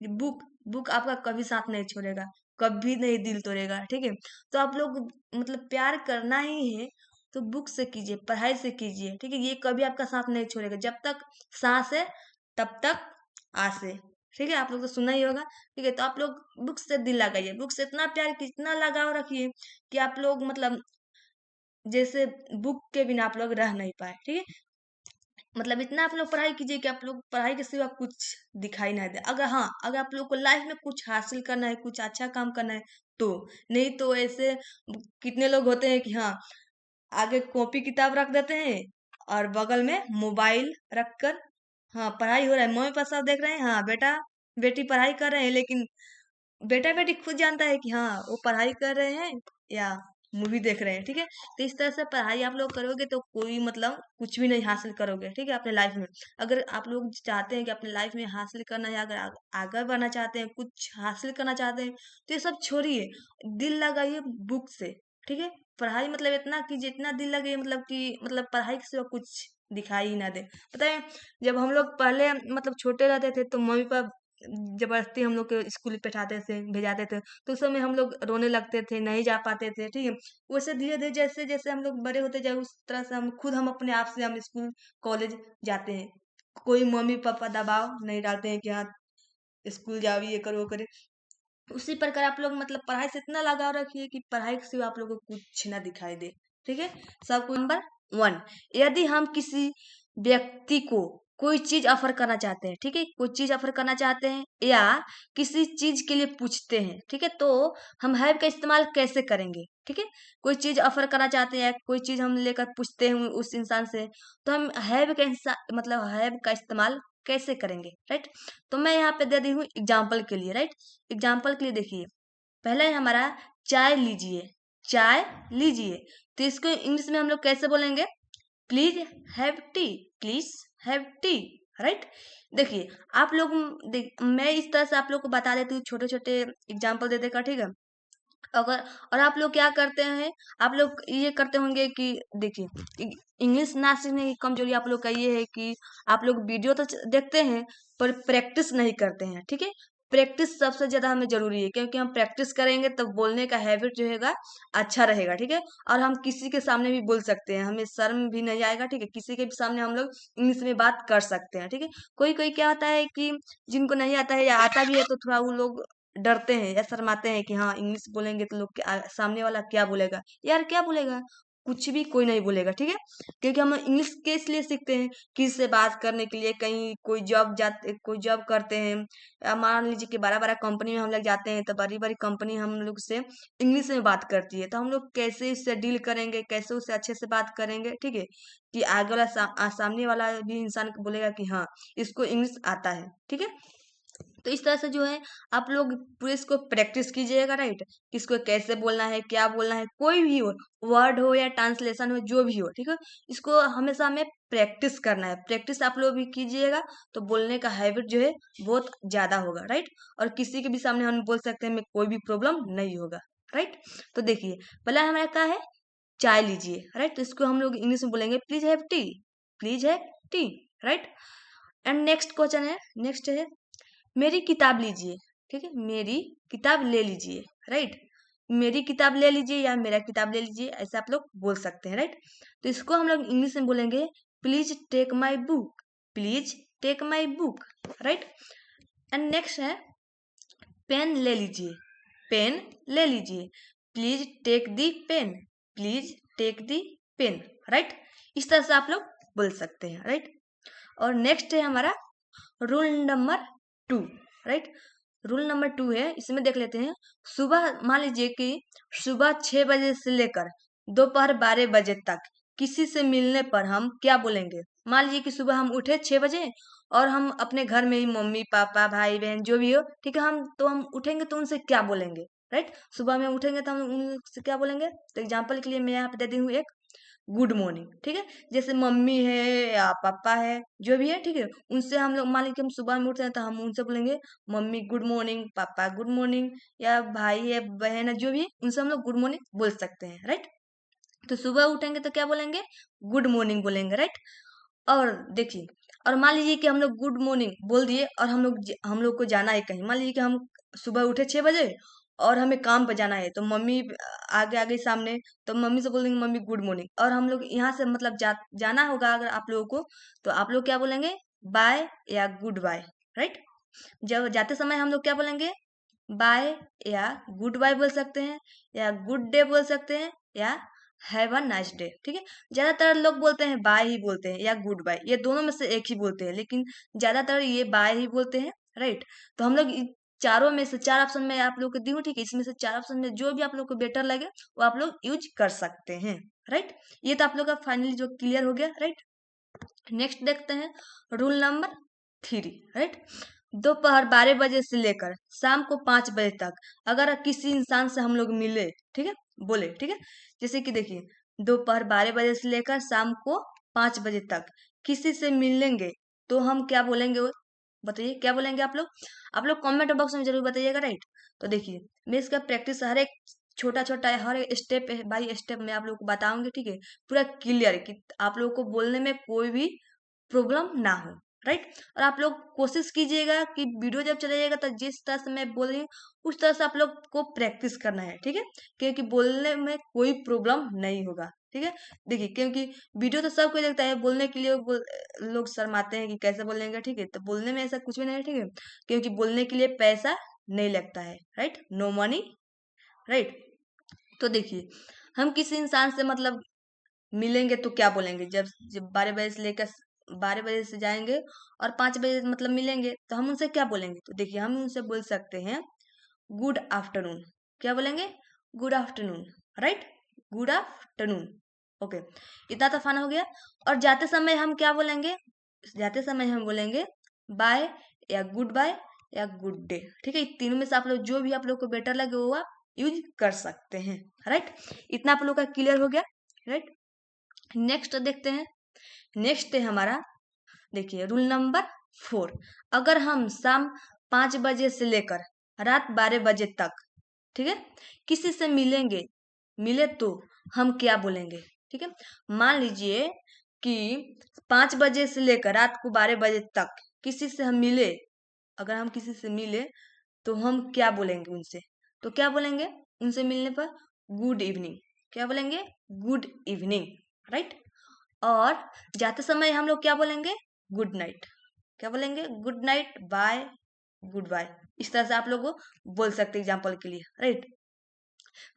Speaker 1: बुक बुक आपका कभी साथ नहीं छोड़ेगा, कभी नहीं दिल तोड़ेगा, ठीक है। तो आप लोग मतलब प्यार करना ही है तो बुक से कीजिए, पढ़ाई से कीजिए, ठीक है। ये कभी आपका साथ नहीं छोड़ेगा, जब तक सांस है तब तक आस है, ठीक है। आप लोग तो सुना ही होगा, ठीक है। तो आप लोग बुक से दिल लगाइए, बुक से इतना प्यार इतना लगाव रखिए कि आप लोग मतलब जैसे बुक के बिना आप लोग रह नहीं पाए, ठीक है। मतलब इतना आप लोग पढ़ाई कीजिए कि आप लोग पढ़ाई के सिवा कुछ दिखाई ना दे। अगर हाँ, अगर आप लोग को लाइफ में कुछ हासिल करना है, कुछ अच्छा काम करना है तो, नहीं तो ऐसे कितने लोग होते हैं कि हाँ, आगे कॉपी किताब रख देते हैं और बगल में मोबाइल रखकर, हाँ पढ़ाई हो रहा है, मम्मी पापा सब देख रहे हैं, हाँ बेटा बेटी पढ़ाई कर रहे हैं, लेकिन बेटा बेटी खुद जानता है कि हाँ वो पढ़ाई कर रहे हैं या मूवी देख रहे हैं, ठीक है। तो इस तरह से पढ़ाई आप लोग करोगे तो कोई मतलब कुछ भी नहीं हासिल करोगे, ठीक है, अपने लाइफ में। अगर आप लोग चाहते हैं कि अपने लाइफ में हासिल करना है, अगर आगे बढ़ना चाहते हैं, कुछ हासिल करना चाहते हैं, तो ये सब छोड़िए, दिल लगाइए बुक से, ठीक है। पढ़ाई मतलब इतना कि जितना दिल लगे, मतलब कि मतलब पढ़ाई के सिवा कुछ दिखाई ही ना दे। पता है, जब हम लोग पहले मतलब छोटे रहते थे तो मम्मी पापा जबरदस्ती हम लोग के स्कूल बैठाते थे, भेजाते थे, तो उस समय हम लोग रोने लगते थे, नहीं जा पाते थे, ठीक है। वैसे धीरे धीरे जैसे जैसे हम लोग बड़े होते जाए, उस तरह से हम खुद, हम अपने आप से हम स्कूल कॉलेज जाते हैं। कोई मम्मी पापा दबाव नहीं डालते हैं कि हाँ स्कूल जाओ, ये करो वो करे। उसी प्रकार आप लोग मतलब पढ़ाई से इतना लगाव रखिए कि पढ़ाई के सिवा आप लोगों को कुछ ना दिखाई दे, ठीक है। सब नंबर 1, यदि हम किसी व्यक्ति को कोई चीज ऑफर करना चाहते हैं, ठीक है, कोई चीज ऑफर करना चाहते हैं या किसी चीज के लिए पूछते हैं, ठीक है, तो हम हैव का इस्तेमाल कैसे करेंगे, ठीक है। कोई चीज ऑफर करना चाहते हैं या कोई चीज हम लेकर पूछते हैं उस इंसान से, तो हम हैव का मतलब हैव का इस्तेमाल कैसे करेंगे, राइट। तो मैं यहाँ पे दे दी हूँ एग्जाम्पल के लिए, राइट। एग्जाम्पल के लिए देखिए, पहला है हमारा चाय लीजिए, चाय लीजिए, तो इसको इंग्लिश में हम लोग कैसे बोलेंगे, please have T, please have T, right. देखिए आप लोग, मैं इस तरह से आप लोग को बता देती हूँ, छोटे छोटे एग्जाम्पल दे देकर, ठीक है। अगर, और आप लोग क्या करते हैं, आप लोग ये करते होंगे कि देखिए, इंग्लिश ना सीखने की कमजोरी आप लोग का ये है कि आप लोग वीडियो तो देखते हैं पर प्रैक्टिस नहीं करते हैं, ठीक है। प्रैक्टिस सबसे ज्यादा हमें जरूरी है, क्योंकि हम प्रैक्टिस करेंगे तब बोलने का हैबिट जो हैगा अच्छा रहेगा, ठीक है। और हम किसी के सामने भी बोल सकते हैं, हमें शर्म भी नहीं आएगा, ठीक है, किसी के भी सामने हम लोग इंग्लिश में बात कर सकते हैं, ठीक है। कोई कोई क्या होता है कि जिनको नहीं आता है या आता भी है तो थोड़ा वो लोग डरते हैं या शर्माते हैं कि हाँ इंग्लिश बोलेंगे तो लोग सामने वाला क्या बोलेगा, यार क्या बोलेगा, कुछ भी कोई नहीं बोलेगा, ठीक है। क्योंकि हम इंग्लिश के इसलिए सीखते हैं किसी से बात करने के लिए, कहीं कोई जॉब जाते, कोई जॉब करते हैं, मान लीजिए कि बड़ा बड़ा कंपनी में हम लोग जाते हैं, तो बड़ी बड़ी कंपनी हम लोग से इंग्लिश में बात करती है, तो हम लोग कैसे इससे डील करेंगे, कैसे उससे अच्छे से बात करेंगे, ठीक है, कि आगे वाला सामने वाला भी इंसान बोलेगा कि हाँ इसको इंग्लिश आता है, ठीक है। तो इस तरह से जो है आप लोग पूरे इसको प्रैक्टिस कीजिएगा, राइट। किसको कैसे बोलना है, क्या बोलना है, कोई भी हो, वर्ड हो या ट्रांसलेशन हो, जो भी हो, ठीक है। इसको हमेशा हमें प्रैक्टिस करना है, प्रैक्टिस आप लोग भी कीजिएगा तो बोलने का हैबिट जो है बहुत ज्यादा होगा, राइट। और किसी के भी सामने हम बोल सकते हैं, में कोई भी प्रॉब्लम नहीं होगा, राइट। तो देखिए पहला हमारा क्या है, चाय लीजिए, राइट। तो इसको हम लोग इंग्लिश में बोलेंगे please have T, please have T, right. And next question है, नेक्स्ट है मेरी किताब लीजिए, ठीक है, मेरी किताब ले लीजिए, राइट। मेरी किताब ले लीजिए या मेरा किताब ले लीजिए, ऐसे आप लोग बोल सकते हैं, राइट। तो इसको हम लोग इंग्लिश में बोलेंगे please take my book, please take my book, right. And next है पेन ले लीजिए, पेन ले लीजिए, please take the pen, please take the pen, right. इस तरह से आप लोग बोल सकते हैं, राइट। और नेक्स्ट है हमारा rule number 2, right. Rule number 2 है, इसमें देख लेते हैं। सुबह मान लीजिए कि सुबह 6 बजे से लेकर दोपहर 12 बजे तक किसी से मिलने पर हम क्या बोलेंगे। मान लीजिए कि सुबह हम उठे 6 बजे और हम अपने घर में ही मम्मी पापा भाई बहन जो भी हो, ठीक है, हम उठेंगे तो उनसे क्या बोलेंगे, राइट। सुबह में उठेंगे तो हम उनसे क्या बोलेंगे। तो एग्जाम्पल के लिए मैं यहाँ पे दे दी हूँ एक गुड मॉर्निंग, ठीक है। जैसे मम्मी है या पापा है जो भी है, ठीक है, उनसे हम लोग मान लीजिए कि हम सुबह में उठते हैं तो हम उनसे बोलेंगे मम्मी गुड मॉर्निंग, पापा गुड मॉर्निंग, या भाई है बहन है जो भी है उनसे हम लोग गुड मॉर्निंग बोल सकते हैं, राइट। तो सुबह उठेंगे तो क्या बोलेंगे, गुड मॉर्निंग बोलेंगे, राइट। और देखिए, और मान लीजिए कि हम लोग गुड मॉर्निंग बोल दिए और हम लोग को जाना है कहीं, मान लीजिए कि हम सुबह उठे 6 बजे और हमें काम पे जाना है, तो मम्मी आगे आगे सामने, तो मम्मी से बोल देंगे मम्मी गुड मॉर्निंग, और हम लोग यहाँ से मतलब जाना होगा अगर आप लोगों को, तो आप लोग क्या बोलेंगे, बाय या गुड बाय, राइट। जब जाते समय हम लोग क्या बोलेंगे, बाय या गुड बाय बोल सकते हैं, या गुड डे बोल सकते हैं, या हैव अ नाइस डे, ठीक है। ज्यादातर लोग बोलते हैं बाय ही बोलते हैं या गुड बाय, ये दोनों में से एक ही बोलते हैं, लेकिन ज्यादातर ये बाय ही बोलते हैं, राइट। तो हम लोग चारों में से, चार ऑप्शन में आप लोग को दी हूँ, ठीक है। इसमें से चार ऑप्शन में जो भी आप लोग को बेटर लगे वो आप लोग यूज कर सकते हैं, राइट। ये तो आप लोग का फाइनली जो क्लियर हो गया, राइट। नेक्स्ट देखते हैं रूल नंबर 3, राइट। दोपहर 12 बजे से लेकर शाम को 5 बजे तक अगर किसी इंसान से हम लोग मिले, ठीक है, बोले, ठीक है। जैसे कि देखिए, दोपहर 12 बजे से लेकर शाम को 5 बजे तक किसी से मिलेंगे तो हम क्या बोलेंगे, बताइए क्या बोलेंगे आप लोग कमेंट बॉक्स में जरूर बताइएगा, राइट। तो देखिए, मैं इसका प्रैक्टिस हर एक छोटा छोटा हर एक स्टेप बाय स्टेप मैं आप लोग को बताऊंगी, ठीक है। पूरा क्लियर कि आप लोग को बोलने में कोई भी प्रॉब्लम ना हो, राइट। और आप लोग कोशिश कीजिएगा कि वीडियो जब चलाइएगा तो जिस तरह से मैं बोल रही हूँ उस तरह से आप लोग को प्रैक्टिस करना है, ठीक है। क्योंकि बोलने में कोई प्रॉब्लम नहीं होगा, ठीक है। देखिए, क्योंकि वीडियो तो सब कोई देखता है, बोलने के लिए लोग शर्माते हैं कि कैसे बोलेंगे, ठीक है। तो बोलने में ऐसा कुछ भी नहीं है, ठीक है। क्योंकि बोलने के लिए पैसा नहीं लगता है, राइट, नो मनी, राइट। तो देखिए, हम किसी इंसान से मतलब मिलेंगे तो क्या बोलेंगे, जब जब 12 बजे से लेकर 12 बजे से जाएंगे और 5 बजे मतलब मिलेंगे तो हम उनसे क्या बोलेंगे, तो देखिए हम उनसे बोल सकते हैं गुड आफ्टरनून। क्या बोलेंगे, good afternoon, right, good afternoon, okay. इतना तो फाना हो गया। और जाते समय हम क्या बोलेंगे, जाते समय हम बोलेंगे बाय या गुड बाय या गुड डे, ठीक है। इन तीनों में से आप लोग जो भी आप लोग को बेटर लगे वो आप यूज कर सकते हैं, राइट। इतना आप लोग का क्लियर हो गया, राइट। नेक्स्ट देखते हैं, नेक्स्ट है हमारा, देखिए रूल नंबर 4। अगर हम शाम 5 बजे से लेकर रात 12 बजे तक, ठीक है, किसी से मिलेंगे, मिले तो हम क्या बोलेंगे, ठीक है। मान लीजिए कि 5 बजे से लेकर रात को 12 बजे तक किसी से हम मिले, अगर हम किसी से मिले तो हम क्या बोलेंगे उनसे, तो क्या बोलेंगे उनसे मिलने पर, गुड इवनिंग। क्या बोलेंगे, गुड इवनिंग, राइट। और जाते समय हम लोग क्या बोलेंगे, गुड नाइट। क्या बोलेंगे, good night, bye, goodbye. इस तरह से आप लोग को बोल सकते हैं एग्जाम्पल के लिए, राइट।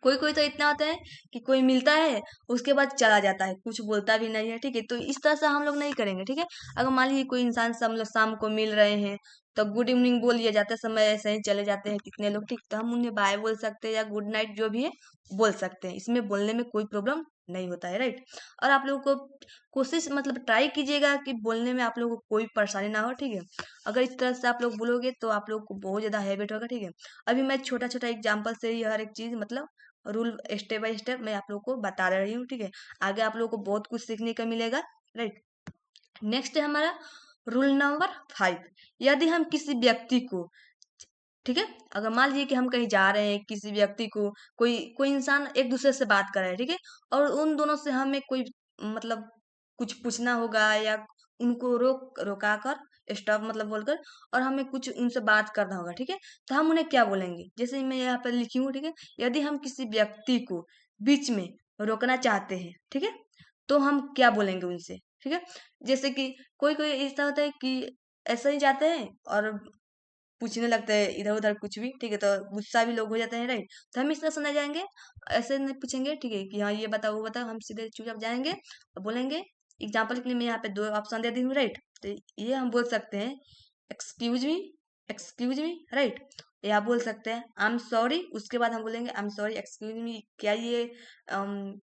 Speaker 1: कोई कोई तो इतना होता है कि कोई मिलता है उसके बाद चला जाता है, कुछ बोलता भी नहीं है, ठीक है। तो इस तरह से हम लोग नहीं करेंगे, ठीक है। अगर मान लीजिए कोई इंसान से हम लोग शाम को मिल रहे हैं तो गुड इवनिंग बोलिए, जाते समय ऐसे ही चले जाते हैं कितने लोग, ठीक। तो हम उन्हें बाय बोल सकते हैं या गुड नाइट जो भी है बोल सकते हैं, इसमें बोलने में कोई प्रॉब्लम नहीं होता है, राइट। और आप लोगों को कोशिश मतलब ट्राई कीजिएगा कि बोलने में आप लोगों को कोई परेशानी ना हो, ठीक है। अगर इस तरह से आप लोग बोलोगे तो आप लोग को बहुत ज्यादा हैबिट होगा, ठीक है। अभी मैं छोटा छोटा एग्जाम्पल से ही हर एक चीज मतलब रूल स्टेप बाय स्टेप मैं आप लोग को बता रही हूँ, ठीक है। आगे आप लोग को बहुत कुछ सीखने का मिलेगा, राइट। नेक्स्ट है हमारा रूल नंबर 5। यदि हम किसी व्यक्ति को, ठीक है, अगर मान लीजिए कि हम कहीं जा रहे हैं, किसी व्यक्ति को, कोई कोई इंसान एक दूसरे से बात कर रहा है, ठीक है। और उन दोनों से हमें कोई मतलब कुछ पूछना होगा या उनको रोका कर स्टॉप मतलब बोलकर और हमें कुछ उनसे बात करना होगा, ठीक है। तो हम उन्हें क्या बोलेंगे, जैसे मैं यहाँ पर लिखी हूँ, ठीक है। यदि हम किसी व्यक्ति को बीच में रोकना चाहते हैं, ठीक है, तो हम क्या बोलेंगे उनसे, ठीक है। जैसे कि कोई कोई ऐसा होता है कि ऐसा ही जाते हैं और पूछने लगते हैं इधर उधर कुछ भी, ठीक है। तो गुस्सा भी लोग हो जाते हैं, राइट। तो हम इस तरह से नहीं जाएंगे, ऐसे नहीं पूछेंगे, ठीक है, कि हाँ ये बताओ वो बताओ, हम सीधे चुपचाप जाएंगे और बोलेंगे। एग्जाम्पल के लिए मैं यहाँ पे दो ऑप्शन दे दी हूँ, राइट। तो ये हम बोल सकते हैं excuse me, excuse me, right. या बोल सकते हैं आई एम सॉरी, उसके बाद हम बोलेंगे I am sorry, excuse me, क्या ये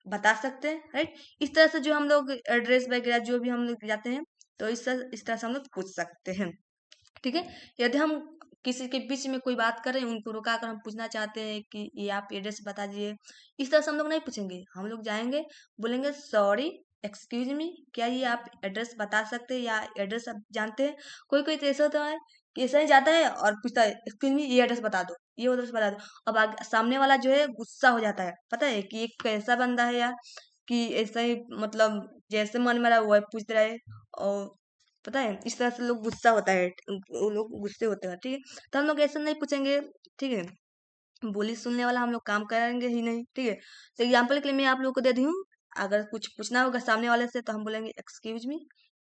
Speaker 1: बता सकते हैं, राइट। इस तरह से जो हम लोग एड्रेस वगैरह जो भी हम लोग जाते हैं तो इस तरह से हम लोग पूछ सकते हैं, ठीक है। यदि हम किसी के बीच में कोई बात कर रहे हैं, उनको रुका कर हम पूछना चाहते हैं कि ये आप एड्रेस बता दीजिए, इस तरह से हम लोग नहीं पूछेंगे। हम लोग जाएंगे, बोलेंगे सॉरी, एक्सक्यूज मी, क्या ये आप एड्रेस बता सकते हैं या एड्रेस आप जानते हैं। कोई कोई तो ऐसा होता है कि ऐसा ही जाता है और पूछता है एक्सक्यूज मी, ये एड्रेस बता दो, ये एड्रेस बता दो। अब सामने वाला जो है गुस्सा हो जाता है, पता है कि ये कैसा बंदा है यार, कि ऐसा ही मतलब जैसे मन में रहा हुआ है पूछ रहा है। और पता है इस तरह से लोग गुस्सा होता है, वो लोग गुस्से होते हैं, ठीक है। तो हम लोग ऐसे नहीं पूछेंगे, ठीक है। बोली सुनने वाला हम लोग काम करेंगे ही नहीं, ठीक है। तो एग्जाम्पल के लिए मैं आप लोगों को दे दी हूँ, अगर कुछ पूछना होगा सामने वाले से तो हम बोलेंगे एक्सक्यूज मी,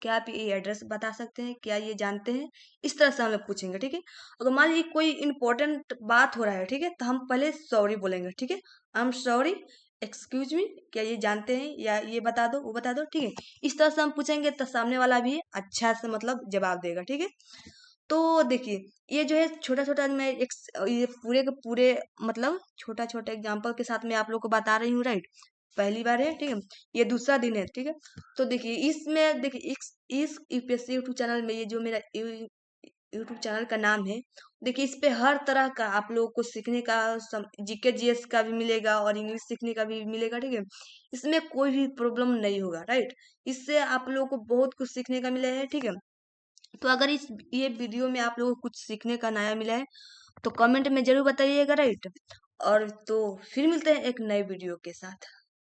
Speaker 1: क्या आप ये एड्रेस बता सकते हैं, क्या ये जानते हैं। इस तरह से हम लोग पूछेंगे, ठीक है। अगर मान लीजिए कोई इंपॉर्टेंट बात हो रहा है, ठीक है, तो हम पहले सॉरी बोलेंगे, ठीक है। I am sorry, excuse me, क्या ये जानते हैं, या ये बता दो, वो बता दो, ठीक है। इस तरह से हम पूछेंगे तो सामने वाला भी अच्छा से मतलब जवाब देगा, ठीक है। तो देखिए, ये जो है छोटा छोटा मैं ये पूरे के पूरे मतलब छोटा छोटा एग्जाम्पल के साथ मैं आप लोग को बता रही हूँ, राइट। पहली बार है, ठीक है। ये दूसरा दिन है, ठीक है। तो देखिए इसमें देखिए इस यूपीएससी यूट्यूब चैनल में, ये जो मेरा यूट्यूब चैनल का नाम है, देखिए इस पे हर तरह का आप लोगों को सीखने का, जीके जीएस का भी मिलेगा और इंग्लिश सीखने का भी मिलेगा, ठीक है। इसमें कोई भी प्रॉब्लम नहीं होगा, राइट। इससे आप लोगों को बहुत कुछ सीखने का मिला है, ठीक है। तो अगर इस ये वीडियो में आप लोगों को कुछ सीखने का नया मिला है तो कमेंट में जरूर बताइएगा, राइट। और तो फिर मिलते हैं एक नए वीडियो के साथ।